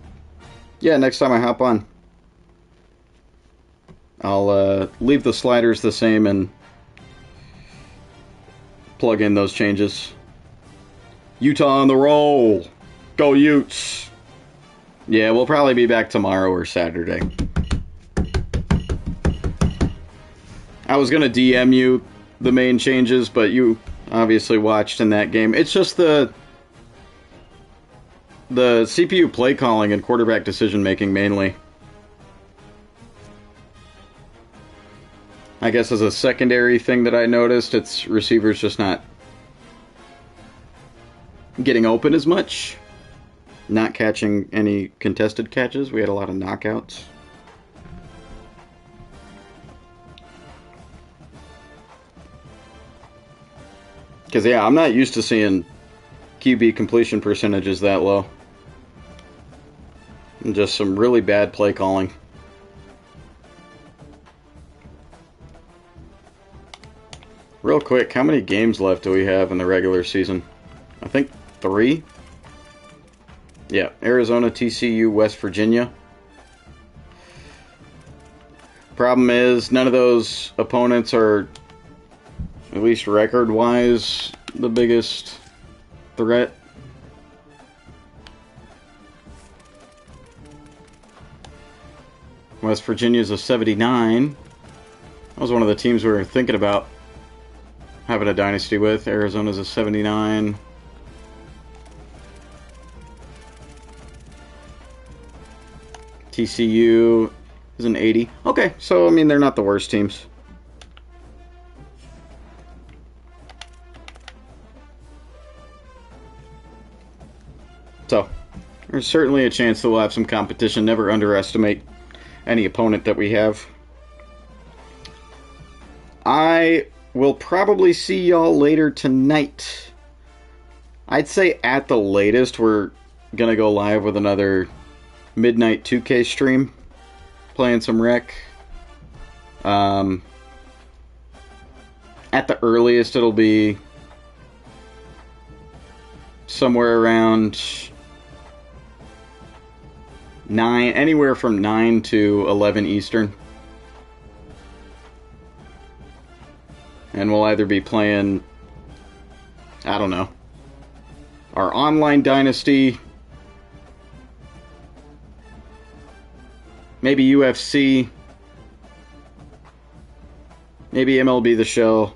Yeah, next time I hop on, I'll leave the sliders the same and plug in those changes. Utah on the roll. Go Utes. Yeah, we'll probably be back tomorrow or Saturday. I was going to DM you the main changes, but you obviously watched in that game. It's just the CPU play calling and quarterback decision making mainly. I guess as a secondary thing that I noticed, it's receivers just not getting open as much. Not catching any contested catches. We had a lot of knockouts. Because, yeah, I'm not used to seeing QB completion percentages that low. And just some really bad play calling. Real quick, how many games left do we have in the regular season? I think 3? Yeah, Arizona, TCU, West Virginia. Problem is, none of those opponents are, at least record-wise, the biggest threat. West Virginia's a 79. That was one of the teams we were thinking about having a dynasty with. Arizona's a 79. TCU is an 80. Okay, so, I mean, they're not the worst teams. So, there's certainly a chance that we'll have some competition. Never underestimate any opponent that we have. I will probably see y'all later tonight. I'd say at the latest we're gonna go live with another midnight 2K stream, playing some rec. At the earliest it'll be somewhere around 9, anywhere from 9 to 11 Eastern. And we'll either be playing, I don't know, our online Dynasty, maybe UFC, maybe MLB The Show,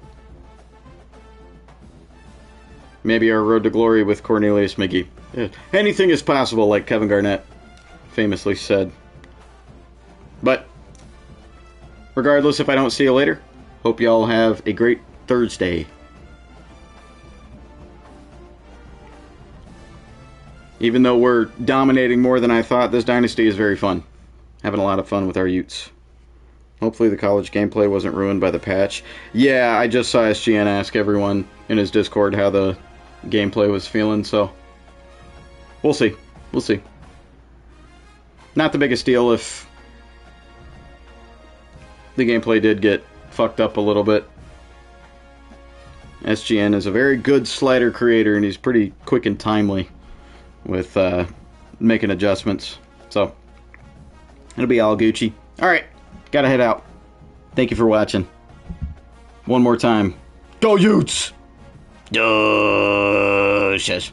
maybe our Road to Glory with Cornelius McGee. Anything is possible, like Kevin Garnett famously said. But regardless, if I don't see you later, hope y'all have a great Thursday. Even though we're dominating more than I thought, this Dynasty is very fun. Having a lot of fun with our Utes. Hopefully the college gameplay wasn't ruined by the patch. Yeah, I just saw SGN ask everyone in his Discord how the gameplay was feeling, so we'll see. We'll see. Not the biggest deal if the gameplay did get fucked up a little bit. SGN is a very good slider creator, and he's pretty quick and timely with making adjustments. So, it'll be all Gucci. Alright, gotta head out. Thank you for watching. One more time. Go Utes! Shush.